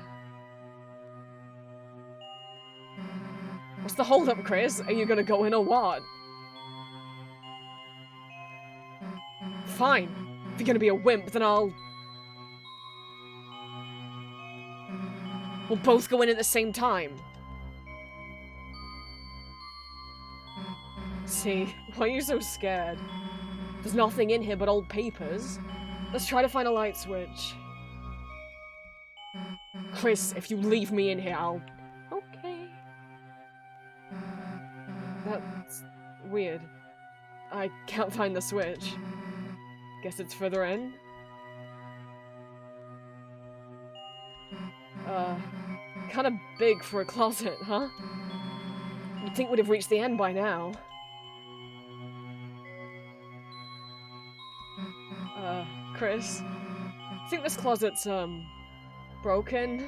Speaker 1: What's the holdup, Chris? Are you gonna go in or what? Fine. If you're gonna be a wimp, then I'll... We'll both go in at the same time. See, why are you so scared? There's nothing in here but old papers. Let's try to find a light switch. Chris, if you leave me in here, I'll... Okay. That's weird. I can't find the switch. Guess it's further in? Kinda big for a closet, huh? You'd think we'd have reached the end by now. Chris, I think this closet's, broken.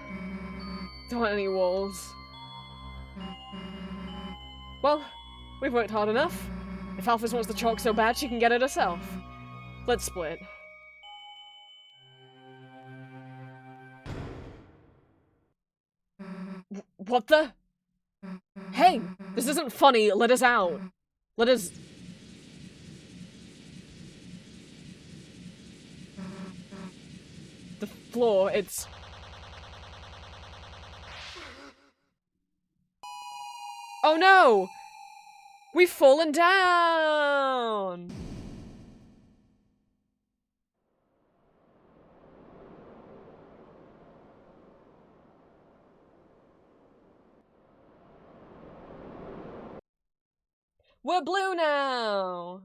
Speaker 1: Don't want any walls. Well, we've worked hard enough. If Alphys wants the chalk so bad, she can get it herself. Let's split. What the? Hey! This isn't funny, let us out. Let us... floor, it's... Oh no! We've fallen down! We're blue now!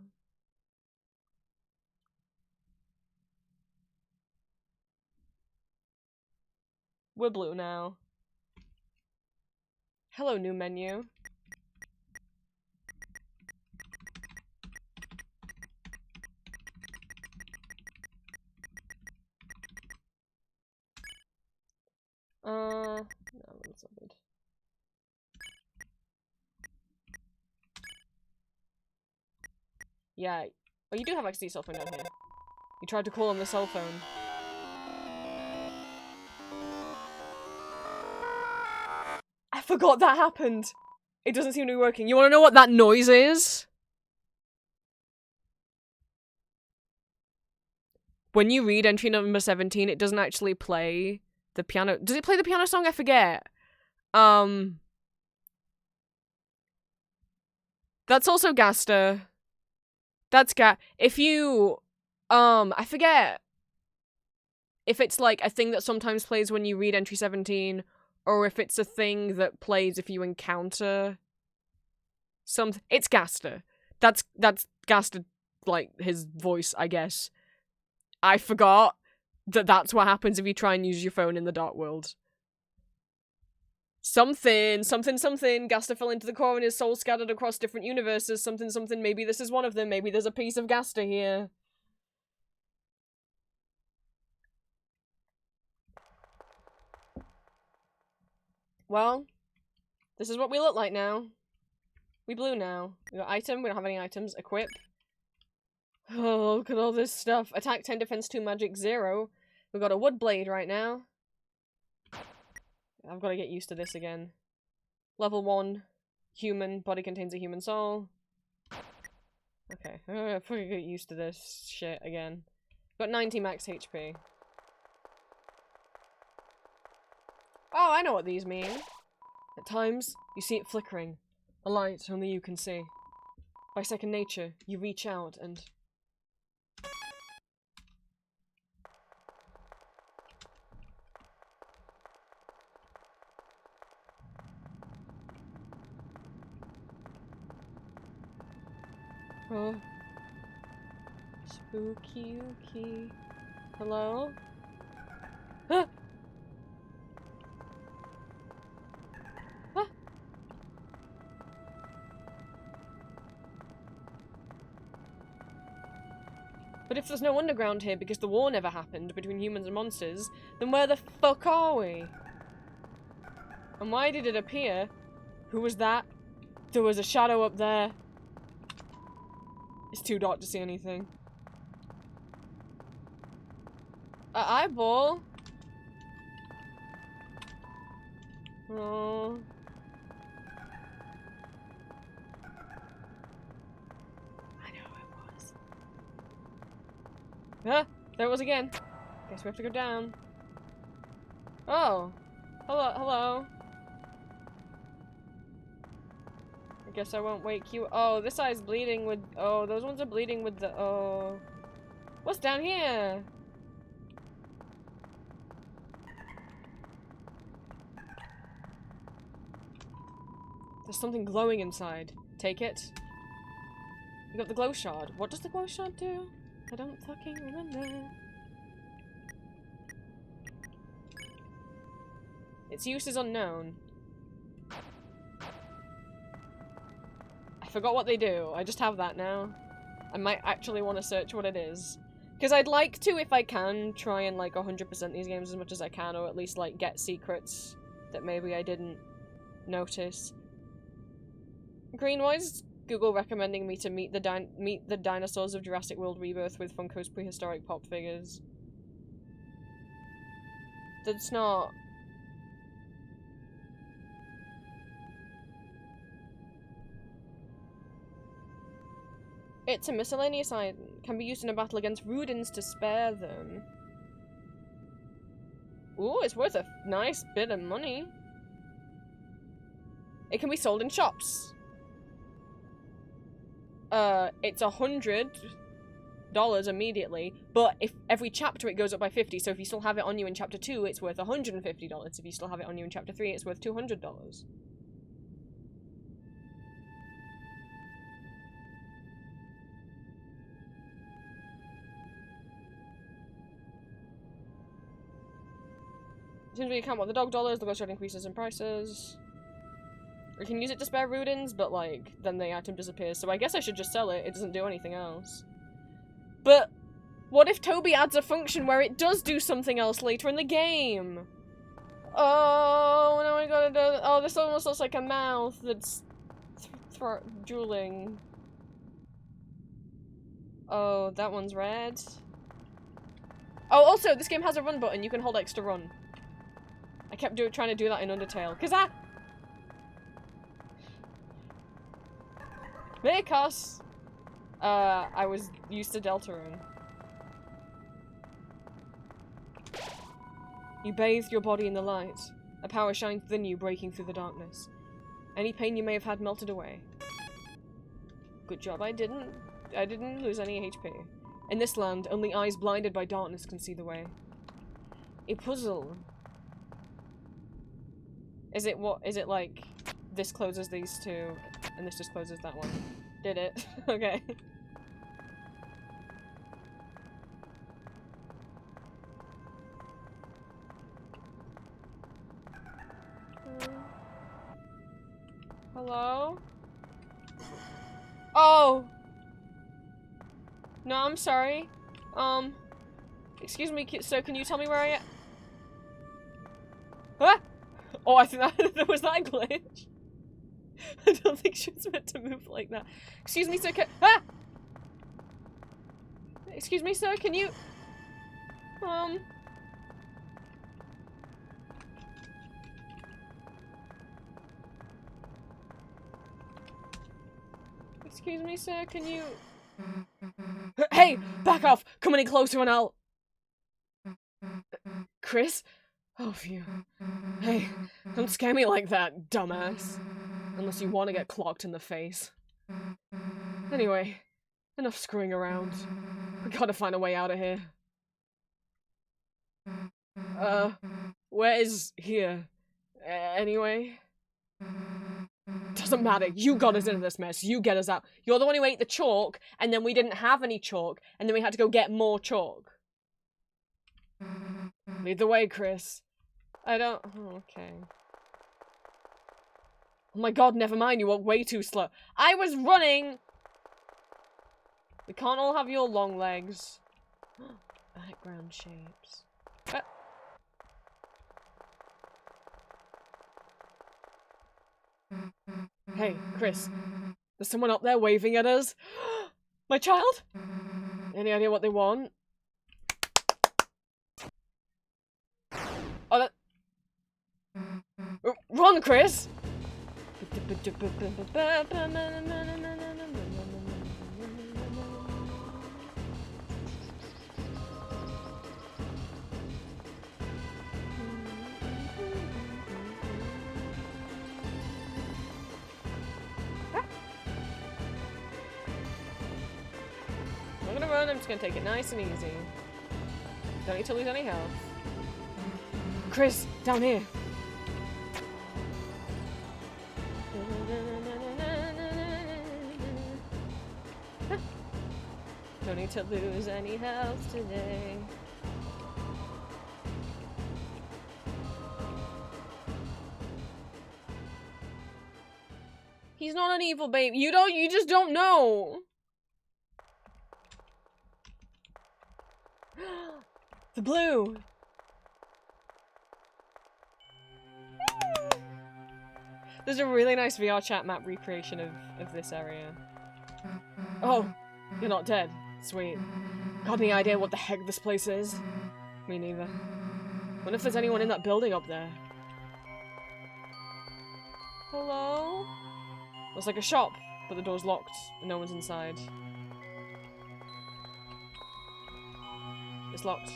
Speaker 1: We're blue now. Hello, new menu. No, that's not good. Yeah. Oh, you do have access to your cell phone down here. You tried to call on the cell phone. I forgot that happened! It doesn't seem to be working. You wanna know what that noise is? When you read entry number 17, it doesn't actually play the piano. Does it play the piano song? I forget. That's also Gaster. That's if you, I forget if it's like a thing that sometimes plays when you read entry 17, or if it's a thing that plays if you encounter it's Gaster. That's Gaster, like, his voice, I guess. I forgot that that's what happens if you try and use your phone in the dark world. Something. Gaster fell into the core and his soul scattered across different universes. Something. Maybe this is one of them. Maybe there's a piece of Gaster here. Well, this is what we look like now. We blue now. We got item. We don't have any items. Equip. Oh, look at all this stuff. Attack 10, defense 2, magic 0. We've got a wood blade right now. I've got to get used to this again. Level 1. Human. Body contains a human soul. Okay. I'm gonna probably get used to this shit again. Got 90 max HP. Oh, I know what these mean. At times, you see it flickering. A light only you can see. By second nature, you reach out and... Oh. Spooky. Hello? Ah! Ah! But if there's no underground here because the war never happened between humans and monsters, then where the fuck are we? And why did it appear? Who was that? There was a shadow up there. It's too dark to see anything. Eyeball? Oh. I know it was. Ah! There it was again. Guess we have to go down. Oh. Hello. I guess I won't wake you. Oh, this eye's bleeding with... Oh, those ones are bleeding with the... Oh. What's down here? There's something glowing inside. Take it. You got the glow shard. What does the glow shard do? I don't fucking remember. Its use is unknown. I forgot what they do. I just have that now. I might actually want to search what it is. Because I'd like to, if I can, try and, like, 100% these games as much as I can, or at least, like, get secrets that maybe I didn't notice. Green, why is Google recommending me to meet the dinosaurs of Jurassic World Rebirth with Funko's prehistoric pop figures? That's not... It's a miscellaneous item. Can be used in a battle against Rudins to spare them. Ooh, it's worth a nice bit of money. It can be sold in shops. It's $100 immediately, but if every chapter it goes up by 50, so if you still have it on you in chapter 2, it's worth $150. If you still have it on you in chapter 3, it's worth $200. As soon as we account what the dog dollars, the ghost shard increases in prices. We can use it to spare Rudins, but like, then the item disappears. So I guess I should just sell it. It doesn't do anything else. But what if Toby adds a function where it does do something else later in the game? Oh, now I gotta do. Oh, this almost looks like a mouth that's drooling. Oh, that one's red. Oh, also, this game has a run button. You can hold X to run. I kept trying to do that in Undertale. Cause because I was used to deltarune. You bathed your body in the light. A power shined within you, breaking through the darkness. Any pain you may have had melted away. Good job, I didn't lose any HP. In this land, only eyes blinded by darkness can see the way. A puzzle. Is it like this closes these two and this just closes that one? Did it? Okay. Hello? Oh! No, I'm sorry. Excuse me, sir, can you tell me where I am? Ah! Oh, I think that was that a glitch? I don't think she was meant to move like that. Excuse me, sir, ah! Excuse me, sir, can you... Excuse me, sir, can you... Hey! Back off! Come any closer and I'll... Chris? Oh, phew. Hey, don't scare me like that, dumbass. Unless you want to get clocked in the face. Anyway, enough screwing around. We gotta find a way out of here. Where is here? Anyway? Doesn't matter. You got us into this mess. You get us out. You're the one who ate the chalk, and then we didn't have any chalk, and then we had to go get more chalk. Lead the way, Chris. I don't... Oh, okay. Oh my god, never mind. You walk way too slow. I was running! We can't all have your long legs. Background shapes. Hey, Chris. There's someone up there waving at us. My child? Any idea what they want? Oh, that... Run, Chris! I'm gonna run, I'm just gonna take it nice and easy. Don't need to lose any health. Chris, down here. Don't need to lose any health today. He's not an evil babe. You just don't know. The blue. There's a really nice VR chat map recreation of this area. Oh, you're not dead. Sweet. Got any idea what the heck this place is? Me neither. Wonder if there's anyone in that building up there. Hello? Looks like a shop, but the door's locked and no one's inside. It's locked.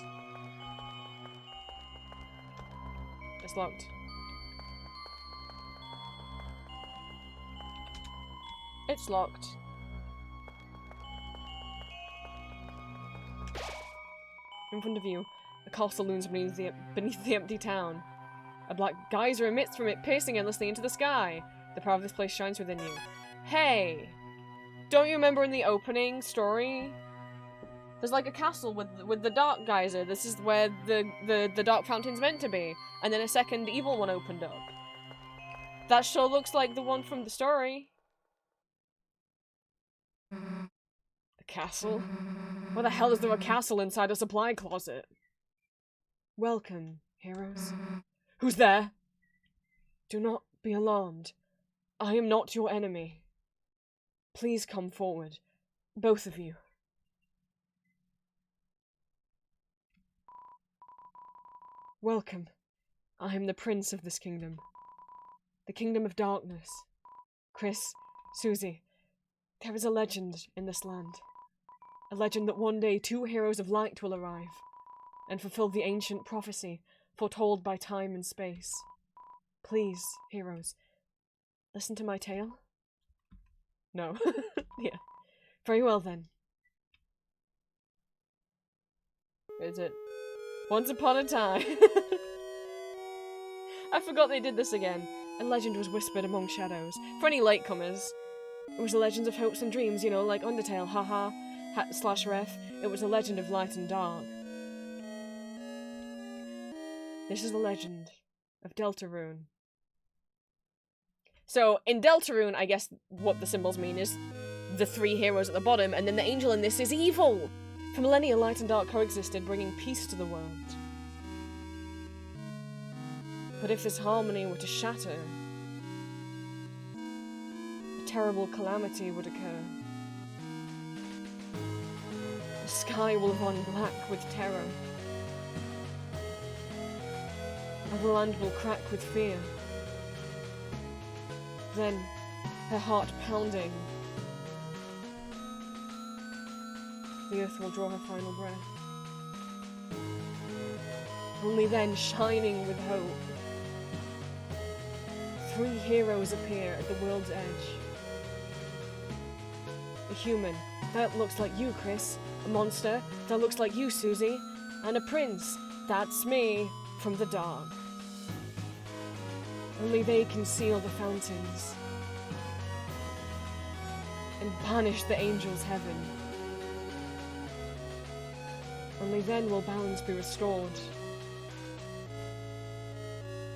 Speaker 1: It's locked. It's locked. In front of you, a castle looms beneath the empty town. A black geyser emits from it, piercing endlessly into the sky. The power of this place shines within you. Hey! Don't you remember in the opening story? There's like a castle with the dark geyser. This is where the dark fountain's meant to be. And then a second evil one opened up. That sure looks like the one from the story. A castle? Why the hell is there a castle inside a supply closet? Welcome, heroes. Who's there? Do not be alarmed. I am not your enemy. Please come forward, both of you. Welcome. I am the prince of this kingdom. The kingdom of darkness. Chris, Susie, there is a legend in this land. A legend that one day 2 heroes of light will arrive and fulfill the ancient prophecy foretold by time and space. Please, heroes, listen to my tale? No. Yeah. Very well then. Is it? Once upon a time. I forgot they did this again. A legend was whispered among shadows. For any latecomers, it was the legends of hopes and dreams, you know, like Undertale, haha, /ref. It was a legend of light and dark. This is the legend of deltarune. So, in deltarune, I guess what the symbols mean is the 3 heroes at the bottom, and then the angel in this is evil! For millennia, light and dark coexisted, bringing peace to the world. But if this harmony were to shatter, a terrible calamity would occur. The sky will run black with terror. And the land will crack with fear. Then, her heart pounding, the earth will draw her final breath. Only then, shining with hope, 3 heroes appear at the world's edge. A human, that looks like you, Chris. A monster, that looks like you, Susie. And a prince, that's me, from the dark. Only they can seal the fountains and banish the angels' heaven. Only then will balance be restored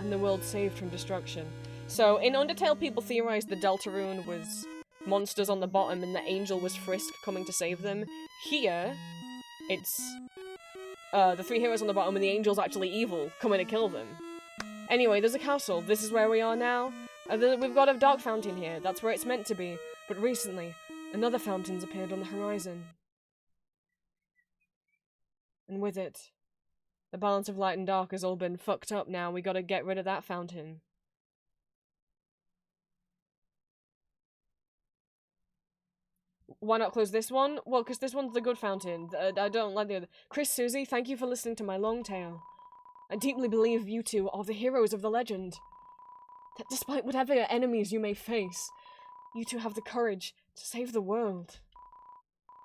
Speaker 1: and the world saved from destruction. So, in Undertale, people theorized the deltarune was monsters on the bottom and the angel was Frisk coming to save them. Here, it's the 3 heroes on the bottom and the angel's actually evil, coming to kill them. Anyway, there's a castle. This is where we are now. We've got a dark fountain here. That's where it's meant to be. But recently, another fountain's appeared on the horizon. And with it, the balance of light and dark has all been fucked up now. We gotta get rid of that fountain. Why not close this one? Well, because this one's the good fountain. I don't like the other. Chris, Susie, thank you for listening to my long tale. I deeply believe you 2 are the heroes of the legend. That despite whatever enemies you may face, you 2 have the courage to save the world.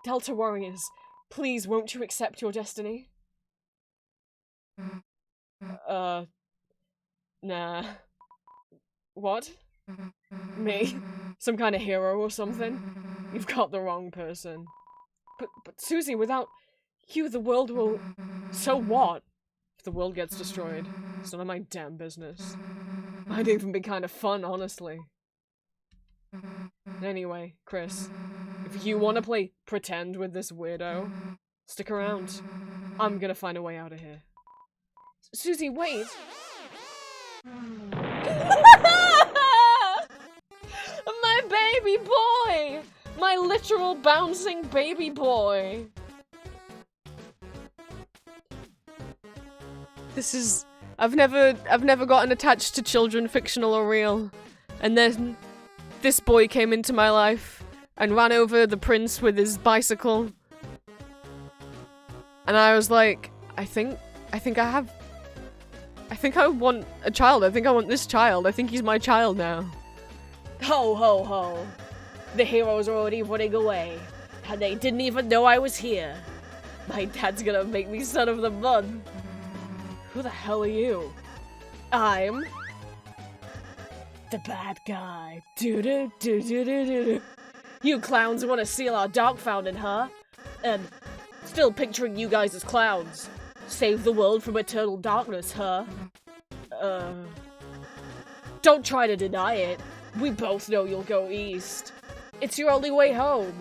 Speaker 1: Delta warriors, please won't you accept your destiny? Nah. What? Me? Some kind of hero or something? You've got the wrong person. But Susie, without you, the world will... So what? If the world gets destroyed, it's none of my damn business. Might even be kind of fun, honestly. Anyway, Chris, if you want to play pretend with this weirdo, stick around. I'm gonna find a way out of here. Susie, wait! My baby boy! My literal bouncing baby boy! This is... I've never gotten attached to children, fictional or real. And then this boy came into my life and ran over the prince with his bicycle. And I was like, I think I have I think I want a child. I think I want this child. I think he's my child now.
Speaker 4: Ho ho ho. The heroes are already running away, and they didn't even know I was here. My dad's gonna make me son of the month.
Speaker 1: Who the hell are you?
Speaker 4: I'm the bad guy. Do-do-do-do-do-do. You clowns want to steal our dark fountain, huh? And still picturing you guys as clowns. Save the world from eternal darkness, huh? Don't try to deny it. We both know you'll go east. It's your only way home.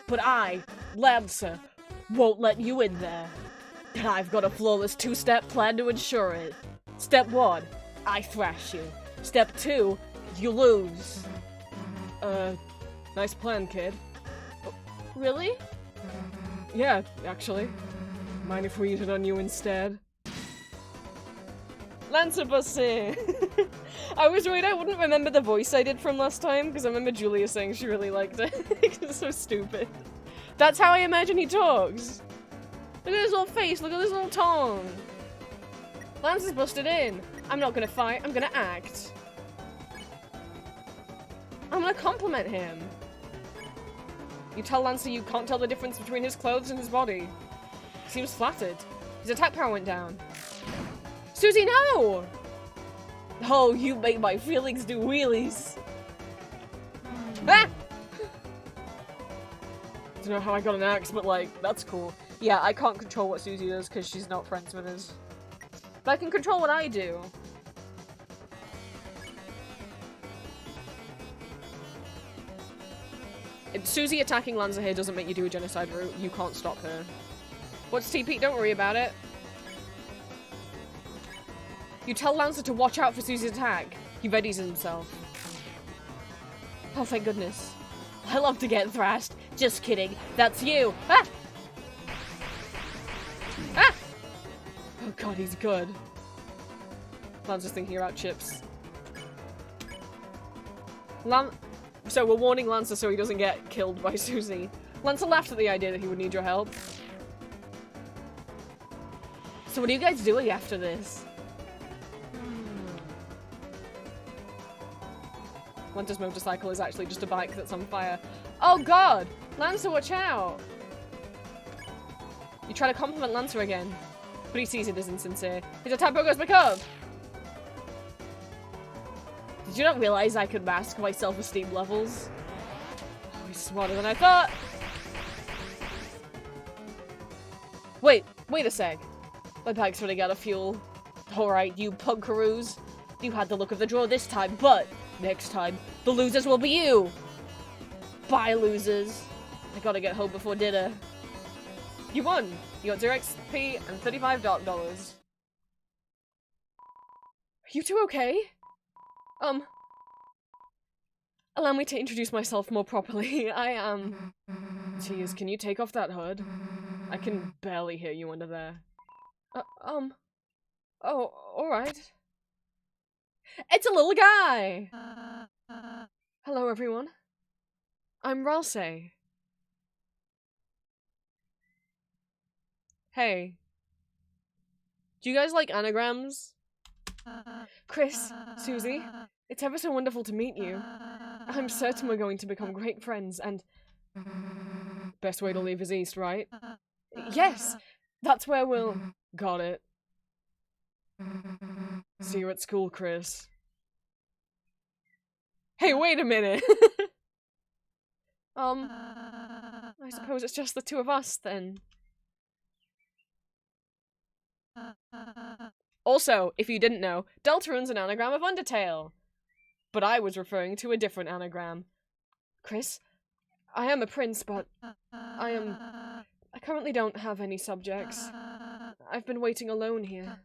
Speaker 4: But I, Lancer, won't let you in there. And I've got a flawless two-step plan to ensure it. Step 1, I thrash you. Step 2, you lose.
Speaker 1: Nice plan, kid.
Speaker 4: Really?
Speaker 1: Yeah, actually. Mind if we use it on you instead? Lancer Bussy! I was worried I wouldn't remember the voice I did from last time, because I remember Julia saying she really liked it. It's so stupid. That's how I imagine he talks! Look at his little face, look at his little tongue! Lancer's busted in! I'm not gonna fight, I'm gonna act. I'm gonna compliment him. You tell Lancer you can't tell the difference between his clothes and his body. He seems flattered. His attack power went down. Susie, no!
Speaker 4: Oh, you make my feelings do wheelies.
Speaker 1: Ah! Don't know how I got an axe, but like, that's cool. Yeah, I can't control what Susie does because she's not friends with us. But I can control what I do. If Susie attacking Lanza here doesn't make you do a genocide route, you can't stop her. What's TP? Don't worry about it. You tell Lancer to watch out for Susie's attack. He readies himself. Oh, thank goodness.
Speaker 4: I love to get thrashed. Just kidding. That's you. Ah!
Speaker 1: Ah! Oh god, he's good. Lancer's thinking about chips. So we're warning Lancer so he doesn't get killed by Susie. Lancer laughed at the idea that he would need your help.
Speaker 4: So what are you guys doing after this?
Speaker 1: Lancer's motorcycle is actually just a bike that's on fire. Oh god! Lancer, watch out! You try to compliment Lancer again, but he sees it as insincere. His attack power goes back up!
Speaker 4: Did you not realize I could mask my self-esteem levels?
Speaker 1: Oh, he's smarter than I thought! Wait a sec. My bike's running out of fuel.
Speaker 4: Alright, you punkaroos. You had the look of the draw this time, but next time, the losers will be you! Bye, losers.
Speaker 1: I gotta get home before dinner. You won! You got 0 XP and 35 dark dollars. Are you two okay? Allow me to introduce myself more properly. I am... Jeez, can you take off that hood? I can barely hear you under there. Oh, alright. It's a little guy! Hello, everyone. I'm Ralsei. Hey. Do you guys like anagrams? Chris, Susie, it's ever so wonderful to meet you. I'm certain we're going to become great friends, and... Best way to leave is east, right? Yes! That's where we'll... Got it. See you at school, Chris. Hey, wait a minute! I suppose it's just the two of us, then. Also, if you didn't know, deltarune's an anagram of Undertale. But I was referring to a different anagram. Chris, I am a prince, but I currently don't have any subjects. I've been waiting alone here.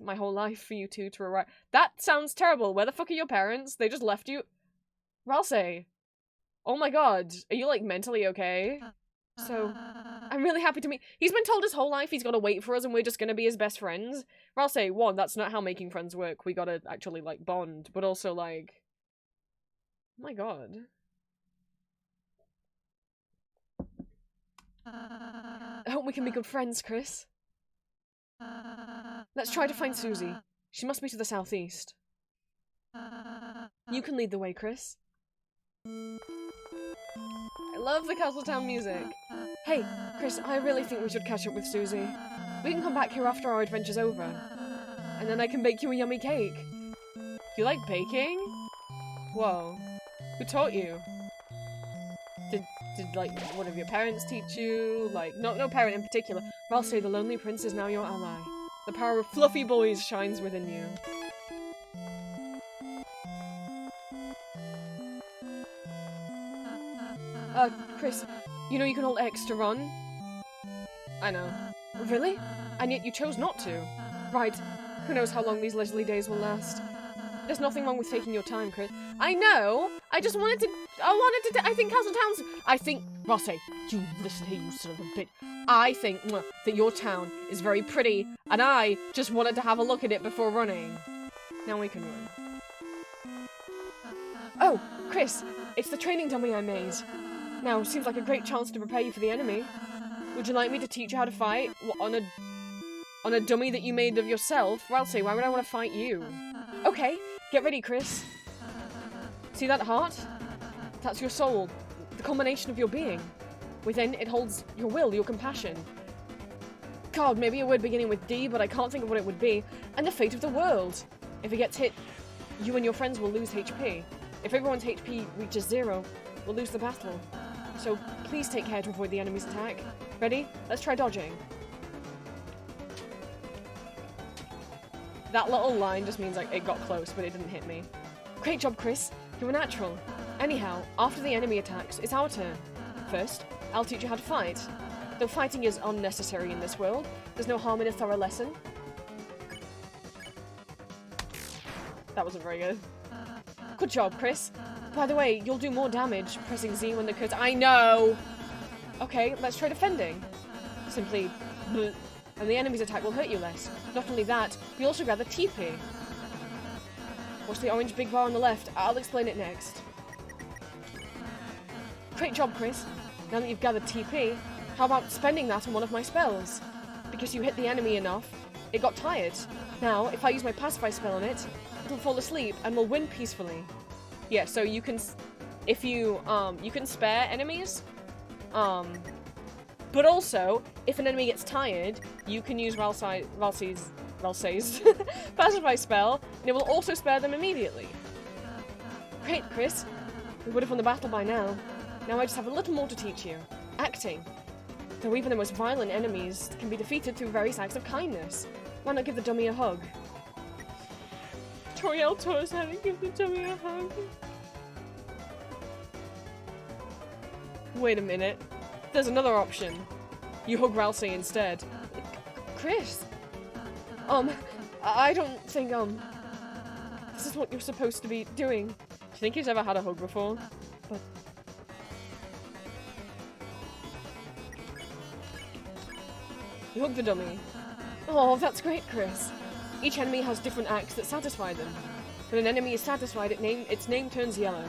Speaker 1: My whole life for you two to arrive. That sounds terrible. Where the fuck are your parents? They just left you? Ralsei. Oh my god. Are you, like, mentally okay? So, I'm really happy to meet- He's been told his whole life he's gotta wait for us and we're just gonna be his best friends. Ralsei, one, that's not how making friends work. We gotta actually, like, bond. But also, like... Oh my god. I hope we can be good friends, Chris. Let's try to find Susie. She must be to the southeast. You can lead the way, Chris. I love the Castletown music. Hey, Chris, I really think we should catch up with Susie. We can come back here after our adventure's over. And then I can bake you a yummy cake. You like baking? Whoa. Who taught you? Did like, one of your parents teach you? Like, no parent in particular. But I'll say the Lonely Prince is now your ally. The power of fluffy boys shines within you. Chris, you know you can hold X to run? I know. Really? And yet you chose not to. Right. Who knows how long these leisurely days will last. There's nothing wrong with taking your time, Chris. I know! I think Rossi, you listen here, you son of a bitch. I think that your town is very pretty, and I just wanted to have a look at it before running. Now we can run. Oh, Chris, it's the training dummy I made. Now, seems like a great chance to prepare you for the enemy. Would you like me to teach you how to fight? On a dummy that you made of yourself? Well, say, why would I want to fight you? Okay, get ready, Chris. See that heart? That's your soul, the culmination of your being. Within, it holds your will, your compassion. God, maybe a word beginning with D, but I can't think of what it would be. And the fate of the world. If it gets hit, you and your friends will lose HP. If everyone's HP reaches 0, we'll lose the battle. So please take care to avoid the enemy's attack. Ready? Let's try dodging. That little line just means like it got close, but it didn't hit me. Great job, Chris. You're a natural. Anyhow, after the enemy attacks, it's our turn. First, I'll teach you how to fight. Though fighting is unnecessary in this world, there's no harm in a thorough lesson. That wasn't very good. Good job, Chris. By the way, you'll do more damage pressing Z when the curse— I know! Okay, let's try defending. Simply bleh, and the enemy's attack will hurt you less. Not only that, you also gather TP. Watch the orange big bar on the left. I'll explain it next. Great job, Chris. Now that you've gathered TP, how about spending that on one of my spells? Because you hit the enemy enough, it got tired. Now, if I use my pacify spell on it, it'll fall asleep and will win peacefully. Yeah, so you can, if you can spare enemies, but also, if an enemy gets tired, you can use Ralsei's pacify spell, and it will also spare them immediately. Great, Chris. We would have won the battle by now. Now I just have a little more to teach you. Acting. Though even the most violent enemies can be defeated through various acts of kindness. Why not give the dummy a hug? Toriel taught us how to give the dummy a hug. Wait a minute. There's another option. You hug Ralsei instead. Chris! I don't think, this is what you're supposed to be doing. Do you think he's ever had a hug before? But... You hug the dummy. Oh, that's great, Chris. Each enemy has different acts that satisfy them. When an enemy is satisfied, its name turns yellow.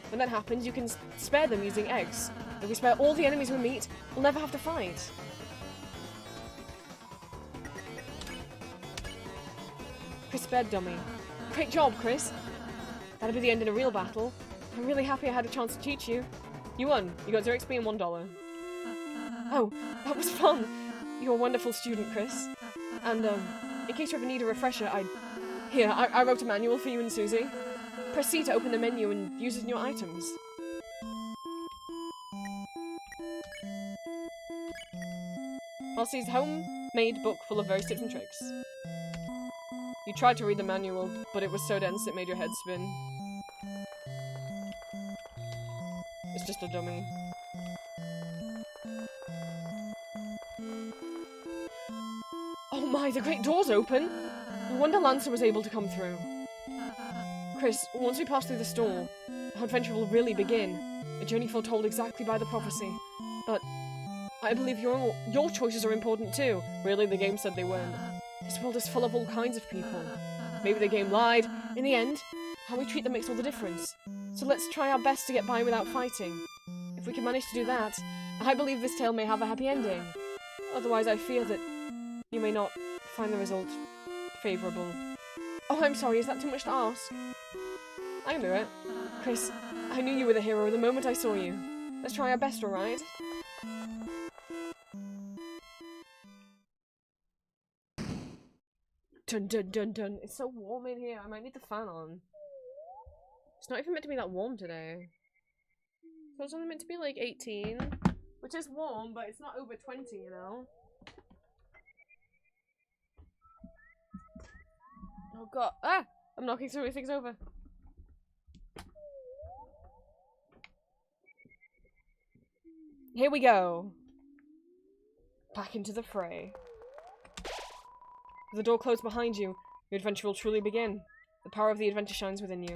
Speaker 1: When that happens, you can spare them using eggs. If we spare all the enemies we meet, we'll never have to fight. Chris spared dummy. Great job, Chris. That'll be the end in a real battle. I'm really happy I had a chance to teach you. You won. You got 0 XP and $1. Oh, that was fun. You're a wonderful student, Chris. And, in case you ever need a refresher, I wrote a manual for you and Susie. Press C to open the menu and use it in your items. Ralsei's homemade book full of various tips and tricks. You tried to read the manual, but it was so dense it made your head spin. It's just a dummy. Oh my, the great door's open! No wonder Lancer was able to come through. Chris, once we pass through this door, our adventure will really begin. A journey foretold exactly by the prophecy. But I believe your choices are important too. Really, the game said they weren't. This world is full of all kinds of people. Maybe the game lied. In the end, how we treat them makes all the difference. So let's try our best to get by without fighting. If we can manage to do that, I believe this tale may have a happy ending. Otherwise, I fear that you may not find the result favorable. Oh, I'm sorry, is that too much to ask? I can do it. Chris, I knew you were the hero the moment I saw you. Let's try our best, alright? Dun dun dun dun. It's so warm in here. I might need the fan on. It's not even meant to be that warm today. So it's only meant to be like 18. Which is warm, but it's not over 20, you know? Oh god. Ah! I'm knocking so many things over. Here we go. Back into the fray. With the door closed behind you, your adventure will truly begin. The power of the adventure shines within you.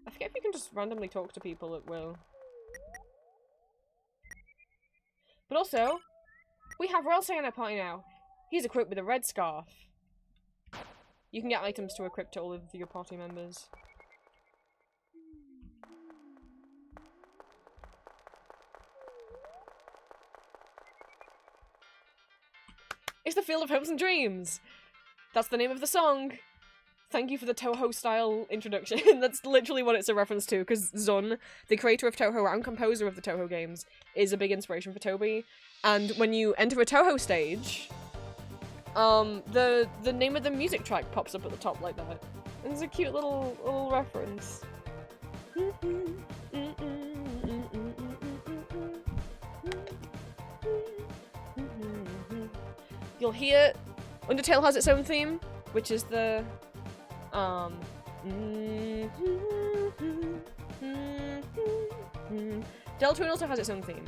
Speaker 1: I forget if you can just randomly talk to people at will. But also, we have Ralsei in our party now. He's equipped with a red scarf. You can get items to equip to all of your party members. It's the Field of Hopes and Dreams! That's the name of the song! Thank you for the Toho-style introduction. That's literally what it's a reference to, because Zun, the creator of Toho and composer of the Toho games, is a big inspiration for Toby. And when you enter a Toho stage, the name of the music track pops up at the top like that. And it's a cute little reference. You'll hear Undertale has its own theme, which is the deltarune also has its own theme,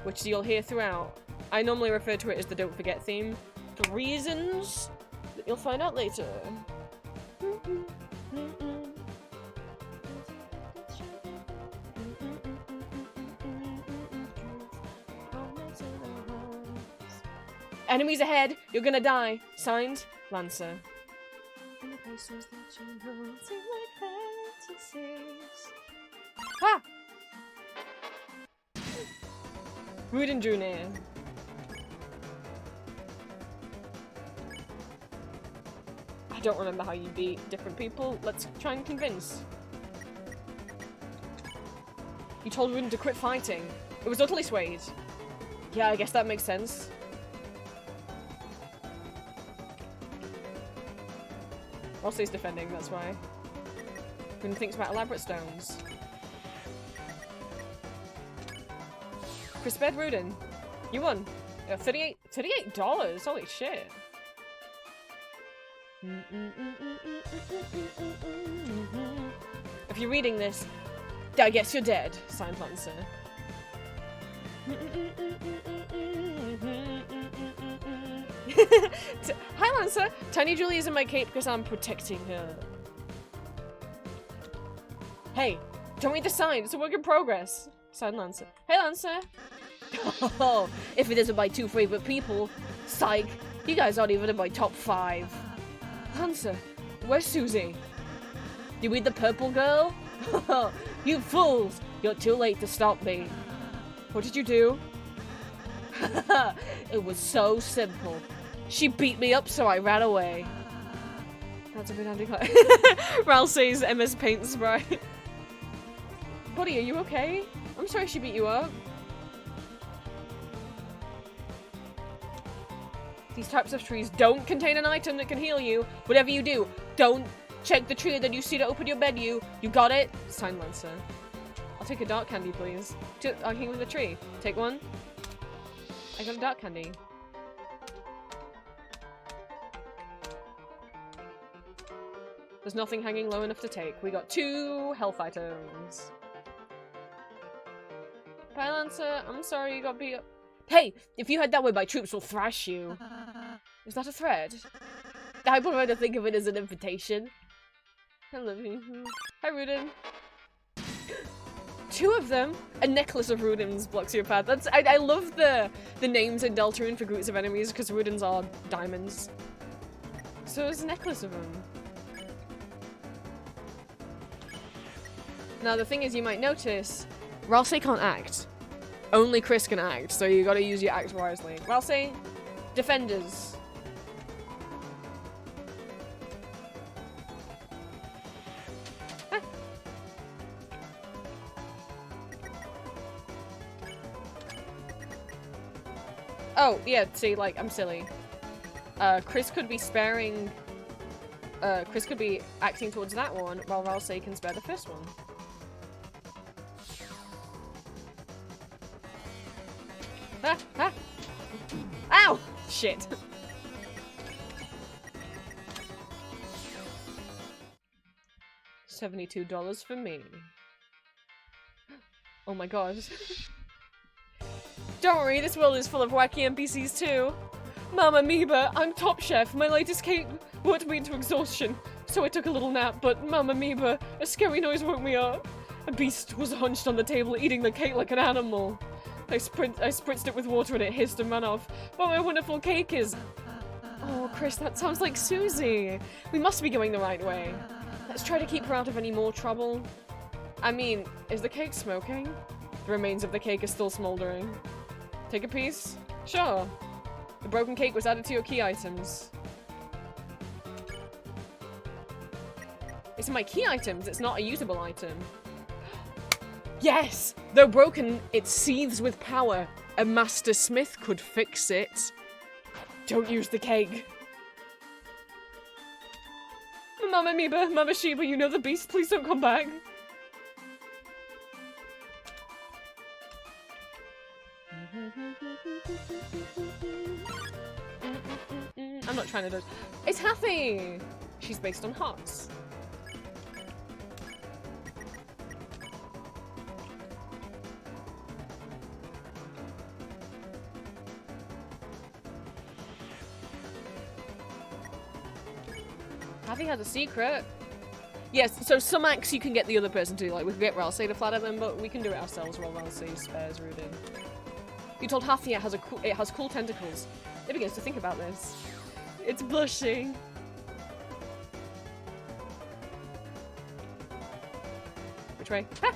Speaker 1: which you'll hear throughout. I normally refer to it as the Don't Forget theme, for reasons that you'll find out later. Enemies ahead! You're gonna die! Signed, Lancer. Ha! Rudin drew near. I don't remember how you beat different people. Let's try and convince. You told Rudin to quit fighting. It was utterly swayed. Yeah, I guess that makes sense. Also he's defending, that's why. Rudin thinks about elaborate stones. Chris Bed Rudin. You won. $38? Holy shit. If you're reading this, I guess you're dead. Signed, Lancer. Hi, Lancer. Tiny Julie is in my cape because I'm protecting her. Hey, don't read the sign. It's a work in progress. Signed, Lancer. Hey, Lancer. Oh, if it isn't my two favorite people, psych. You guys aren't even in my top 5. Lancer, where's Susie? You read the purple girl? You fools! You're too late to stop me. What did you do? It was so simple. She beat me up, so I ran away. That's a bit anti-climax. Ralsei's MS Paint spray. Buddy, are you okay? I'm sorry she beat you up. These types of trees don't contain an item that can heal you. Whatever you do, don't check the tree and then you see to open your menu. You got it? Sign, Lancer. I'll take a dark candy, please. I'm healing the tree. Take one. I got a dark candy. There's nothing hanging low enough to take. We got 2 health items. Bye, Lancer. I'm sorry you got beat up. Hey! If you head that way, my troops will thrash you. Is that a threat? I prefer to think of it as an invitation. I love you. Hi, Rudin. 2 of them! A necklace of Rudins blocks your path. That's I love the names in Deltarune for groups of enemies because Rudins are diamonds. So there's a necklace of them. Now the thing is, you might notice Ralsei can't act. Only Chris can act, so you gotta use your act wisely. Ralsei, defenders. Ah. Oh, yeah, see, like, I'm silly. Chris could be sparing... Chris could be acting towards that one, while Ralsei can spare the first one. Ah! Ah! Ow! Shit. $72 for me. Oh my god. Don't worry, this world is full of wacky NPCs too. Mama Amoeba, I'm top chef. My latest cake worked me into exhaustion, so I took a little nap, but Mama Amoeba, a scary noise woke me up. A beast was hunched on the table eating the cake like an animal. I spritzed it with water and it hissed and ran off. But my wonderful cake is... Oh, Chris, that sounds like Susie. We must be going the right way. Let's try to keep her out of any more trouble. I mean, is the cake smoking? The remains of the cake are still smoldering. Take a piece? Sure. The broken cake was added to your key items. It's in my key items, it's not a usable item. Yes! Though broken, it seethes with power. A master smith could fix it. Don't use the cake. Mama Amoeba, Mama Sheba, you know the beast, please don't come back. I'm not trying to dodge. It's Hathy! She's based on hearts. Hathy has a secret. Yes, so some acts you can get the other person to do. Like, we can get Ralsei to flatter them, but we can do it ourselves while Ralsei spares Rudin. You told Hathy it has cool tentacles. It begins to think about this. It's blushing. Which way? Ha!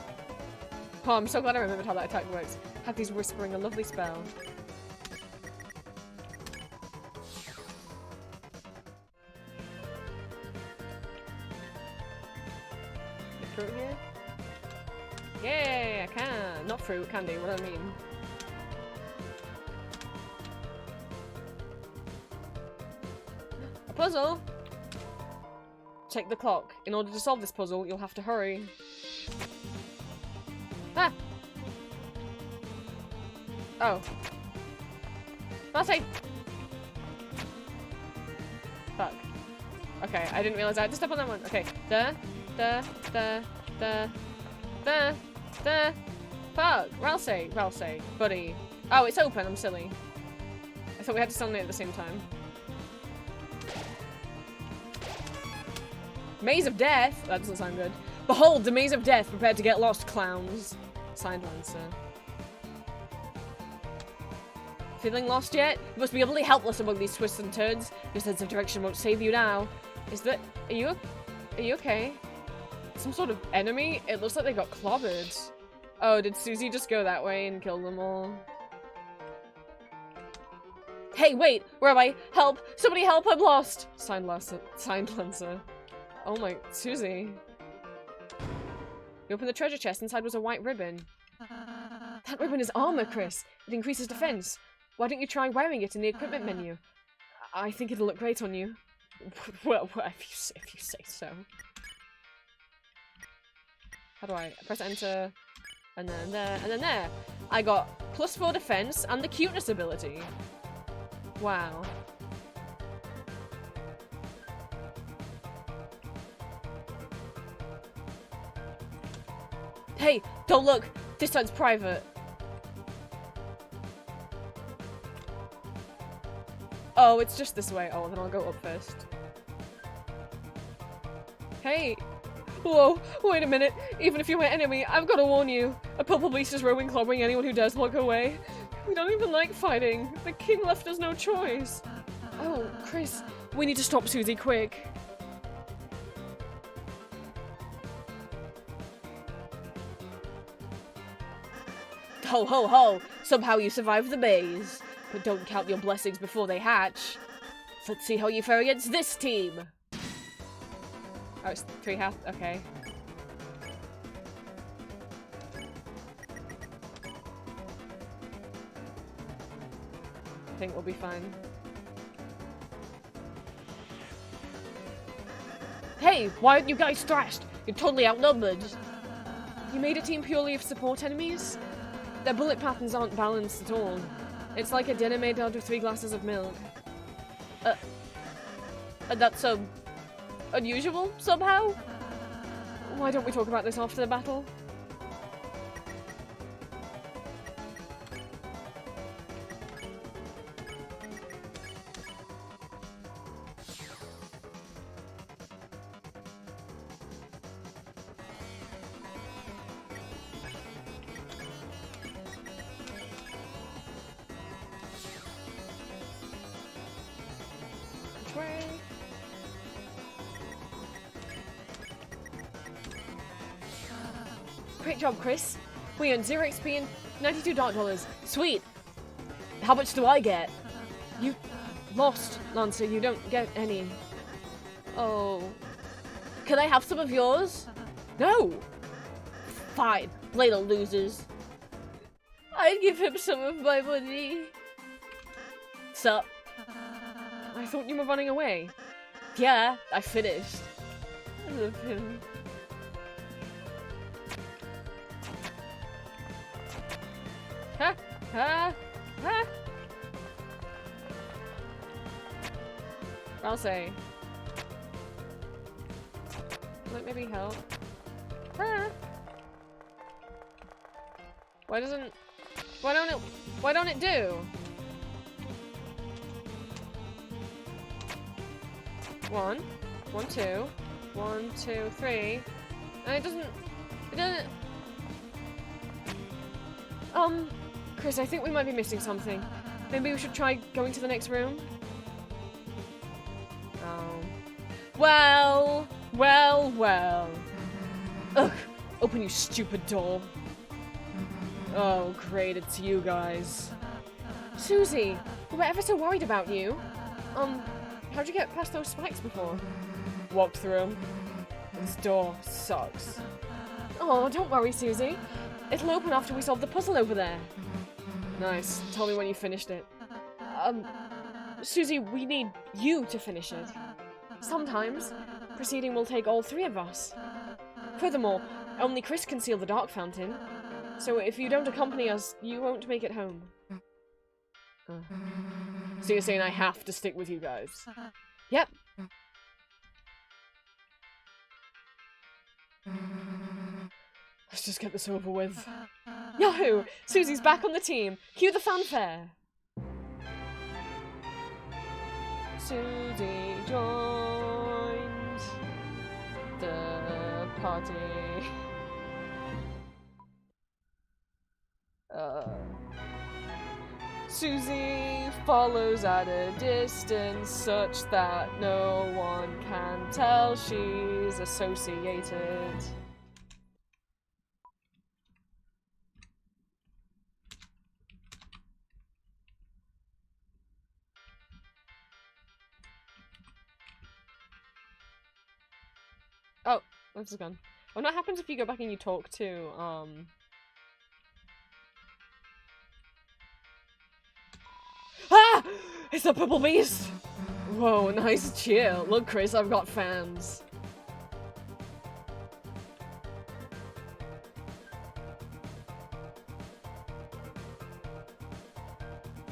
Speaker 1: Oh, I'm so glad I remembered how that attack works. Hathy's whispering a lovely spell. Fruit here? Yeah, I can. Not fruit, candy, what do I mean? A puzzle? Check the clock. In order to solve this puzzle, you'll have to hurry. Ah! Oh. Marty! Fuck. Okay, I didn't realize I had to step on that one. Okay, Fuck! Ralsei, buddy. Oh, it's open, I'm silly. I thought we had to stand it at the same time. Maze of Death? That doesn't sound good. Behold, the Maze of Death, prepared to get lost, clowns. Signed Lancer. Feeling lost yet? You must be utterly helpless among these twists and turns. Your sense of direction won't save you now. Is that... Are you okay? Some sort of enemy? It looks like they got clobbered. Oh, did Susie just go that way and kill them all? Hey, wait! Where am I? Help! Somebody help! I'm lost! Signed Lancer. Oh my... Susie. You opened the treasure chest. Inside was a white ribbon. That ribbon is armor, Chris. It increases defense. Why don't you try wearing it in the equipment menu? I think it'll look great on you. Well, if you say so. How do I press enter? And then there, and then there. I got +4 defense and the cuteness ability. Wow. Hey, don't look. This side's private. Oh, it's just this way. Oh, then I'll go up first. Hey. Whoa, wait a minute. Even if you're my enemy, I've got to warn you. A purple beast is roaming, clobbering anyone who dares look away. We don't even like fighting. The king left us no choice. Oh, Chris, we need to stop Susie quick.
Speaker 4: Ho ho ho! Somehow you survived the maze. But don't count your blessings before they hatch. Let's see how you fare against this team.
Speaker 1: Oh, it's 3 half. Okay. I think we'll be fine.
Speaker 4: Hey, why aren't you guys thrashed? You're totally outnumbered.
Speaker 1: You made a team purely of support enemies? Their bullet patterns aren't balanced at all. It's like a dinner made out of 3 glasses of milk.
Speaker 4: And that's, unusual, somehow?
Speaker 1: Why don't we talk about this after the battle? Which way?
Speaker 4: Great job, Chris. We earned 0 XP and 92 Dark Dollars. Sweet. How much do I get?
Speaker 1: You lost, Lancer. You don't get any.
Speaker 4: Oh. Can I have some of yours?
Speaker 1: No!
Speaker 4: Fine. Play the losers. I'd give him some of my money. Sup?
Speaker 1: I thought you were running away.
Speaker 4: Yeah, I finished. I love him.
Speaker 1: Ha! Ha! Ha! I'll say. Might maybe help. Ha! Why don't it do? 1, 1, 2, 1, 2, 3. And it doesn't. Chris, I think we might be missing something. Maybe we should try going to the next room? Oh. Well. Ugh. Open, you stupid door. Oh, great, it's you guys. Susie, we were ever so worried about you. How'd you get past those spikes before? Walked through 'em. This door sucks. Oh, don't worry, Susie. It'll open after we solve the puzzle over there. Nice. Tell me when you finished it. Susie, we need you to finish it. Sometimes, proceeding will take all 3 of us. Furthermore, only Chris can seal the Dark Fountain. So if you don't accompany us, you won't make it home. So you're saying I have to stick with you guys? Yep. Let's just get this over with. Yahoo! Susie's back on the team. Cue the fanfare. Susie joined the party. Susie follows at a distance such that no one can tell she's associated. Oh, this is gone. Well, what happens if you go back and you talk to, Ah! It's the Purple Beast! Whoa, nice cheer. Look, Chris, I've got fans.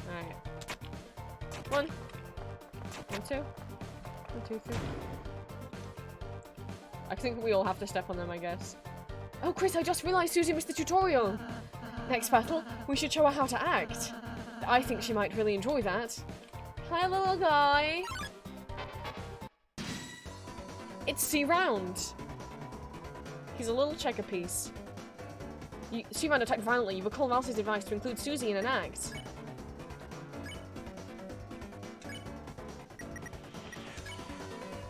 Speaker 1: Alright. 1, 1, 2, 1, 2, 3. I think we all have to step on them, I guess. Oh, Chris, I just realized Susie missed the tutorial! Next battle, we should show her how to act. I think she might really enjoy that. Hi, little guy! It's C-Round! He's a little checker piece. C-Round attacked violently. You recall Mouse's advice to include Susie in an act.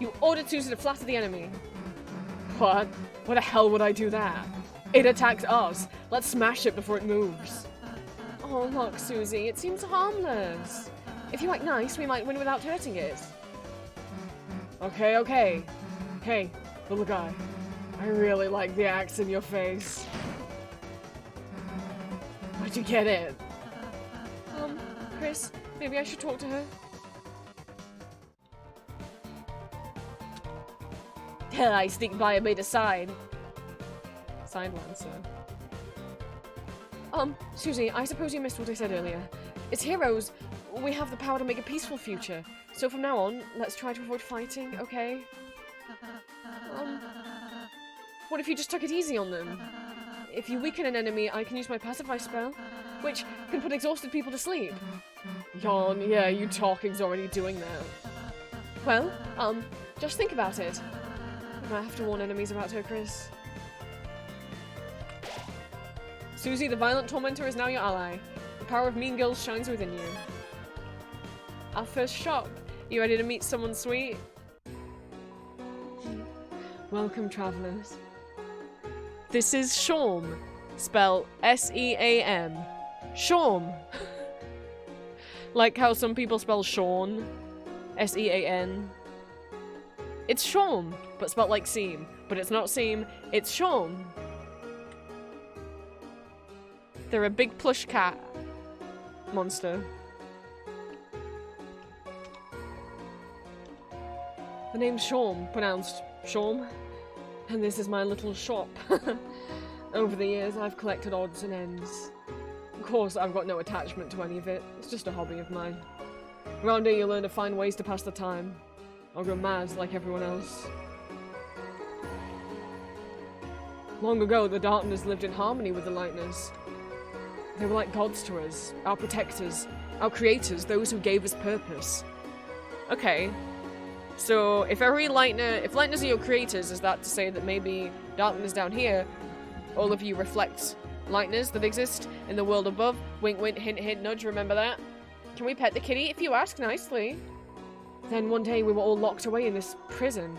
Speaker 1: You ordered Susie to flatter the enemy. What? Why the hell would I do that? It attacked us. Let's smash it before it moves. Oh, look, Susie, it seems harmless. If you act nice, we might win without hurting it. Okay, okay. Hey, little guy. I really like the axe in your face. Where'd you get it? Chris, maybe I should talk to her. I sneaked by and made a sign. Sign Lancer. Susie, I suppose you missed what I said earlier. As heroes, we have the power to make a peaceful future. So from now on, let's try to avoid fighting, okay? What if you just took it easy on them? If you weaken an enemy, I can use my pacify spell, which can put exhausted people to sleep. Yawn, yeah, you talking's already doing that. Well, just think about it. We might have to warn enemies about her, Chris. Susie, the violent tormentor is now your ally. The power of mean girls shines within you. Our first shop. You ready to meet someone sweet? Welcome, travelers. This is Shawm, spelled S-E-A-M. Shawm. Like how some people spell Sean, S-E-A-N. It's Shawm, but spelled like seam. But it's not seam, it's Shawm. They're a big plush cat monster. The name's Shawm, pronounced Shawm, and this is my little shop. Over the years, I've collected odds and ends. Of course, I've got no attachment to any of it. It's just a hobby of mine. Around here, you learn to find ways to pass the time, or go mad like everyone else. Long ago, the Darkness lived in harmony with the Lightners. They were like gods to us, our protectors, our creators, those who gave us purpose. Okay. So, if Lightners are your creators, is that to say that maybe Darkness down here, all of you reflect Lightners that exist in the world above? Wink, wink, hint, hint, nudge, remember that? Can we pet the kitty if you ask nicely? Then one day we were all locked away in this prison,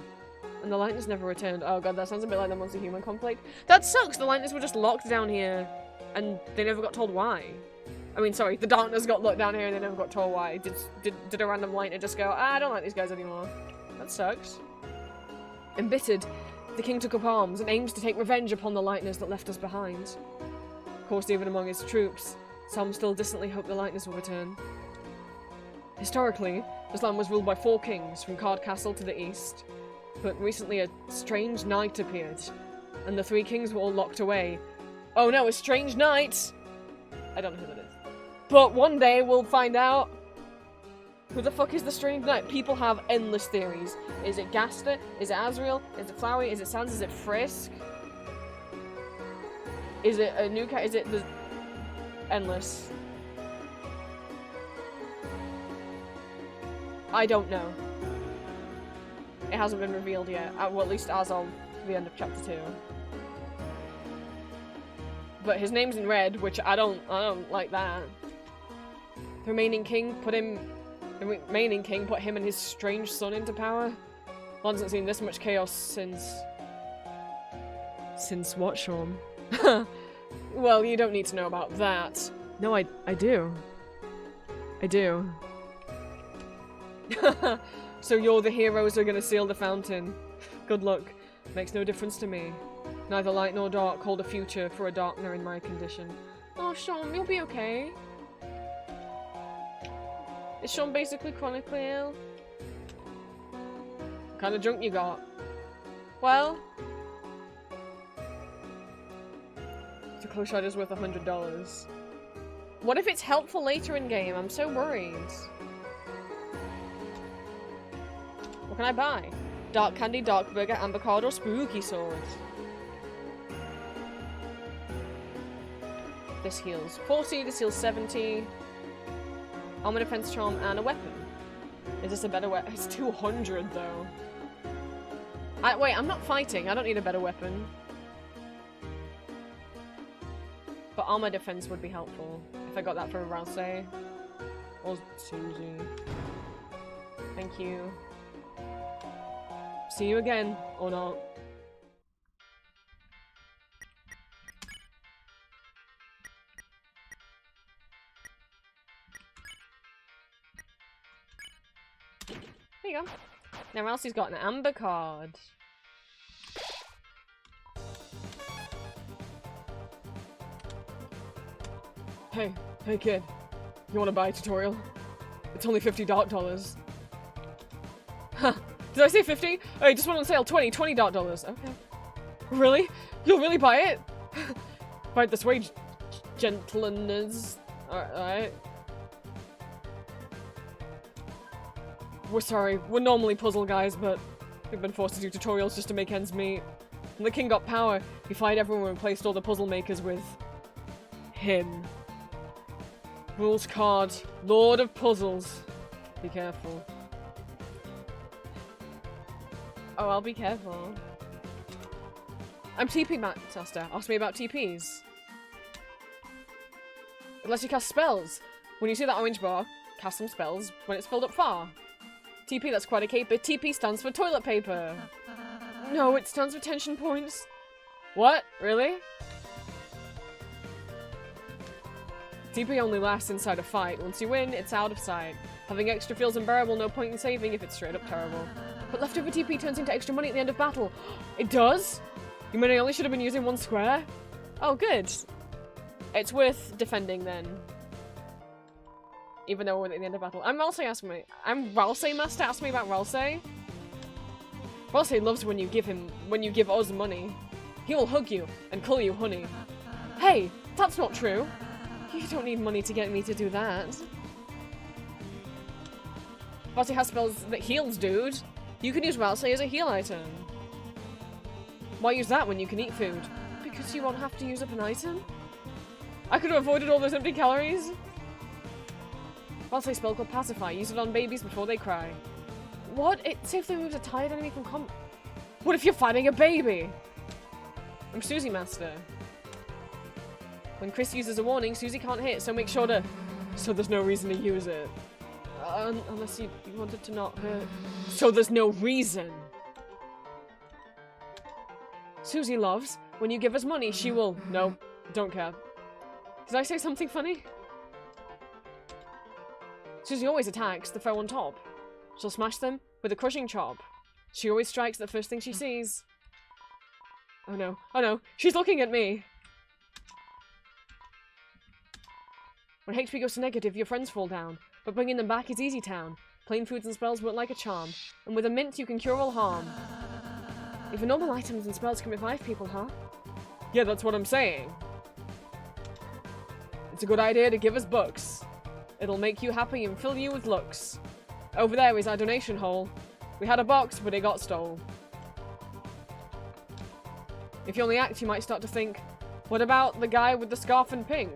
Speaker 1: and the Lightners never returned. Oh god, that sounds a bit like the monster-human conflict. That sucks! The Lightners were just locked down here, and they never got told why. I mean, sorry, the Darkness got locked down here and they never got told why. Did a random Lightner just go, I don't like these guys anymore? That sucks. Embittered, the king took up arms and aims to take revenge upon the Lightners that left us behind. Of course, even among his troops, some still distantly hope the Lightners will return. Historically, this land was ruled by 4 kings, from Card Castle to the east. But recently a strange knight appeared, and the 3 kings were all locked away. Oh no, a strange knight! I don't know who that is. But one day we'll find out. Who the fuck is the strange knight? People have endless theories. Is it Gaster? Is it Azrael? Is it Flowey? Is it Sans? Is it Frisk? Is it a new cat? Is it the... Endless. I don't know. It hasn't been revealed yet. Well, at least as of the end of chapter 2. But his name's in red, which I don't like that. The remaining king put him and his strange son into power. Well, I haven't seen this much chaos since... Since what, Shawm? Well, you don't need to know about that. No, I do. I do. So you're the heroes who are gonna seal the fountain. Good luck. Makes no difference to me. Neither light nor dark hold a future for a Darkner in my condition. Oh, Shawm, you'll be okay. Is Shawm basically chronically ill? What kind of drunk you got? Well... The close shot is worth $100. What if it's helpful later in game? I'm so worried. What can I buy? Dark Candy, Dark Burger, Amber Card, or Spooky Sword? This heals 40, this heals 70. Armor, Defense, Charm, and a weapon. Is this a better weapon? It's 200 though. Wait, I'm not fighting. I don't need a better weapon. But armor defense would be helpful if I got that from Rouse or Susie. Thank you. See you again, or not. Now Elsie's got an amber card. Hey kid. You wanna buy a tutorial? It's only $50 dark dollars. Huh. Did I say 50? Oh, you just went on sale. 20 dark dollars. Okay. Really? You'll really buy it? Buy it this way, gentlemen's. Alright. We're sorry. We're normally puzzle guys, but we've been forced to do tutorials just to make ends meet. When the king got power, he fired everyone and replaced all the puzzle makers with him. Rules card. Lord of Puzzles. Be careful. Oh, I'll be careful. I'm TP Master. Ask me about TPs. It lets you cast spells. When you see that orange bar, cast some spells when it's filled up far. TP, that's quite a caper. TP stands for toilet paper. No, it stands for tension points. What? Really? TP only lasts inside a fight. Once you win, it's out of sight. Having extra feels unbearable, no point in saving if it's straight up terrible. But leftover TP turns into extra money at the end of battle. It does? You mean I only should have been using one square? Oh, good. It's worth defending then. Even though we're at the end of battle. I'm Ralsei Master, ask me about Ralsei. Ralsei loves when you give us money. He will hug you and call you honey. Hey, that's not true. You don't need money to get me to do that. Ralsei has spells that heals, dude. You can use Ralsei as a heal item. Why use that when you can eat food? Because you won't have to use up an item? I could have avoided all those empty calories. Ralsei spell called Pacify. Use it on babies before they cry. What? It safely removes a tired enemy from combat. What if you're fighting a baby? I'm Susie Master. When Chris uses a warning, Susie can't hit, so make sure to... So there's no reason to use it. Unless you wanted to not hurt. So there's no reason. Susie loves, when you give us money, she will... No, don't care. Did I say something funny? Susie always attacks the foe on top. She'll smash them with a crushing chop. She always strikes the first thing she sees. Oh no, she's looking at me! When HP goes to negative, your friends fall down, but bringing them back is easy town. Plain foods and spells work like a charm, and with a mint you can cure all harm. Even normal items and spells can revive people, huh? Yeah, that's what I'm saying. It's a good idea to give us books. It'll make you happy and fill you with looks. Over there is our donation hole. We had a box, but it got stole. If you only act, you might start to think, what about the guy with the scarf and pink?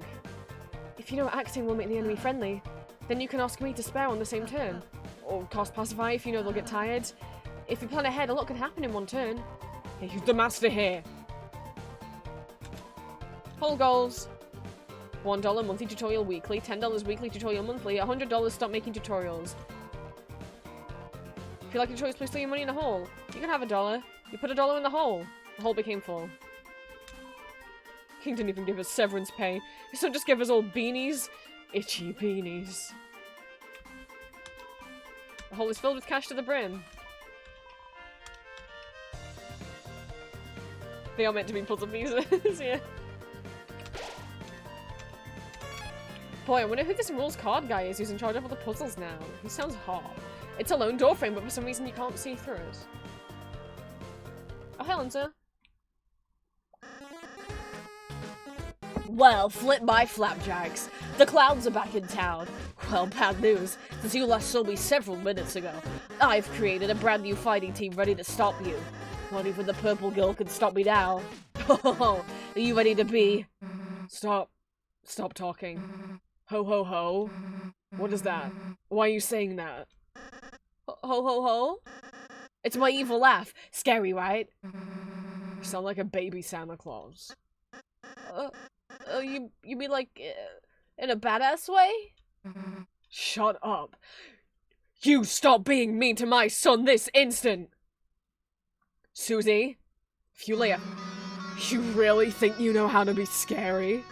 Speaker 1: If you know acting will make the enemy friendly, then you can ask me to spare on the same turn. Or cast Pacify if you know they'll get tired. If you plan ahead, a lot can happen in one turn. Hey, who's the master here? Whole goals. $1 monthly tutorial weekly, $10 weekly tutorial monthly, $100 stop making tutorials. If you like your choice, please throw your money in the hole. You can have $1. You put $1 in the hole. The hole became full. King didn't even give us severance pay. He still just gave us all beanies. Itchy beanies. The hole is filled with cash to the brim. They are meant to be puzzle pieces, yeah. Boy, I wonder who this rules card guy is who's in charge of all the puzzles now. He sounds hot. It's a lone door frame, but for some reason you can't see through it. Oh, Helen, sir.
Speaker 4: Well, flip my flapjacks. The clowns are back in town. Well, bad news, since you last saw me several minutes ago. I've created a brand new fighting team ready to stop you. Not even the purple girl can stop me now. Oh, are you ready to be?
Speaker 1: Stop talking. Ho ho ho. What is that? Why are you saying that?
Speaker 4: Ho ho ho? It's my evil laugh. Scary, right?
Speaker 1: You sound like a baby Santa Claus.
Speaker 4: You mean like, in a badass way?
Speaker 1: Shut up. You stop being mean to my son this instant! Susie, Fulia, you really think you know how to be scary?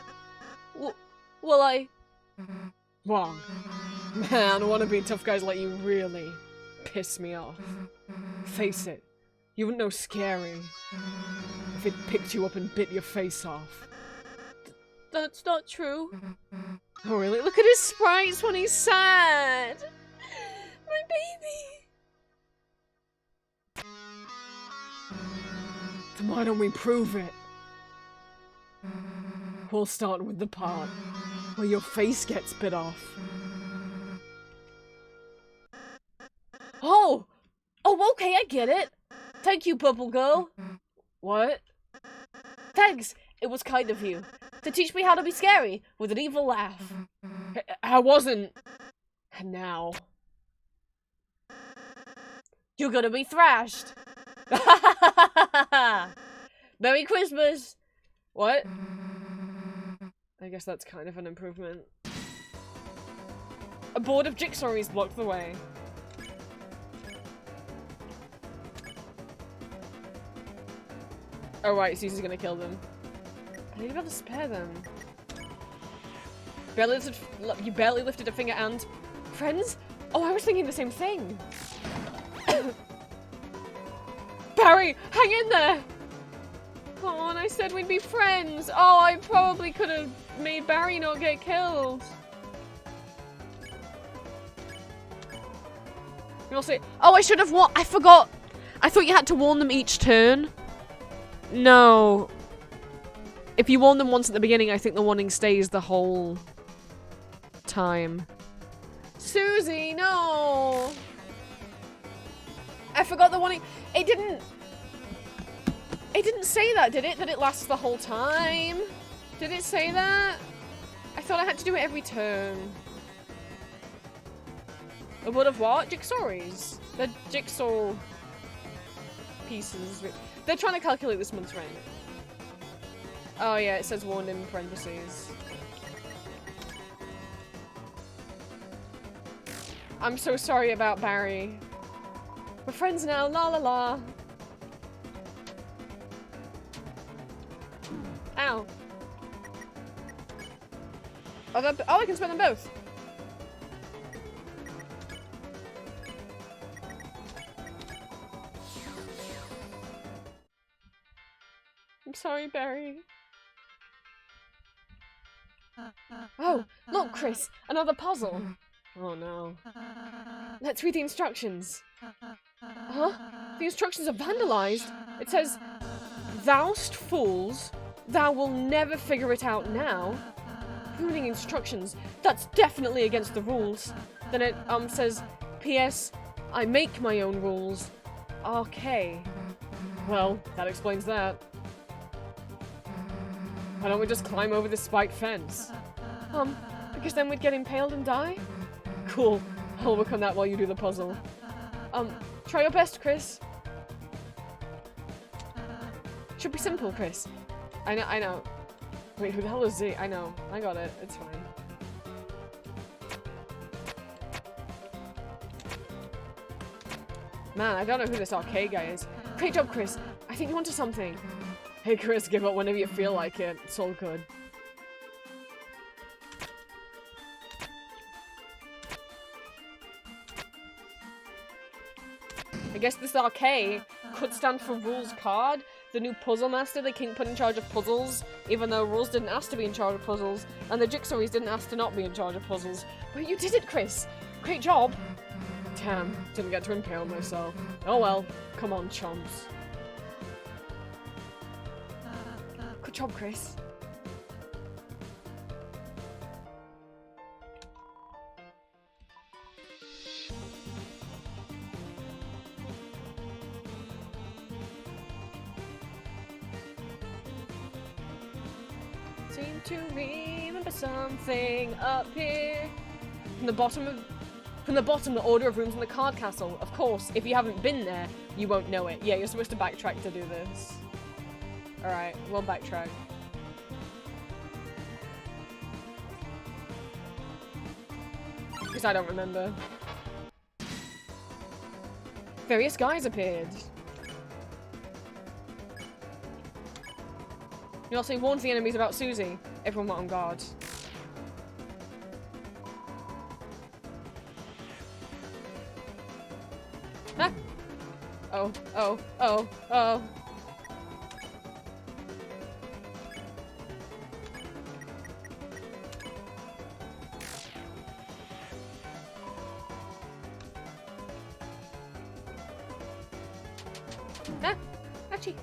Speaker 4: Well, I...
Speaker 1: Wrong. Man, wannabe tough guys like you really, piss me off. Face it, you wouldn't know scary if it picked you up and bit your face off.
Speaker 4: That's not true.
Speaker 1: Oh really? Look at his sprites when he's sad! My baby! Then why don't we prove it? We'll start with the part where your face gets bit off.
Speaker 4: Oh! Oh, okay, I get it. Thank you, Purple Girl.
Speaker 1: What?
Speaker 4: Thanks. It was kind of you. To teach me how to be scary with an evil laugh.
Speaker 1: I wasn't. And now.
Speaker 4: You're gonna be thrashed. Merry Christmas.
Speaker 1: What? I guess that's kind of an improvement. A board of jigsaws blocked the way. Oh right, Susie's gonna kill them. I need to be able to spare them. You barely lifted a finger and... Friends? Oh, I was thinking the same thing. Barry, hang in there! Oh, and I said we'd be friends. Oh, I probably could have made Barry not get killed. You'll see. Oh, I should have I forgot. I thought you had to warn them each turn. No. If you warn them once at the beginning, I think the warning stays the whole time. Susie, no! I forgot the warning. It didn't say that, did it? That it lasts the whole time? Did it say that? I thought I had to do it every turn. A wood of what? Jigsaws. The jigsaw pieces. They're trying to calculate this month's rent. Oh yeah, it says warned in parentheses. I'm so sorry about Barry. We're friends now, la la la. Ow. Oh, I can spend them both. I'm sorry, Barry. Oh, look, Chris, another puzzle. Oh no. Let's read the instructions. Huh? The instructions are vandalized. It says, "Thou'st fools, thou will never figure it out now." Ruining instructions. That's definitely against the rules. Then it says, "P.S. I make my own rules." Okay. Well, that explains that. Why don't we just climb over this spiked fence? Because then we'd get impaled and die? Cool. I'll overcome that while you do the puzzle. Try your best, Chris. Should be simple, Chris. I know. Wait, who the hell is Z? I know. I got it. It's fine. Man, I don't know who this arcade guy is. Great job, Chris. I think you're onto something. Hey, Chris, give up whenever you feel like it. It's all good. I guess this arcade could stand for Rules Card, the new puzzle master the king put in charge of puzzles, even though Rules didn't ask to be in charge of puzzles, and the Jigsaws didn't ask to not be in charge of puzzles. But you did it, Chris! Great job! Damn, didn't get to impale myself. Oh well, come on, chumps. Good job, Chris. Seem to remember something up here. From the bottom, the order of rooms in the card castle. Of course, if you haven't been there, you won't know it. Yeah, you're supposed to backtrack to do this. Alright, we'll backtrack. Because I don't remember. Various guys appeared. You also warned the enemies about Susie. Everyone went on guard. oh, oh, oh, oh. Ah, ouchie.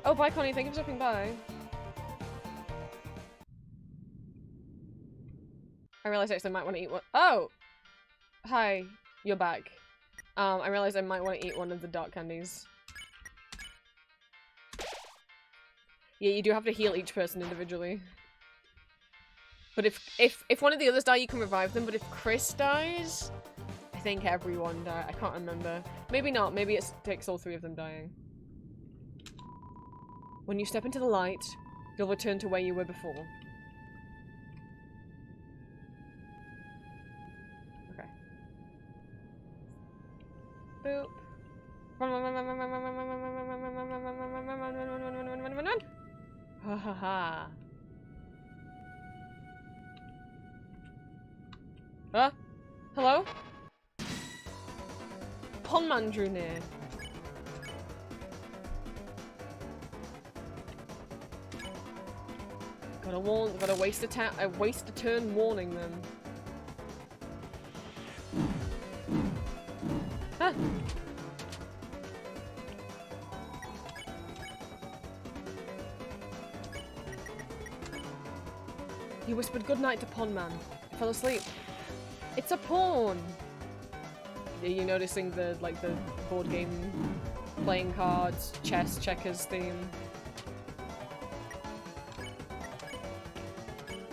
Speaker 1: Oh, bye, Connie. Thank you for stopping by. I realized I actually might want to eat one. Oh! Hi. You're back. I realized I might want to eat one of the dark candies. Yeah, you do have to heal each person individually. But if one of the others die, you can revive them. But if Chris dies, I think everyone dies. I can't remember. Maybe not. Maybe it takes all three of them dying. When you step into the light, you'll return to where you were before. Okay. Boop. Run, run, run, run, run, run, run, run, run, run, run, run, run, run, run, run, run, run, run, run. Ha ha ha. Huh? Hello? Pondman drew near. Gotta waste a turn warning them. Huh? You whispered goodnight to Pondman. I fell asleep. It's a pawn! Are you noticing the board game playing cards, chess, checkers theme?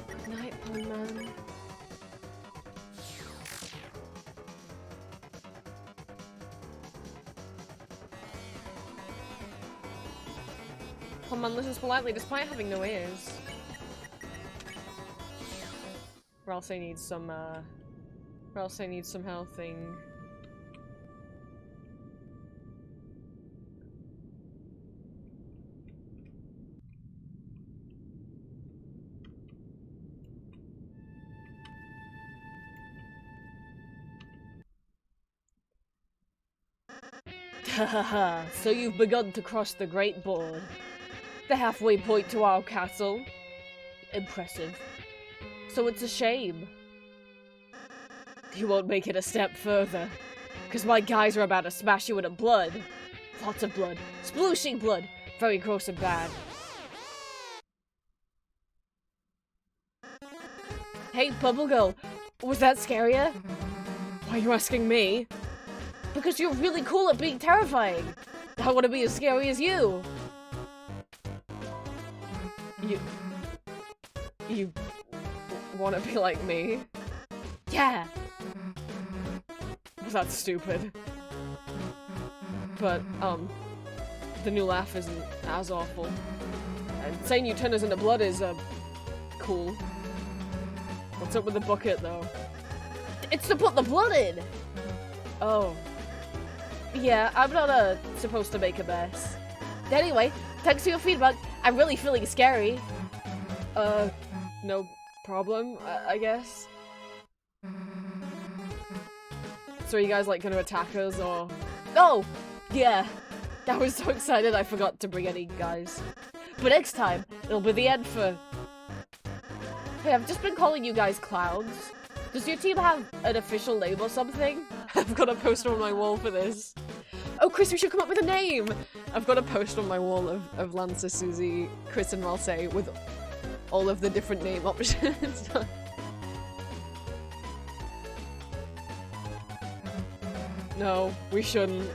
Speaker 1: Good night, Pondman. Pondman listens politely despite having no ears. Or else I need some, healthing.
Speaker 4: Hahaha, so you've begun to cross the Great Board. The halfway point to our castle. Impressive. So it's a shame you won't make it a step further, because my guys are about to smash you into blood. Lots of blood. Splooshing blood. Very gross and bad. Hey, Bubble Girl, was that scarier? Why are you asking me? Because you're really cool at being terrifying. I want to be as scary as you.
Speaker 1: You want to be like me?
Speaker 4: Yeah.
Speaker 1: Well, that's stupid. But, the new laugh isn't as awful. And saying you turn us into blood is, cool. What's up with the bucket, though?
Speaker 4: It's to put the blood in.
Speaker 1: Oh.
Speaker 4: Yeah, I'm not, supposed to make a mess. Anyway, thanks for your feedback. I'm really feeling scary.
Speaker 1: No problem, I guess. So are you guys, like, gonna attack us, or...?
Speaker 4: Oh! Yeah.
Speaker 1: I was so excited I forgot to bring any guys.
Speaker 4: But next time, it'll be the end for... Hey, I've just been calling you guys clowns. Does your team have an official name or something?
Speaker 1: I've got a poster on my wall for this. Oh, Chris, we should come up with a name! I've got a poster on my wall of Lancer, Susie, Chris, and Malsei with all of the different name options. No, we shouldn't.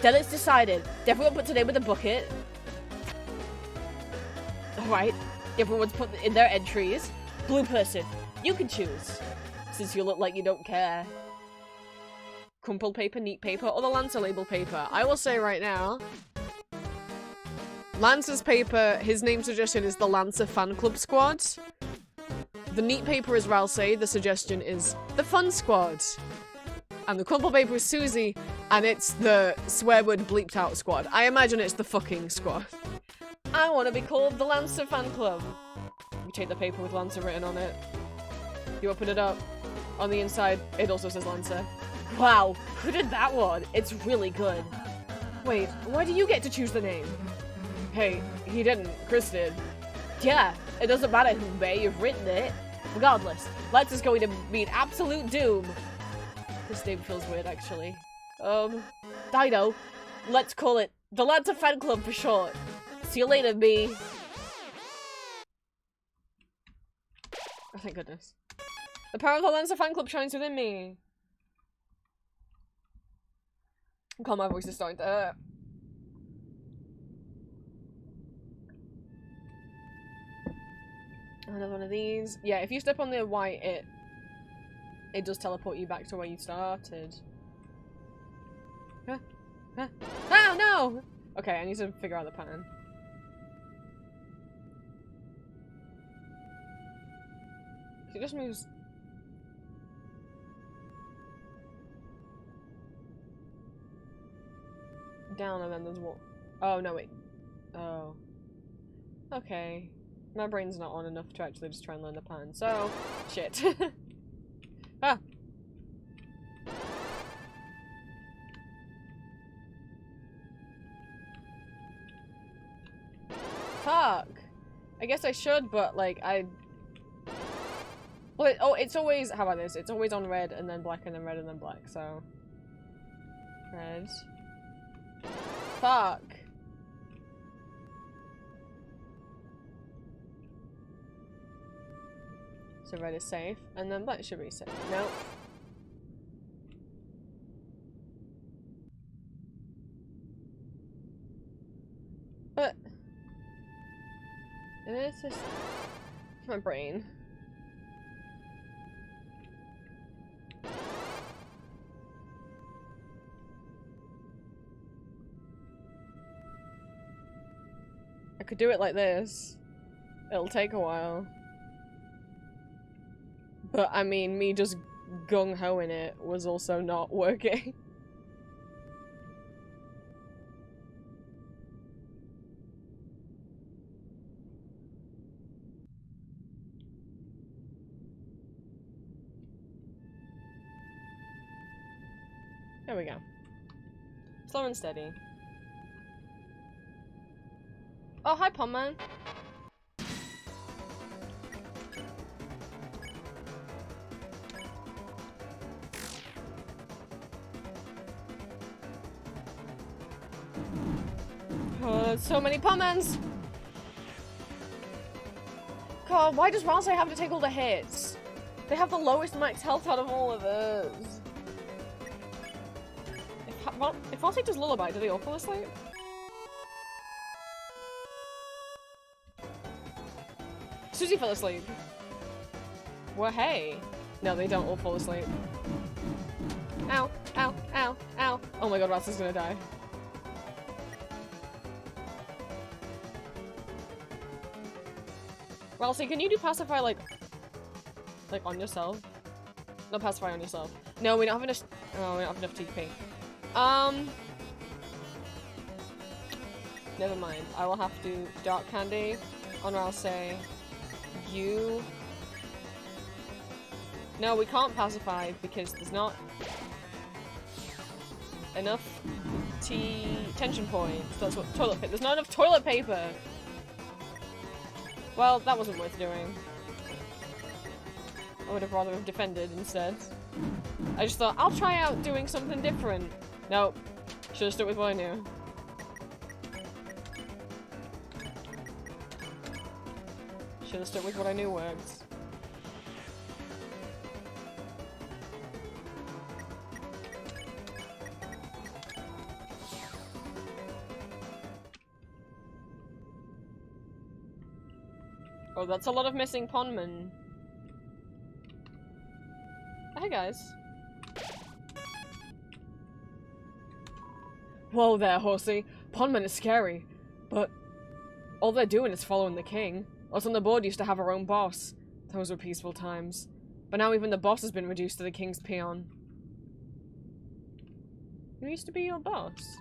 Speaker 4: Then it's decided. Everyone puts a name in the bucket. Alright, everyone's put in their entries. Blue person, you can choose. Since you look like you don't care. Crumpled paper, neat paper, or the Lancer label paper. I will say right now, Lancer's paper, his name suggestion is the Lancer Fan Club Squad. The neat paper is Ralsei, the suggestion is the Fun Squad. And the crumpled paper is Susie, and it's the swear word bleeped out squad. I imagine it's the fucking squad. I want to be called the Lancer Fan Club. You take the paper with Lancer written on it. You open it up. On the inside, it also says Lancer. Wow, who did that one? It's really good. Wait, why do you get to choose the name? Hey, he didn't. Chris did. Yeah, it doesn't matter who may have written it. Regardless, Lancer's going to mean absolute doom. This name feels weird, actually. Dino. Let's call it the Lancer Fan Club for short. See you later, me. Oh, thank goodness. The power of the Lancer Fan Club shines within me. God, my voice is starting to hurt. Another one of these. Yeah, if you step on the white, it does teleport you back to where you started. Huh? Huh? Oh, no! Okay, I need to figure out the pattern. It just moves... down and then there's what? Oh, no, wait. Oh. Okay. My brain's not on enough to actually just try and learn the pattern, so... shit. Ah! Fuck! I guess I should, but, like, well, it's always... how about this? It's always on red, and then black, and then red, and then black, so... red... Fuck! So red is safe, and then black should be safe. Nope. But... it's just... my brain. I could do it like this. It'll take a while. But, I mean, me just gung-hoing it was also not working. There we go. Slow and steady. Oh, hi, Pomman. Oh, there's so many Pommans! God, why does Ralsei have to take all the hits? They have the lowest max health out of all of us. If Ralsei does Lullaby, do they all fall asleep? Susie fell asleep. Well, hey. No, they don't all fall asleep. Ow, ow, ow, ow. Oh my god, Ralsei's gonna die. Ralsei, can you do pacify like on yourself? Not pacify on yourself. No, we don't have enough. Oh, we don't have enough TP. Never mind. I will have to dark candy on Ralsei. You. No, we can't pacify because there's not enough tension points. That's what toilet paper. There's not enough toilet paper. Well, that wasn't worth doing. I would have rather have defended instead. I just thought, I'll try out doing something different. Nope. Should have stuck with what I knew. Should have stuck with what I knew works.
Speaker 1: Oh, that's a lot of missing pondmen. Hey, guys. Whoa there, horsey. Pondmen is scary, but all they're doing is following the king. Us on the board used to have our own boss. Those were peaceful times. But now even the boss has been reduced to the king's peon. Who used to be your boss?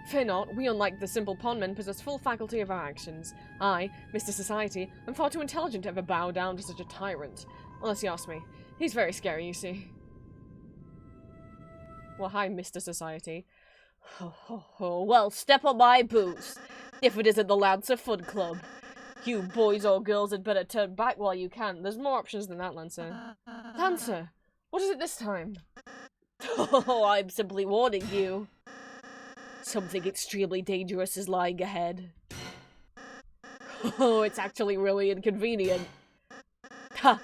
Speaker 1: Fear not, we, unlike the simple pondmen, possess full faculty of our actions. I, Mr. Society, am far too intelligent to ever bow down to such a tyrant. Unless you ask me. He's very scary, you see. Well, hi, Mr. Society.
Speaker 4: Well, step on my boots, if it isn't the Lancer Foot Club. You boys or girls had better turn back while you can.
Speaker 1: There's more options than that, Lancer. Lancer! What is it this time?
Speaker 4: Oh, I'm simply warning you. Something extremely dangerous is lying ahead.
Speaker 1: Oh, it's actually really inconvenient. Ha!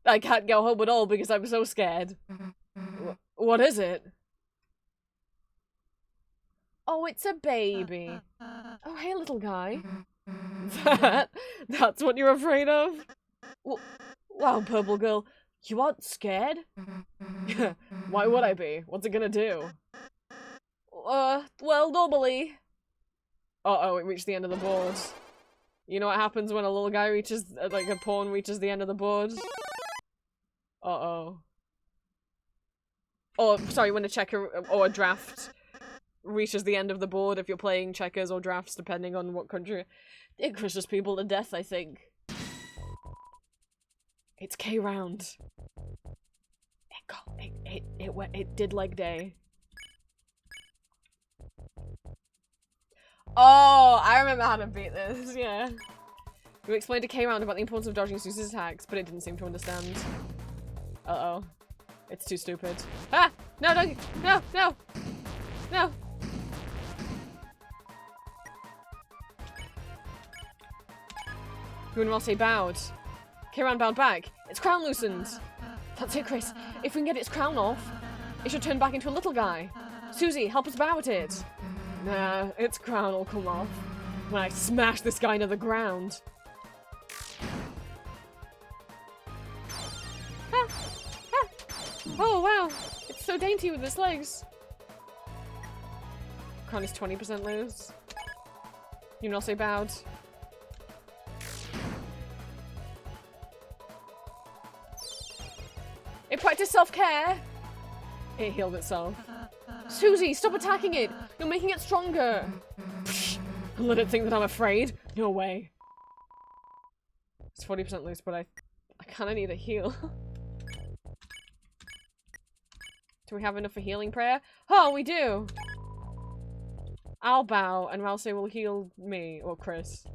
Speaker 1: I can't go home at all because I'm so scared. What is it?
Speaker 4: Oh, it's a baby.
Speaker 1: Oh, hey, little guy. That's what you're afraid of?
Speaker 4: Wow, Purple Girl, you aren't scared?
Speaker 1: Why would I be? What's it gonna do?
Speaker 4: Well, normally.
Speaker 1: Uh-oh, it reached the end of the board. You know what happens when a little guy reaches, like a pawn reaches the end of the board? Uh-oh. Or, sorry, when a checker or a draft reaches the end of the board if you're playing checkers or drafts, depending on what country.
Speaker 4: It crushes people to death, I think.
Speaker 1: It's K round. It did like day. Oh, I remember how to beat this, yeah. We explained to K round about the importance of dodging Susie's attacks, but it didn't seem to understand. Uh-oh. It's too stupid. Ah! No, no, no, no! No! Say bowed. Kiran bowed back. Its crown loosened. That's it, Chris. If we can get its crown off, it should turn back into a little guy. Susie, help us bow at it. Nah, its crown will come off when I smash this guy into the ground. Ah, ah. Oh, wow. It's so dainty with its legs. Crown is 20% loose. You not say bowed. It practiced self-care. It healed itself. Susie, stop attacking it. You're making it stronger. Psh, let it think that I'm afraid. No way. It's 40% loose, but I kind of need a heal. Do we have enough for healing prayer? Oh, we do. I'll bow, and Ralsei will heal me, or Chris.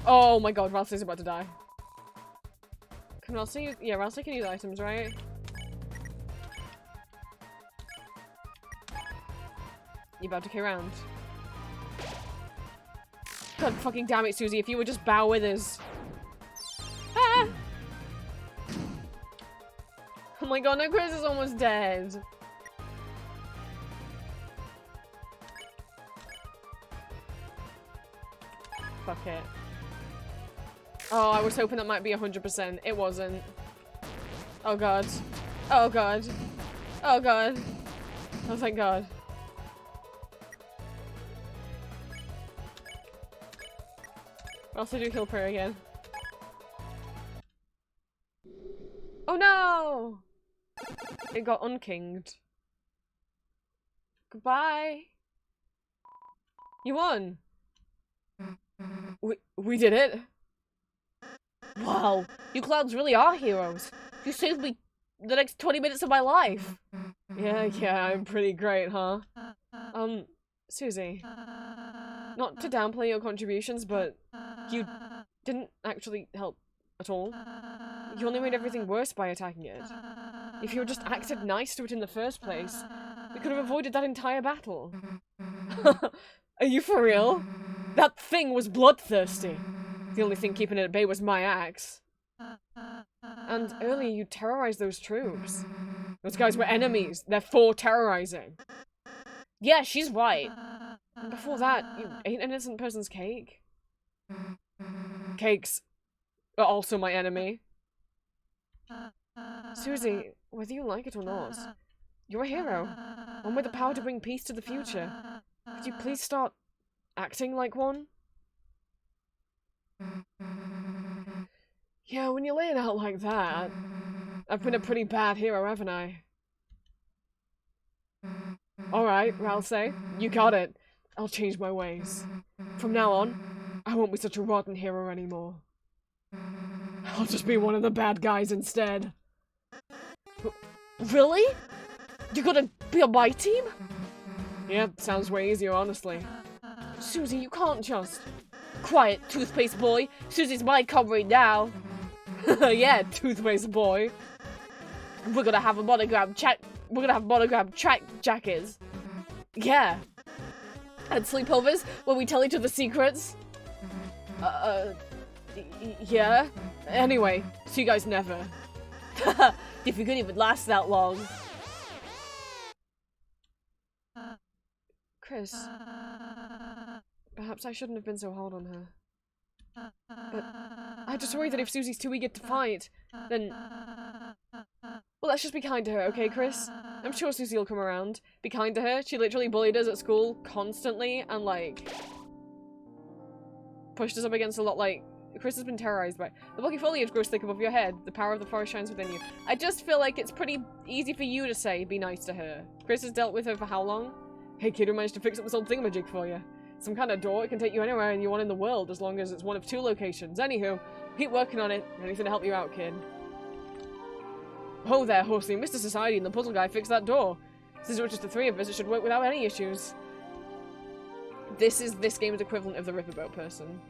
Speaker 1: Oh my god, Ralsei's about to die. Can Ralsei use— yeah, Ralsei can use items, right? You about to K round. God fucking damn it, Susie, if you would just bow with us. Ah! Oh my god, no, Chris is almost dead. Fuck it. Oh, I was hoping that might be 100%. It wasn't. Oh god. Oh god. Oh god. Oh thank god. I'll also do heal prayer again. Oh no! It got unkinged. Goodbye. You won. We did it.
Speaker 4: Wow, you clowns really are heroes. You saved me the next 20 minutes of my life.
Speaker 1: Yeah, I'm pretty great, huh? Susie. Not to downplay your contributions, but you didn't actually help at all. You only made everything worse by attacking it. If you had just acted nice to it in the first place, we could have avoided that entire battle. Are you for real? That thing was bloodthirsty. The only thing keeping it at bay was my axe. And earlier you terrorized those troops. Those guys were enemies. They're for terrorizing.
Speaker 4: Yeah, she's right.
Speaker 1: And before that, you ate an innocent person's cake? Cakes are also my enemy. Susie, whether you like it or not, you're a hero. One with the power to bring peace to the future. Could you please start acting like one? Yeah, when you lay it out like that, I've been a pretty bad hero, haven't I? Alright, Ralsei, you got it. I'll change my ways. From now on, I won't be such a rotten hero anymore. I'll just be one of the bad guys instead.
Speaker 4: Really? You're gonna be on my team?
Speaker 1: Yeah, sounds way easier, honestly.
Speaker 4: Susie, you can't just... Quiet, toothpaste boy. Susie's my covering now.
Speaker 1: Yeah, toothpaste boy.
Speaker 4: We're gonna have a monogram chat. We're gonna have monogram track jackets. Yeah. And sleepovers where we tell each other secrets. Yeah.
Speaker 1: Anyway, see you guys never.
Speaker 4: If you could even last that long.
Speaker 1: Chris, perhaps I shouldn't have been so hard on her. But I just worry that if Susie's too eager to fight, then... Well, let's just be kind to her, okay, Chris? I'm sure Susie will come around. Be kind to her. She literally bullied us at school constantly and, like, pushed us up against a lot, like... Chris has been terrorized by... The bulky foliage grows thick above your head. The power of the forest shines within you. I just feel like it's pretty easy for you to say, be nice to her. Chris has dealt with her for how long? Hey kid, who managed to fix up this old thingamajig for you? Some kind of door, it can take you anywhere you want in the world, as long as it's one of 2 locations. Anywho, keep working on it. Anything to help you out, kid. Oh there, Horsey. Mr. Society and the puzzle guy fixed that door. Since it was just the 3 of us, it should work without any issues. This is this game's equivalent of the Ripperboat person.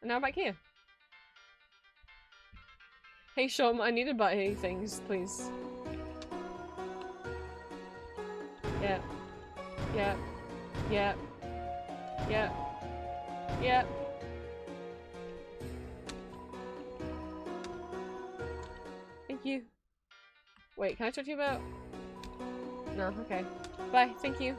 Speaker 1: And now back here. Hey Shom, I need to buy things, please. Yeah. Yeah. Yeah. Yeah. Yeah. Thank you. Wait, can I talk to you about... No, okay. Bye, thank you.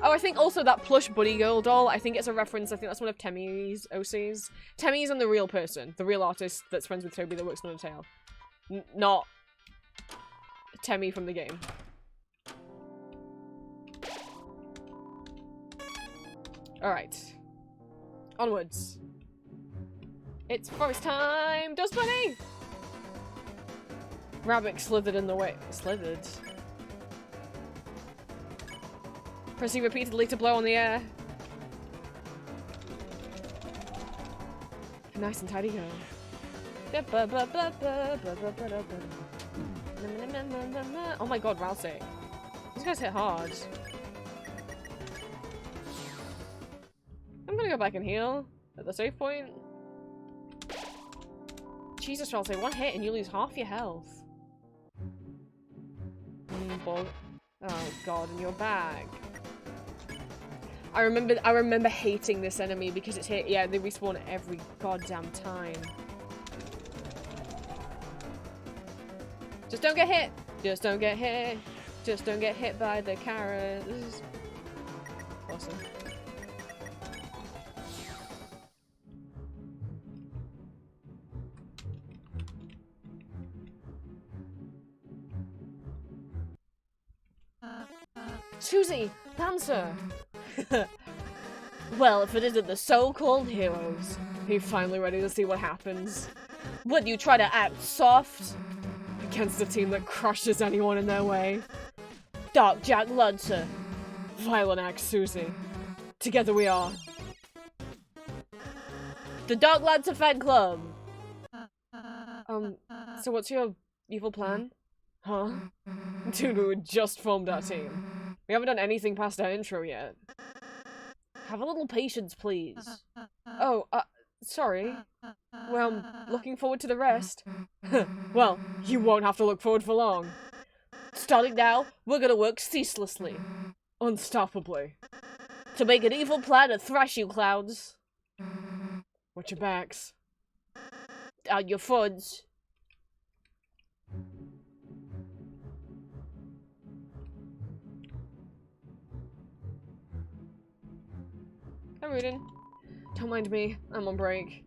Speaker 1: Oh, I think also that plush Buddy Girl doll, I think it's a reference, I think that's one of Temmie's OCs. Temmie's and the real person, the real artist that's friends with Toby that works on Undertale. Not Temmie from the game. Alright. Onwards. It's forest time! Dust Bunny! Rabbit slithered in the way. Slithered? Pressing repeatedly to blow on the air. Nice and tidy go. Oh my god, Ralsei. These guys hit hard. I'm gonna go back and heal at the save point. Jesus, Ralsei, 1 hit and you lose half your health. Oh god, and you're back. I remember hating this enemy because it's hit. Yeah, they respawn every goddamn time. Just don't get hit. Just don't get hit. Just don't get hit by the carrots. Awesome. Susie! Panzer!
Speaker 4: Well, if it isn't the so-called heroes.
Speaker 1: Are you finally ready to see what happens?
Speaker 4: Would you try to act soft?
Speaker 1: Against a team that crushes anyone in their way.
Speaker 4: Dark Jack Luncer.
Speaker 1: Violent Axe Susie. Together we are.
Speaker 4: The Dark Lancer Fan Club.
Speaker 1: So what's your evil plan? Huh? Dude, we just formed our team. We haven't done anything past our intro yet.
Speaker 4: Have a little patience, please.
Speaker 1: Oh, sorry. Well, I'm looking forward to the rest. Well, you won't have to look forward for long.
Speaker 4: Starting now, we're gonna work ceaselessly.
Speaker 1: Unstoppably.
Speaker 4: To make an evil plan to thrash you clowns.
Speaker 1: Watch your backs.
Speaker 4: On your fronts.
Speaker 1: Hi, Rudin. Don't mind me. I'm on break.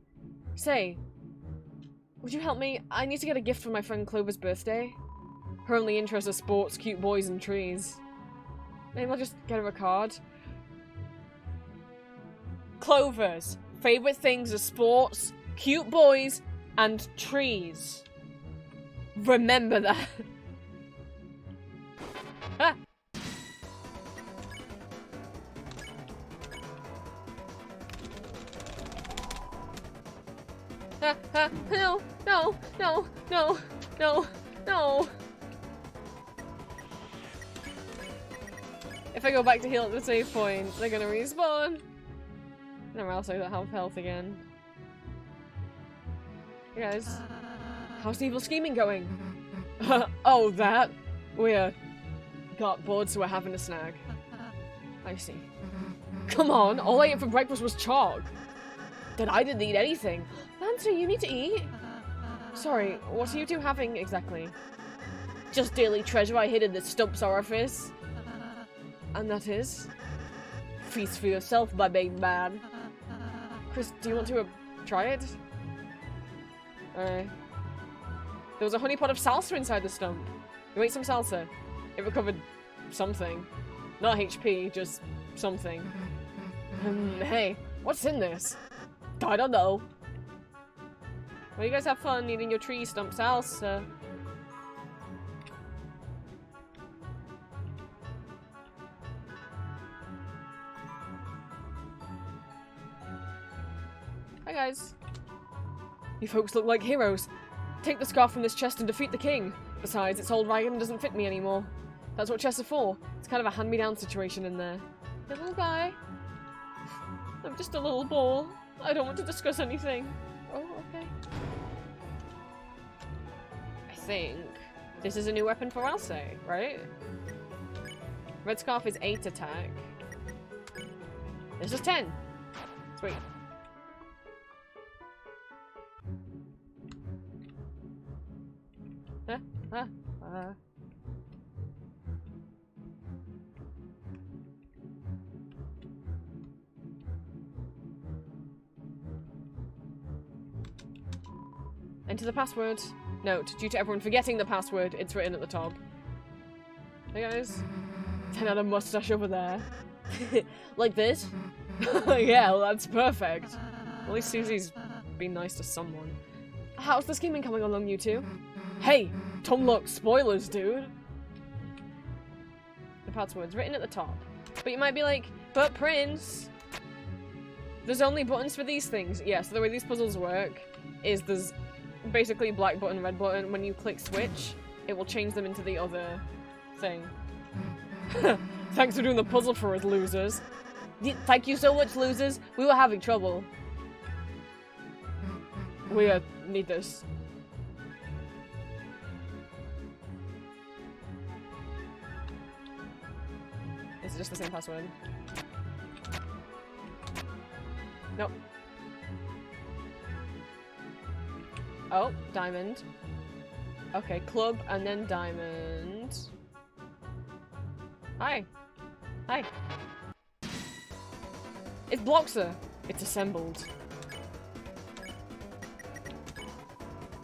Speaker 1: Say, would you help me? I need to get a gift for my friend Clover's birthday. Her only interest are sports, cute boys, and trees. Maybe I'll just get her a card. Clover's favorite things are sports, cute boys, and trees. Remember that. Ah. No, no, no, no, no, no. If I go back to heal at the save point, they're gonna respawn. And else I don't have health again. Hey guys, how's the evil scheming going? Oh, that? We got bored, so we're having a snack. I see. Come on, all I ate for breakfast was chalk. Then I didn't eat anything. Lancer, you need to eat. Sorry, what are you two having exactly? Just daily treasure I hid in the Stump's orifice. And that is? Feast for yourself, my main man. Chris, do you want to try it? There was a honey pot of salsa inside the stump. You ate some salsa. It recovered something. Not HP, just something. Hey, what's in this? I don't know. Well, you guys have fun eating your tree stump salsa. Hi guys. You folks look like heroes. Take the scarf from this chest and defeat the king. Besides, its old wagon doesn't fit me anymore. That's what chests are for. It's kind of a hand-me-down situation in there. Hey, little guy. I'm just a little ball. I don't want to discuss anything. Oh, okay. I think this is a new weapon for Alce, right? Red Scarf is 8 attack. This is 10. Sweet. Enter the password. Note, due to everyone forgetting the password, it's written at the top. Hey guys. 10 out of mustache over there. Like this? Yeah, well, that's perfect. At least Susie's been nice to someone. How's the scheming coming along, you two? Hey! Tom, look, spoilers, dude! The password's written at the top. But you might be like, but Prince! There's only buttons for these things. Yeah, so the way these puzzles work is there's basically black button, red button. When you click switch, it will change them into the other thing. Thanks for doing the puzzle for us, losers. Thank you so much, losers. We were having trouble. We need this. Is it just the same password? Nope. Oh, diamond. Okay, club and then diamond. Hi. Hi. It blocks her. It's assembled.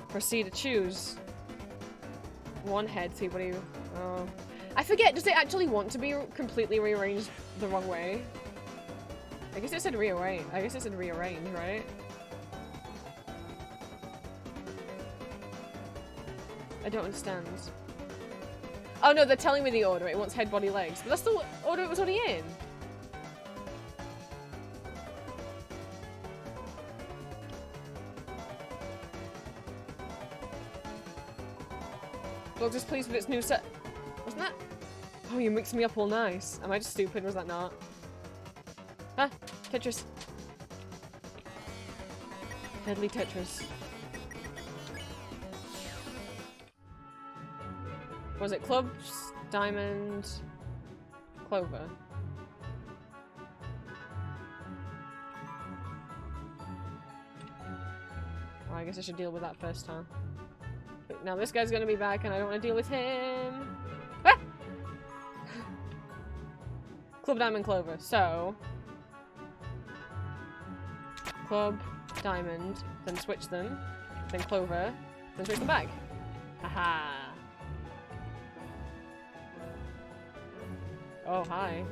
Speaker 1: Proceed to choose. One head, see what you... Oh. I forget, does it actually want to be completely rearranged the wrong way? I guess it said rearrange. I guess it said rearrange, right? I don't understand. Oh no, they're telling me the order. It wants head, body, legs. But that's the order it was already in. Well, just pleased with its new set. Wasn't that? Oh, you mixed me up all nice. Am I just stupid? Was that not? Ah, Tetris. Deadly Tetris. Was it clubs, diamond, clover? Well, I guess I should deal with that first, huh? But now this guy's gonna be back and I don't want to deal with him. Ah! Club, diamond, clover. So... Club, diamond, then switch them, then clover, then switch them back. Haha. Oh, hi.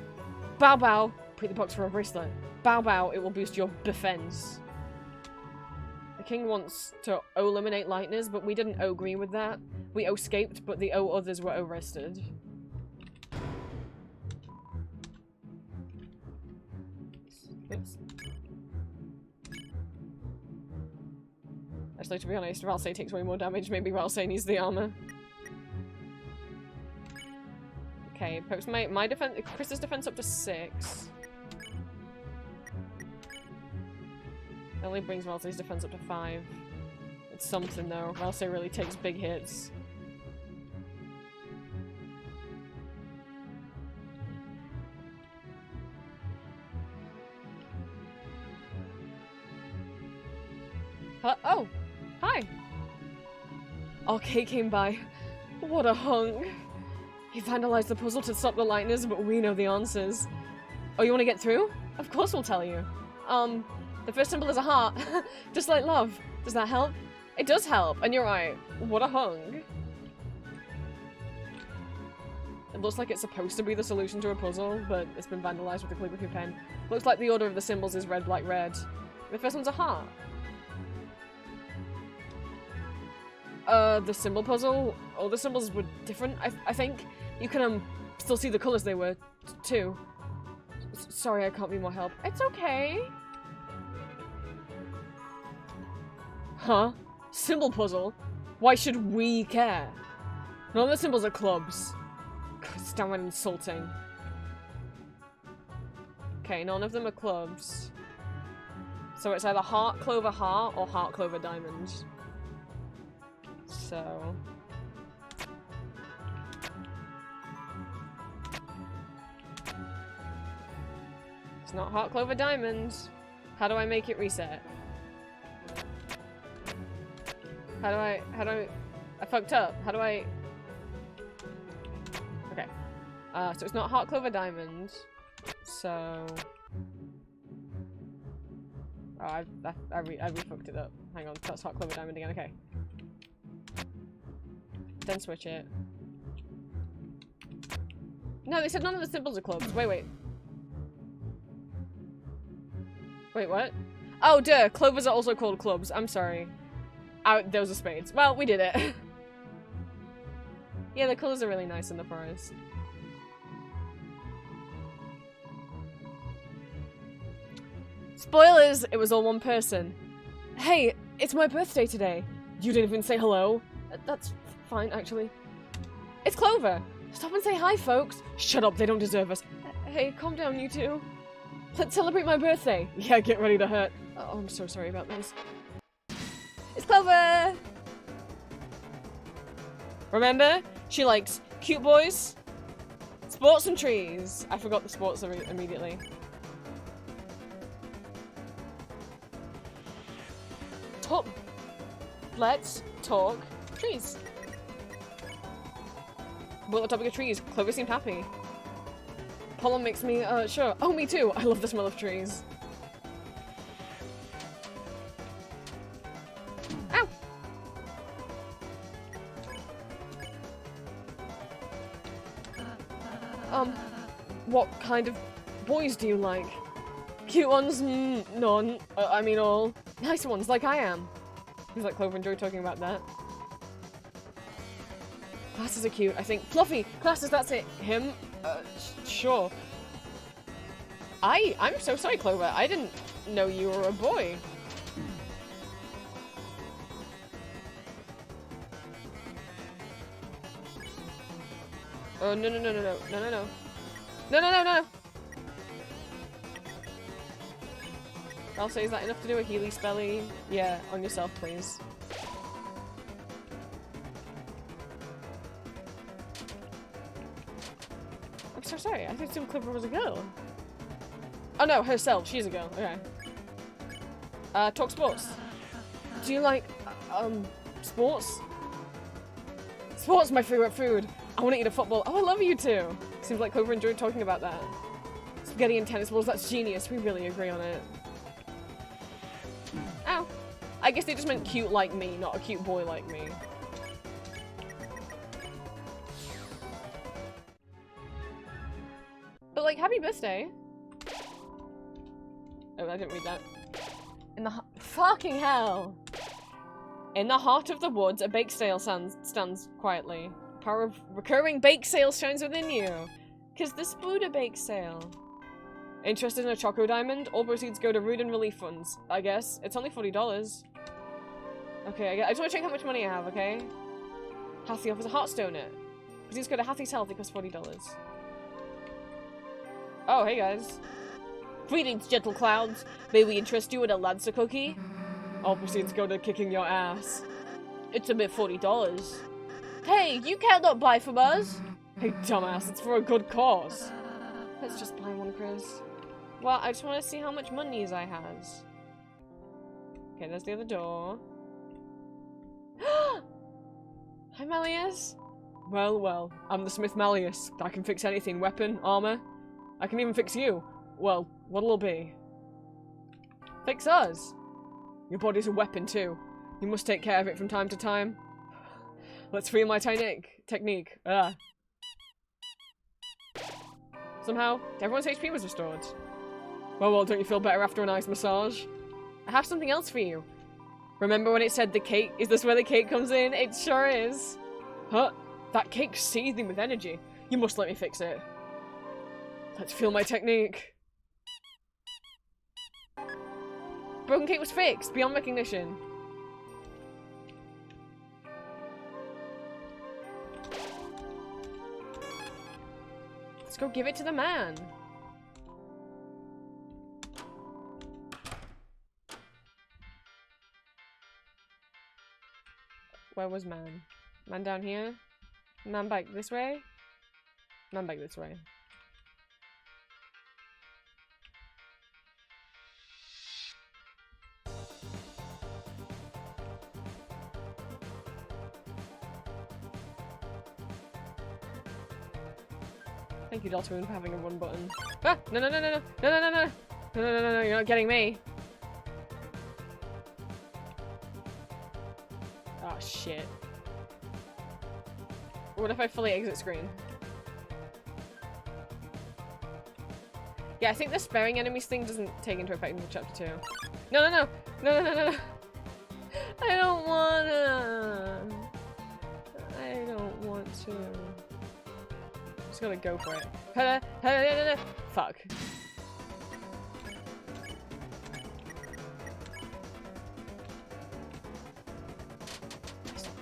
Speaker 1: Bow bow. Put the box for a bracelet. Bow bow, it will boost your defense. The king wants to eliminate lightners, but we didn't agree with that. We escaped, but the others were arrested. Oops. Actually, to be honest, Ralsei takes way more damage. Maybe Ralsei needs the armor. Okay, pokes my defense, Chris's defense up to 6. That only brings Ralsei's defense up to 5. It's something though. Ralsei really takes big hits. Oh! Hi! Kay came by. What a hunk! He vandalized the puzzle to stop the lightners, but we know the answers. Oh, you want to get through? Of course we'll tell you. The first symbol is a heart. Just like love. Does that help? It does help, and you're right. What a hunk. It looks like it's supposed to be the solution to a puzzle, but it's been vandalized with a calligraphy pen. Looks like the order of the symbols is red, black, red. The first one's a heart. The symbol puzzle, all the symbols were different, I think. You can, still see the colors they were, too. Sorry, I can't be more help. It's okay. Huh? Symbol puzzle? Why should we care? None of the symbols are clubs. It's downright insulting. Okay, none of them are clubs. So it's either heart, clover, heart, or heart, clover, diamond. So... it's not heart, clover, diamond. How do I make it reset? How do I fucked up. How do I... okay. So it's not heart, clover, diamond. So... oh, I re-fucked it up. Hang on, that's heart, clover, diamond again, okay. Then switch it. No, they said none of the symbols are clubs. Wait. Wait, what? Oh, duh. Clovers are also called clubs. I'm sorry. Those are spades. Well, we did it. Yeah, the colors are really nice in the forest. Spoilers! It was all one person. Hey, it's my birthday today. You didn't even say hello. That's fine, actually. It's Clover. Stop and say hi, folks. Shut up, they don't deserve us. Hey, calm down, you two. Let's celebrate my birthday. Yeah, get ready to hurt. Oh, I'm so sorry about this. It's Clover! Remember? She likes cute boys, sports and trees. I forgot the sports immediately. Let's talk trees. Well, the topic of trees. Clover seemed happy. Pollen makes me, sure. Oh, me too. I love the smell of trees. Ow! What kind of boys do you like? Cute ones? None. I mean all. Nice ones, like I am. Seems like Clover enjoyed talking about that. Classes are cute, I think. Fluffy! Classes, that's it. Him? Sure. I'm so sorry, Clover. I didn't know you were a boy. Oh, no. No. I'll say, is that enough to do a Healy spelly? Yeah, on yourself, please. I'm so sorry, I thought Super Clover was a girl. Oh no, herself, she's a girl, okay. Talk sports. Do you like, sports? Sports, my favorite food. I want to eat a football. Oh, I love you too. Seems like Clover enjoyed talking about that. Spaghetti and tennis balls, that's genius. We really agree on it. I guess they just meant cute like me, not a cute boy like me. But like, happy birthday. Oh, I didn't read that. In the fucking hell. In the heart of the woods, a bake sale stands quietly. Power of recurring bake sales shines within you. 'Cause this Buddha bake sale. Interested in a Choco Diamond? All proceeds go to Rude and Relief Funds, I guess. It's only $40. Okay, I just want to check how much money I have, okay? Hathy offers a Heartstone it. Proceeds go to Hathy's Health, it costs $40. Oh, hey guys. Greetings, gentle clowns. May we interest you in a Lancer cookie? All proceeds go to kicking your ass. It's a bit $40. Hey, you cannot buy from us! Hey, dumbass, it's for a good cause. Let's just buy one, Chris. Well, I just want to see how much money I has. Okay, there's the other door. Hi, Malleus. Well, well, I'm the Smith Malleus. I can fix anything. Weapon, armor. I can even fix you. Well, what'll it be? Fix us. Your body's a weapon, too. You must take care of it from time to time. Let's free my technique. Somehow, everyone's HP was restored. Well, don't you feel better after a nice massage? I have something else for you. Remember when it said the cake? Is this where the cake comes in? It sure is. Huh? That cake's seething with energy. You must let me fix it. Let's feel my technique. Broken cake was fixed, beyond recognition. Let's go give it to the man. Where was man? Man down here? Man back this way? Man back this way. Thank you, deltarune, for having a run button. Ah! No, no, no, no, no, no, no, no, no, no, no, no, no, you're not getting me. Oh, shit. What if I fully exit screen? Yeah, I think the sparing enemies thing doesn't take into effect until chapter 2. No, no, no! No, no, no, no, no! I don't wanna! I don't want to. Just gotta go for it. Fuck.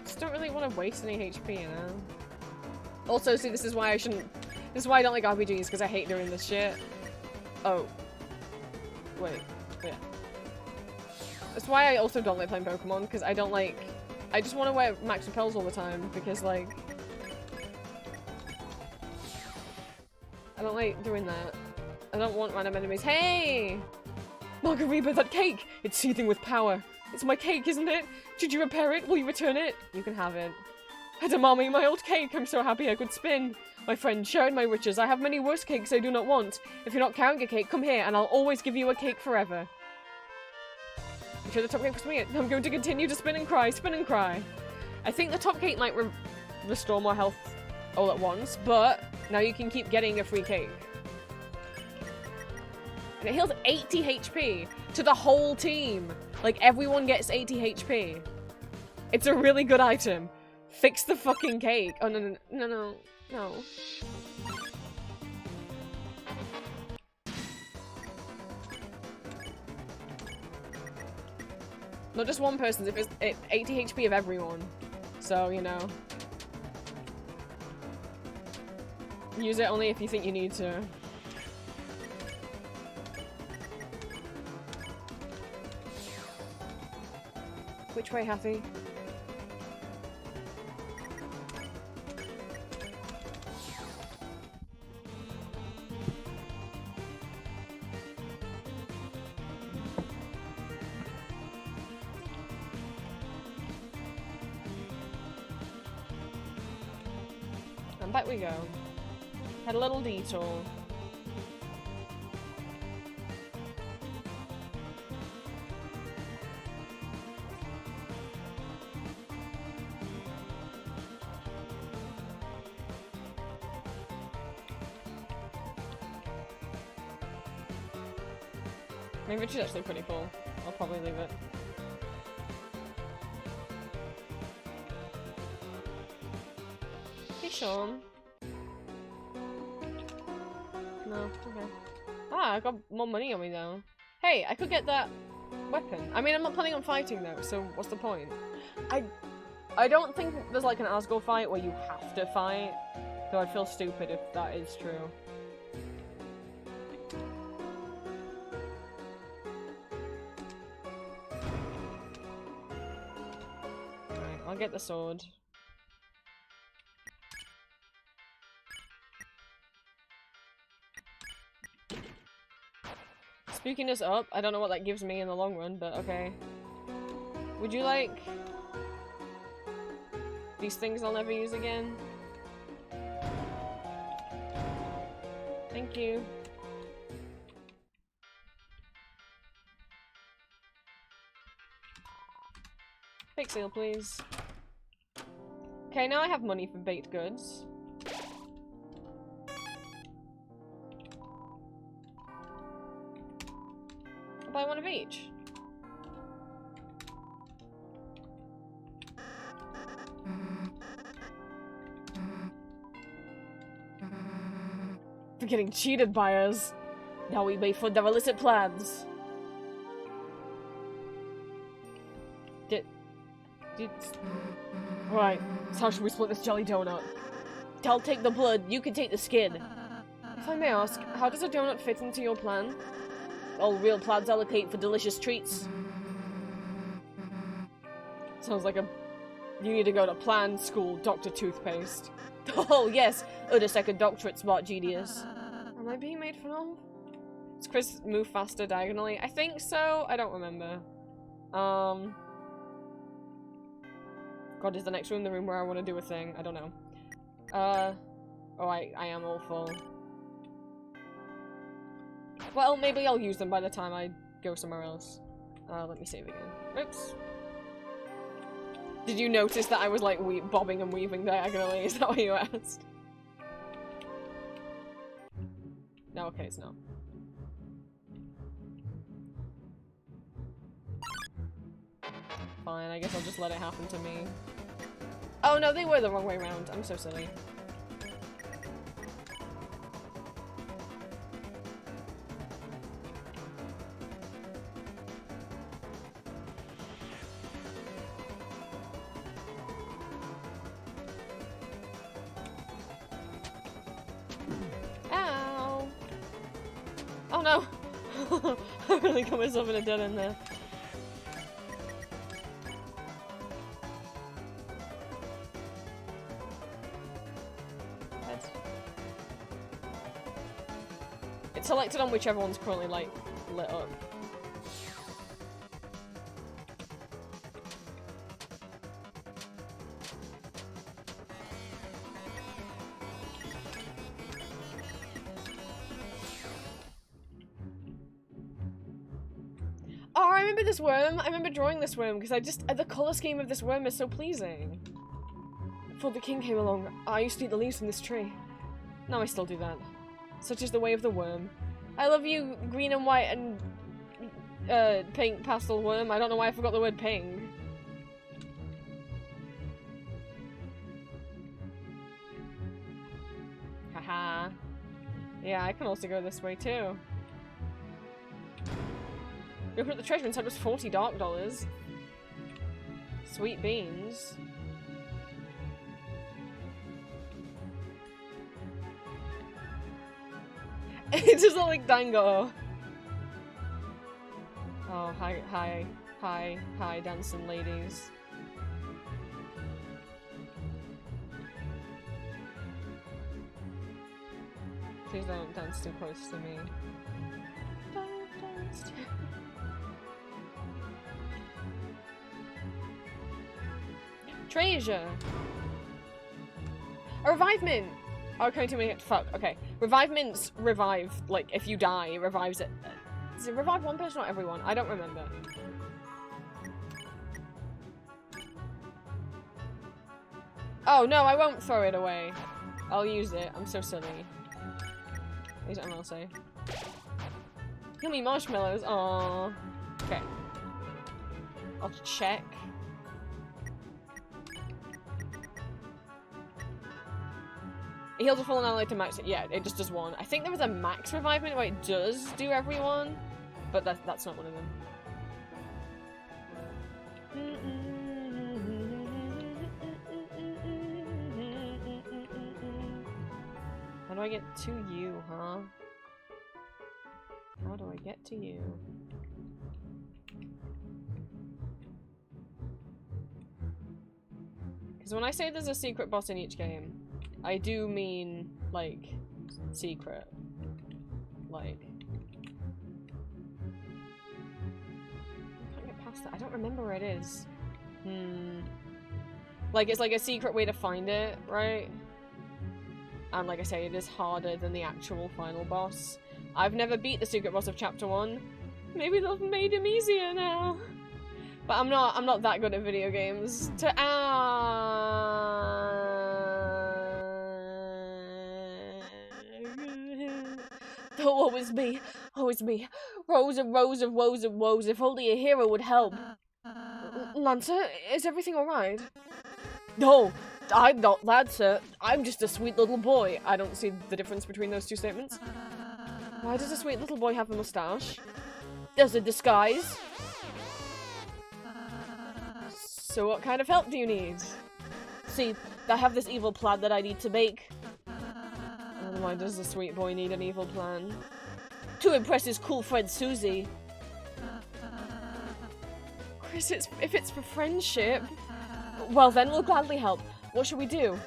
Speaker 1: Just don't really want to waste any HP, you know? Also, see, this is why I shouldn't... This is why I don't like RPGs, because I hate doing this shit. Oh. Wait. Yeah. That's why I also don't like playing Pokemon, because I don't like... I just want to wear max repels all the time, because, like... I don't like doing that. I don't want random enemies. Hey! Margarita, that cake! It's seething with power. It's my cake, isn't it? Should you repair it? Will you return it? You can have it. Edamame, my old cake! I'm so happy I could spin. My friend, sharing my riches. I have many worse cakes I do not want. If you're not carrying a cake, come here and I'll always give you a cake forever. You sure the top cake was me? I'm going to continue to spin and cry, spin and cry. I think the top cake might restore more health all at once, but now you can keep getting a free cake. And it heals 80 HP to the whole team. Like, everyone gets 80 HP. It's a really good item. Fix the fucking cake. Oh, no, no, no, no, no. Not just one person's, if it's 80 HP of everyone. So, you know. Use it only if you think you need to. Which way, Hathy? And back we go. Had a little detour. My inventory's actually pretty full. I'll probably leave it. Hey, Sean. No, okay. Ah, I got more money on me though. Hey, I could get that weapon. I mean, I'm not planning on fighting though, so what's the point? I don't think there's like an Asgore fight where you have to fight, though I'd feel stupid if that is true. Alright, I'll get the sword. Spookiness up. I don't know what that gives me in the long run, but okay. Would you like these things I'll never use again? Thank you. Fake sale, please. Okay, now I have money for baked goods. I'll buy one of each. We're getting cheated by us. Now we may fund our illicit plans. Right, so how should we split this jelly donut? I'll take the blood, you can take the skin. If I may ask, how does a donut fit into your plan? All real plans allocate for delicious treats. Sounds like you need to go to plan school, Dr. Toothpaste. Oh yes, earn a second doctorate, smart genius. Am I being made fun of? Does Chris move faster diagonally? I think so, I don't remember. God, is the next room the room where I want to do a thing? I don't know. Oh, I am all full. Well, maybe I'll use them by the time I go somewhere else. Let me save again. Oops. Did you notice that I was like bobbing and weaving diagonally? Is that what you asked? No, okay, it's not. Fine, I guess I'll just let it happen to me. Oh no, they were the wrong way around. I'm so silly. Ow! Oh no! I really got myself in a dead end there. It's selected on whichever one's currently, like, lit up. Oh, I remember this worm. I remember drawing this worm because the color scheme of this worm is so pleasing. Before the king came along, I used to eat the leaves from this tree. Now I still do that. Such is the way of the worm. I love you, green and white and pink pastel worm. I don't know why I forgot the word pink. Haha. Yeah, I can also go this way too. We opened up the treasure inside was 40 dark dollars. Sweet beans. It doesn't like Dango. Oh, hi, dancing ladies. Please don't dance too close to me. Don't dance too... Treasure! A revive mint! Okay, too many. Fuck. Okay. Revive mints revive, like, if you die, it revives it. Does it revive one person or everyone? I don't remember. Oh, no, I won't throw it away. I'll use it. I'm so silly. Here's what I'll say. Yummy marshmallows. Aww. Okay. I'll check. It heals a full ally to max it. Yeah, it just does one. I think there was a max revivement where it does do everyone, but that's not one of them. How do I get to you, huh? How do I get to you? Because when I say there's a secret boss in each game, I do mean, like, secret. Like... I can't get past that. I don't remember where it is. Like, it's like a secret way to find it, right? And like I say, it is harder than the actual final boss. I've never beat the secret boss of Chapter 1. Maybe they've made him easier now. But I'm not that good at video games. Oh, woe is me. Woe is me. Rows and rows of woes and woes. If only a hero would help. Lancer, is everything alright? No, I'm not Lancer. I'm just a sweet little boy. I don't see the difference between those two statements. Why does a sweet little boy have a mustache? Does a disguise? So what kind of help do you need? See, I have this evil plan that I need to make. And why does the sweet boy need an evil plan? To impress his cool friend Susie. Chris, if it's for friendship... Well then, we'll gladly help. What should we do?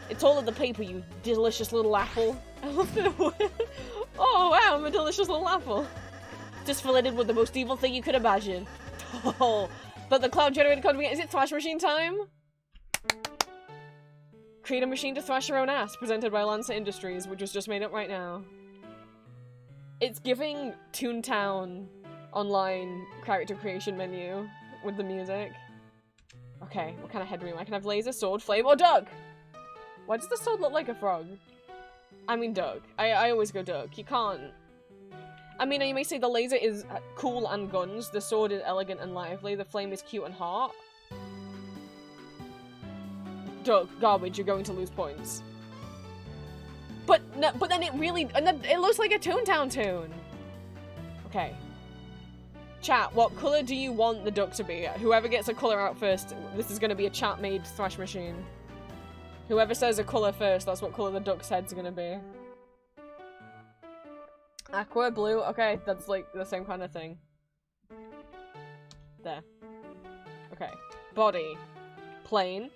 Speaker 1: It's all in the paper, you delicious little apple. I love the word. Oh wow, I'm a delicious little apple. Just fill it in with the most evil thing you could imagine. Oh, but the cloud-generated conjugate, is it thrash machine time? Create a machine to thrash your own ass, presented by Lancer Industries, which was just made up right now. It's giving Toontown online character creation menu with the music. Okay, what kind of head room? I can have laser, sword, flame, or Doug! Why does the sword look like a frog? I mean Doug. I always go Doug. You can't... I mean, you may say the laser is cool and guns, the sword is elegant and lively, the flame is cute and hot. Doug, garbage, you're going to lose points. But then it really... it looks like a Toontown tune! Okay. Chat, what colour do you want the duck to be? Whoever gets a colour out first, this is going to be a chat-made thrash machine. Whoever says a colour first, that's what colour the duck's head's going to be. Aqua, blue, okay, that's like the same kind of thing. There. Okay. Body. Plain.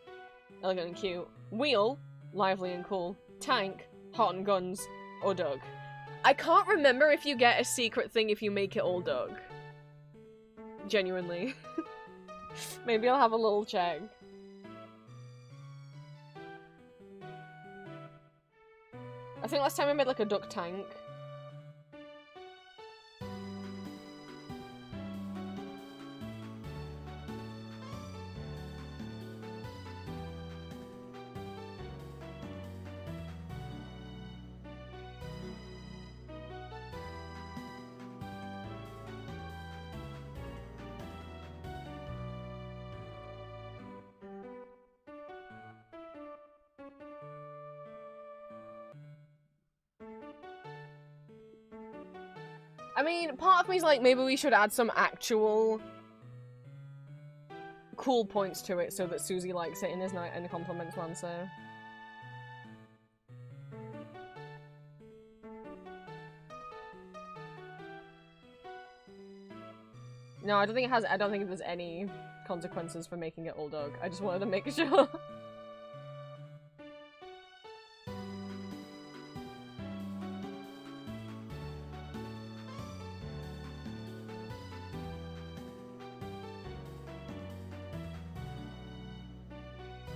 Speaker 1: Elegant and cute. Wheel. Lively and cool. Tank. Hot and guns. Or Doug. I can't remember if you get a secret thing if you make it all Doug. Genuinely. Maybe I'll have a little check. I think last time I made like a duck tank. I mean, part of me's like, maybe we should add some actual cool points to it so that Susie likes it in his night and compliments Lancer. No, I don't think it has. I don't think there's any consequences for making it all Doug. I just wanted to make sure.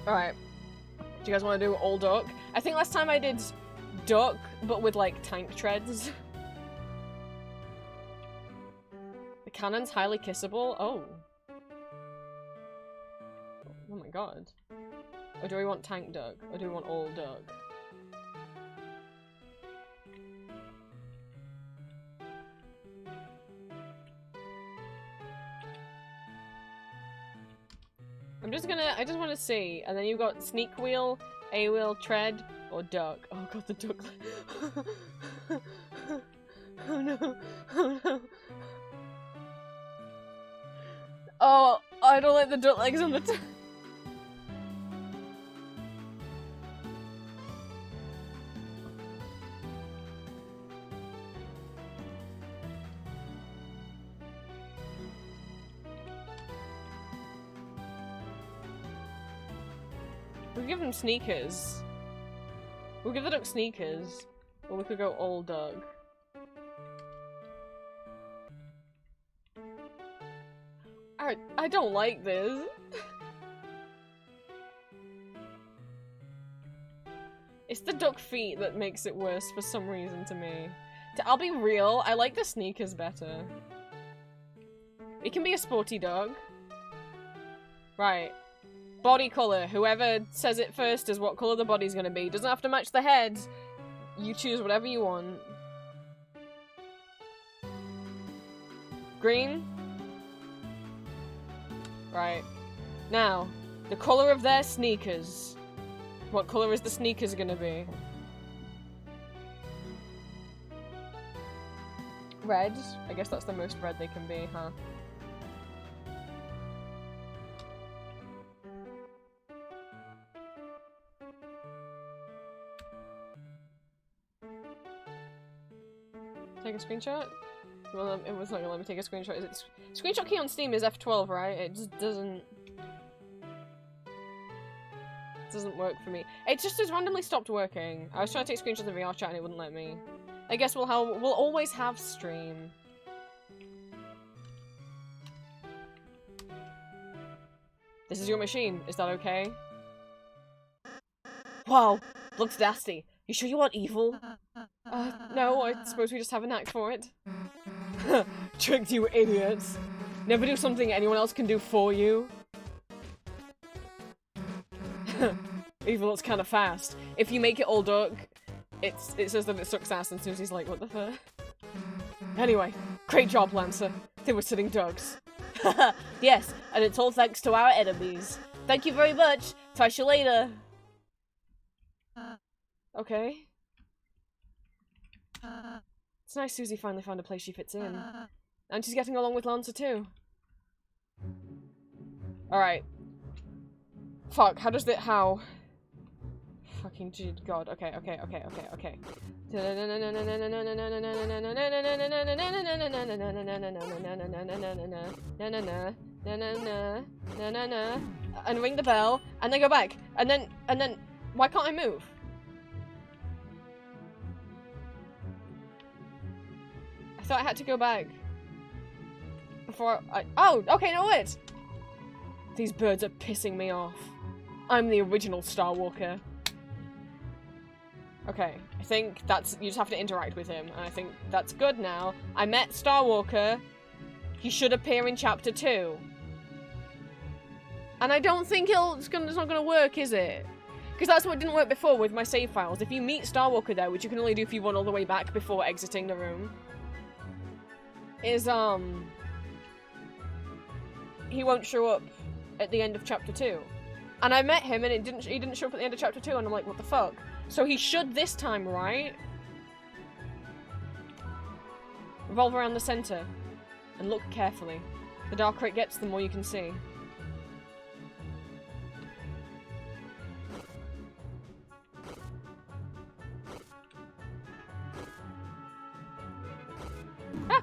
Speaker 1: Alright. Do you guys want to do all duck? I think last time I did duck, but with like tank treads. The cannon's highly kissable. Oh. Oh my god. Or do we want tank duck? Or do we want all duck? I just want to see. And then you've got sneak wheel, A wheel, tread, or duck. Oh god, the duck. Oh no. Oh no. Oh, I don't like the duck legs on the top. We'll give them sneakers. We'll give the duck sneakers. Or we could go all duck. I don't like this. It's the duck feet that makes it worse for some reason to me. I'll be real, I like the sneakers better. It can be a sporty dog. Right. Body colour. Whoever says it first is what colour the body's gonna be. Doesn't have to match the head. You choose whatever you want. Green? Right. Now, the colour of their sneakers. What colour is the sneakers gonna be? Red? I guess that's the most red they can be, huh? Take a screenshot? Well, it was not gonna let me take a screenshot. Is it screenshot key on Steam is F12, right? It just doesn't work for me. It just has randomly stopped working. I was trying to take screenshots of VR chat and it wouldn't let me. I guess we'll always have stream. This is your machine. Is that okay? Wow, looks nasty. You sure you want evil? No, I suppose we just have a knack for it. Tricked you idiots. Never do something anyone else can do for you. Evil looks kind of fast. If you make it all duck, it says that it sucks ass, and Susie's like, what the fuck? Anyway, great job, Lancer. They were sitting ducks. Yes, and it's all thanks to our enemies. Thank you very much. Touch you later. Okay. It's nice Susie finally found a place she fits in. And she's getting along with Lancer too. Alright. Fuck, how does that- how? Fucking god, okay. And ring the bell, and then go back, and then, why can't I move? I thought I had to go back. Before oh, okay, no wait! These birds are pissing me off. I'm the original Star Walker. Okay, I think that's- you just have to interact with him, and I think that's good now. I met Star Walker. He should appear in Chapter 2. And I don't think it's not gonna work, is it? Because that's what didn't work before with my save files. If you meet Star Walker there, which you can only do if you run all the way back before exiting the room, he won't show up at the end of Chapter 2. And I met him and he didn't show up at the end of Chapter 2, and I'm like, what the fuck? So he should this time, right? Revolve around the center and look carefully. The darker it gets, the more you can see. Ah!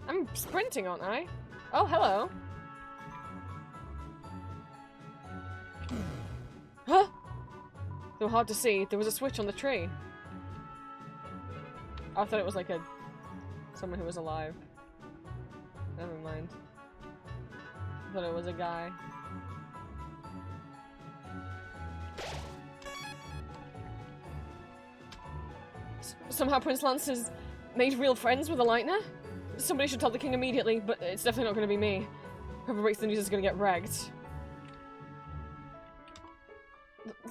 Speaker 1: I'm sprinting, aren't I? Oh, hello. Huh? Though hard to see, there was a switch on the tree. I thought it was like someone who was alive. Never mind. I thought it was a guy. Somehow Prince Lance has made real friends with a Lightner? Somebody should tell the king immediately, but it's definitely not going to be me. Whoever breaks the news is going to get wrecked.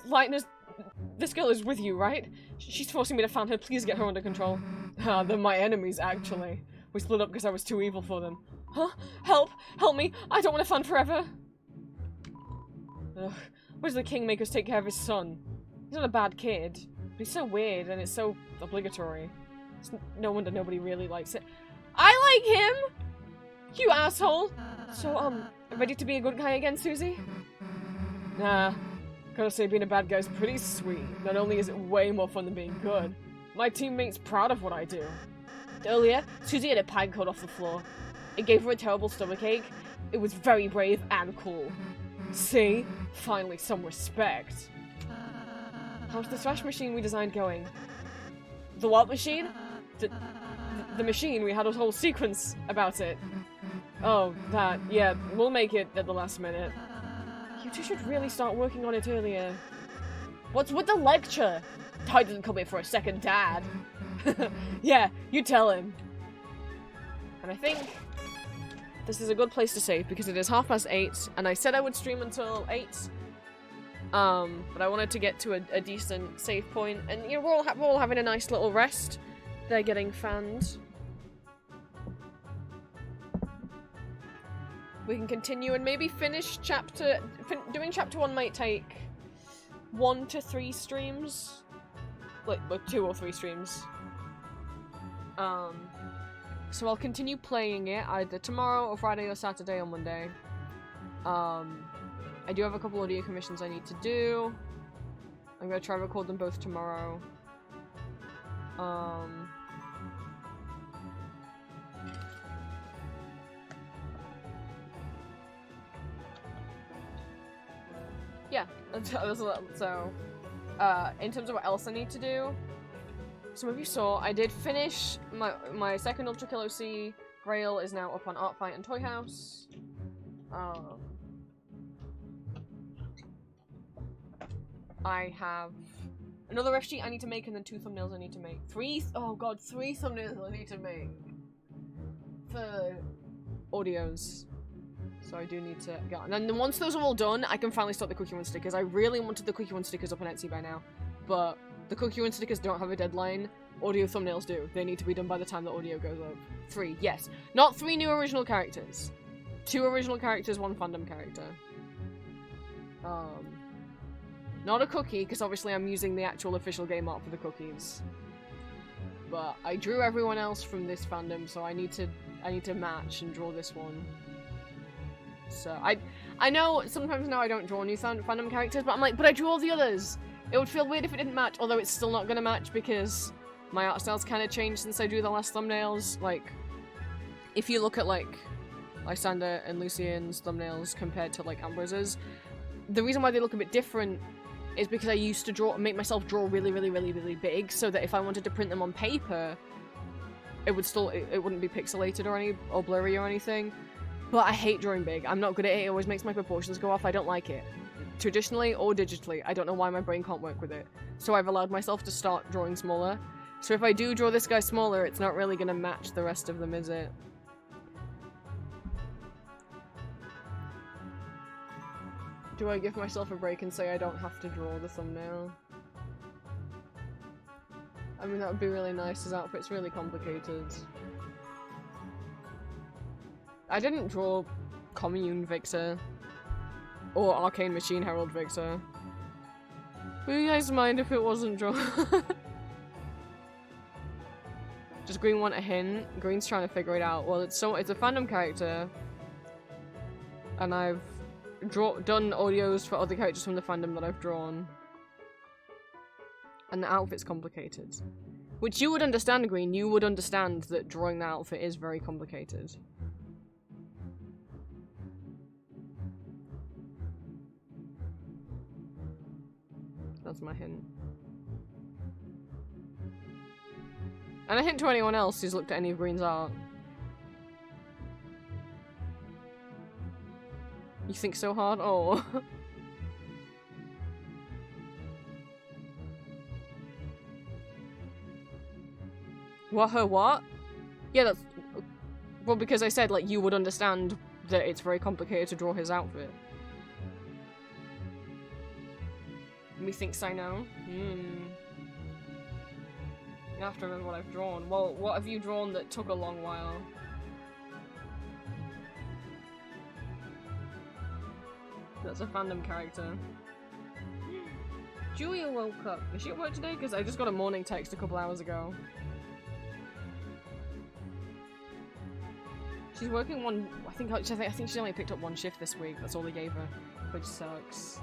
Speaker 1: Lightner's... This girl is with you, right? She's forcing me to fan her. Please get her under control. Ah, they're my enemies, actually. We split up because I was too evil for them. Huh? Help! Help me! I don't want to fun forever! Ugh. Why does the king make us take care of his son? He's not a bad kid, but he's so weird and it's so obligatory. It's no wonder nobody really likes it. I like him! You asshole! So, ready to be a good guy again, Susie? Nah. Gotta say, being a bad guy's pretty sweet. Not only is it way more fun than being good, my teammate's proud of what I do.
Speaker 4: Earlier, Susie had a pine cone off the floor. It gave her a terrible stomachache. It was very brave and cool.
Speaker 1: See? Finally, some respect. How's the thrash machine we designed going?
Speaker 4: The what machine?
Speaker 1: The machine, we had a whole sequence about it. Oh, that, yeah, we'll make it at the last minute. You two should really start working on it earlier.
Speaker 4: What's with the lecture? Ty didn't come here for a second dad.
Speaker 1: Yeah, you tell him. And I think this is a good place to save because it is 8:30 and I said I would stream until 8. But I wanted to get to a decent save point and you know, we're all having a nice little rest. They're getting fanned. We can continue and maybe finish doing chapter 1 might take 1 to 3 streams. Like 2 or 3 streams. So I'll continue playing it either tomorrow or Friday or Saturday or Monday. I do have a couple audio commissions I need to do. I'm gonna try to record them both tomorrow. Yeah, so, in terms of what else I need to do, some of you saw, I did finish my second Ultra Kill OC. Grail is now up on Art Fight and Toy House. I have another ref sheet I need to make and then 2 thumbnails I need to make. 3 thumbnails I need to make for audios. So I do need to get on. And then once those are all done, I can finally start the Cookie Run stickers. I really wanted the Cookie Run stickers up on Etsy by now, but the Cookie Run stickers don't have a deadline. Audio thumbnails do. They need to be done by the time the audio goes up. 3, yes. Not 3 new original characters. 2 original characters, 1 fandom character. Not a cookie, because obviously I'm using the actual official game art for the cookies. But I drew everyone else from this fandom, so I need to match and draw this one. So I know sometimes now I don't draw new fandom characters, but I'm like, but I drew all the others. It would feel weird if it didn't match, although it's still not gonna match because my art style's kind of changed since I drew the last thumbnails. Like, if you look at like Lysander and Lucian's thumbnails compared to like Ambrose's, the reason why they look a bit different is because I used to make myself draw really, really, really, really big, so that if I wanted to print them on paper, it wouldn't be pixelated or blurry or anything. But I hate drawing big. I'm not good at it. It always makes my proportions go off. I don't like it. Traditionally or digitally. I don't know why my brain can't work with it. So I've allowed myself to start drawing smaller. So if I do draw this guy smaller, it's not really gonna match the rest of them, is it? Do I give myself a break and say I don't have to draw the thumbnail? I mean, that would be really nice. His outfit's really complicated. I didn't draw Commune Victor or Arcane Machine Herald Victor. Would you guys mind if it wasn't drawn? Does Green want a hint? Green's trying to figure it out. Well, it's a fandom character, and I've done audios for other characters from the fandom that I've drawn, and the outfit's complicated. Which you would understand, Green. You would understand that drawing the outfit is very complicated. That's my hint. And a hint to anyone else who's looked at any of Green's art. You think so hard? Oh. What, her what? Yeah, that's... Well, because I said, like, you would understand that it's very complicated to draw his outfit. Methinks I know? You have to remember what I've drawn. Well, what have you drawn that took a long while? That's a fandom character. Julia woke up. Is she at work today? Because I just got a morning text a couple hours ago. She's working one. I think she only picked up one shift this week. That's all they gave her, which sucks.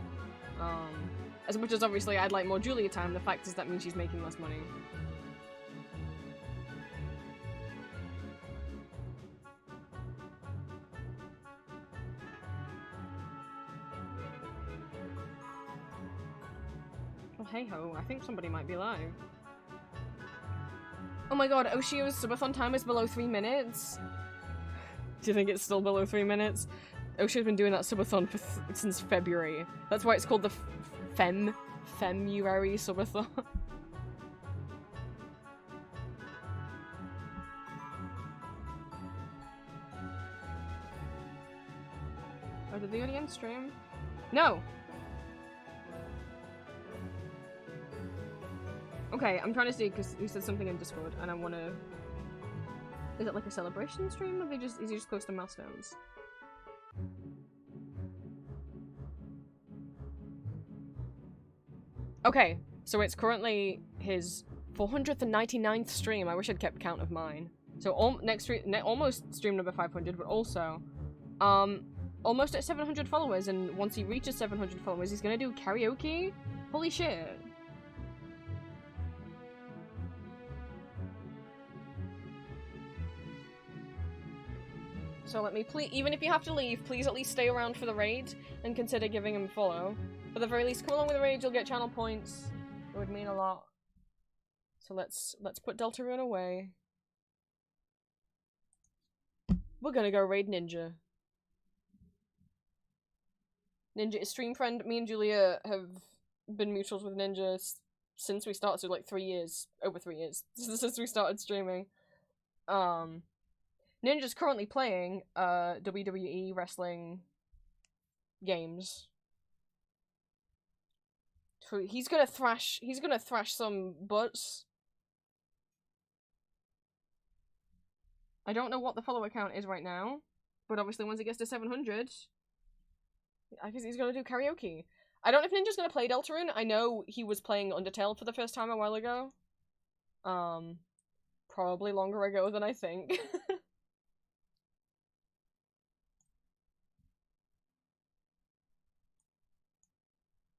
Speaker 1: As much as obviously I'd like more Julia time, the fact is that means she's making less money. Well, hey ho, I think somebody might be live. Oh my god, Oshio's subathon time is below 3 minutes? Do you think it's still below 3 minutes? Oshio's been doing that subathon for since February. That's why it's called the Femuary subathon. Oh, did the audience stream? No! Okay, I'm trying to see because he said something in Discord and I wanna... Is it like a celebration stream or is he just close to milestones? Okay, so it's currently his 499th stream. I wish I'd kept count of mine. So almost stream number 500, but also almost at 700 followers, and once he reaches 700 followers, he's gonna do karaoke? Holy shit. So let me please, even if you have to leave, please at least stay around for the raid and consider giving him a follow. At the very least, come along with the raid, you'll get channel points. It would mean a lot. So let's put deltarune away. We're gonna go raid Ninja. Ninja is stream friend. Me and Julia have been mutuals with Ninja since we started, so like 3 years. Over 3 years. Since we started streaming. Ninja's currently playing WWE wrestling games. So he's gonna thrash some butts. I don't know what the follower count is right now, but obviously once he gets to 700, I guess he's gonna do karaoke. I don't know if Ninja's gonna play Deltarune. I know he was playing Undertale for the first time a while ago. Probably longer ago than I think.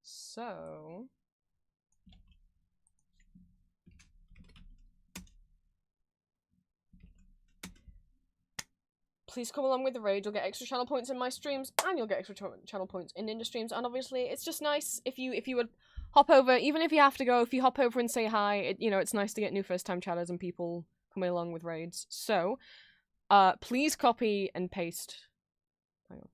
Speaker 1: So... please come along with the raid, you'll get extra channel points in my streams, and you'll get extra channel points in Ninja streams, and obviously, it's just nice if you would hop over, even if you have to go, if you hop over and say hi, you know, it's nice to get new first-time chatters and people coming along with raids. So, please copy and paste... hang on.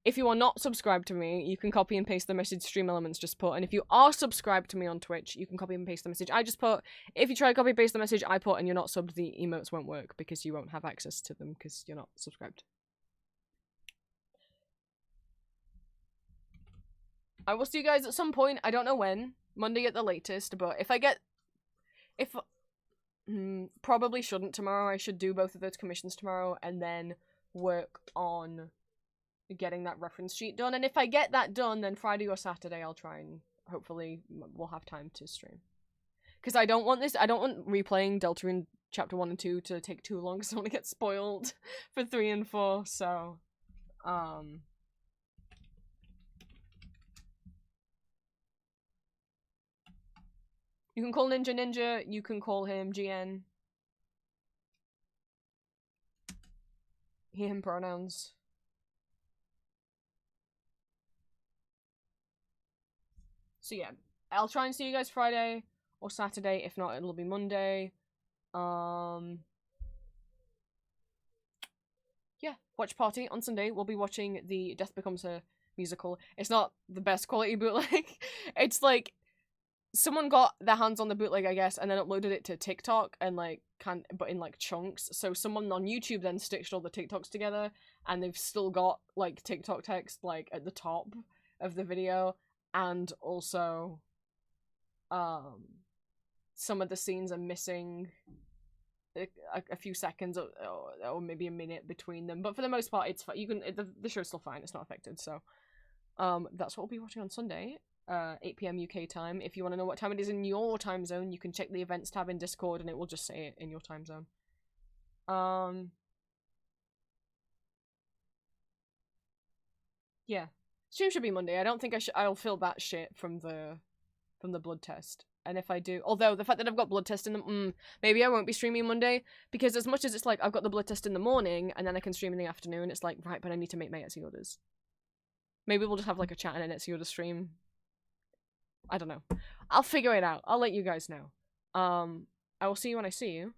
Speaker 1: If you are not subscribed to me, you can copy and paste the message Stream Elements just put, and if you are subscribed to me on Twitch, you can copy and paste the message I just put. If you try to copy and paste the message I put and you're not subbed, the emotes won't work because you won't have access to them because you're not subscribed. I will see you guys at some point, I don't know when, Monday at the latest, but if I get... probably shouldn't tomorrow, I should do both of those commissions tomorrow and then work on getting that reference sheet done, and if I get that done, then Friday or Saturday I'll try and hopefully we'll have time to stream. Because I don't want replaying Deltarune Chapter 1 and 2 to take too long, because I want to get spoiled for 3 and 4, so... You can call Ninja Ninja, you can call him GN. He, him pronouns. So yeah, I'll try and see you guys Friday or Saturday. If not, it'll be Monday. Yeah, watch party on Sunday. We'll be watching the Death Becomes Her musical. It's not the best quality bootleg. It's like someone got their hands on the bootleg, I guess, and then uploaded it to TikTok and like but in like chunks. So someone on YouTube then stitched all the TikToks together, and they've still got like TikTok text like at the top of the video. And also, some of the scenes are missing a few seconds or maybe a minute between them. But for the most part, it's fine. The show's still fine. It's not affected. So, That's what we'll be watching on Sunday, 8 p.m. UK time. If you want to know what time it is in your time zone, you can check the events tab in Discord and it will just say it in your time zone. Yeah. Stream should be Monday. I don't think I'll feel that shit from the blood test. And if I do, although the fact that I've got blood test in the maybe I won't be streaming Monday, because as much as it's like I've got the blood test in the morning and then I can stream in the afternoon, it's like, right, but I need to make my Etsy orders. Maybe we'll just have like a chat and an Etsy order stream. I don't know. I'll figure it out. I'll let you guys know. I will see you when I see you.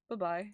Speaker 1: Bye-bye.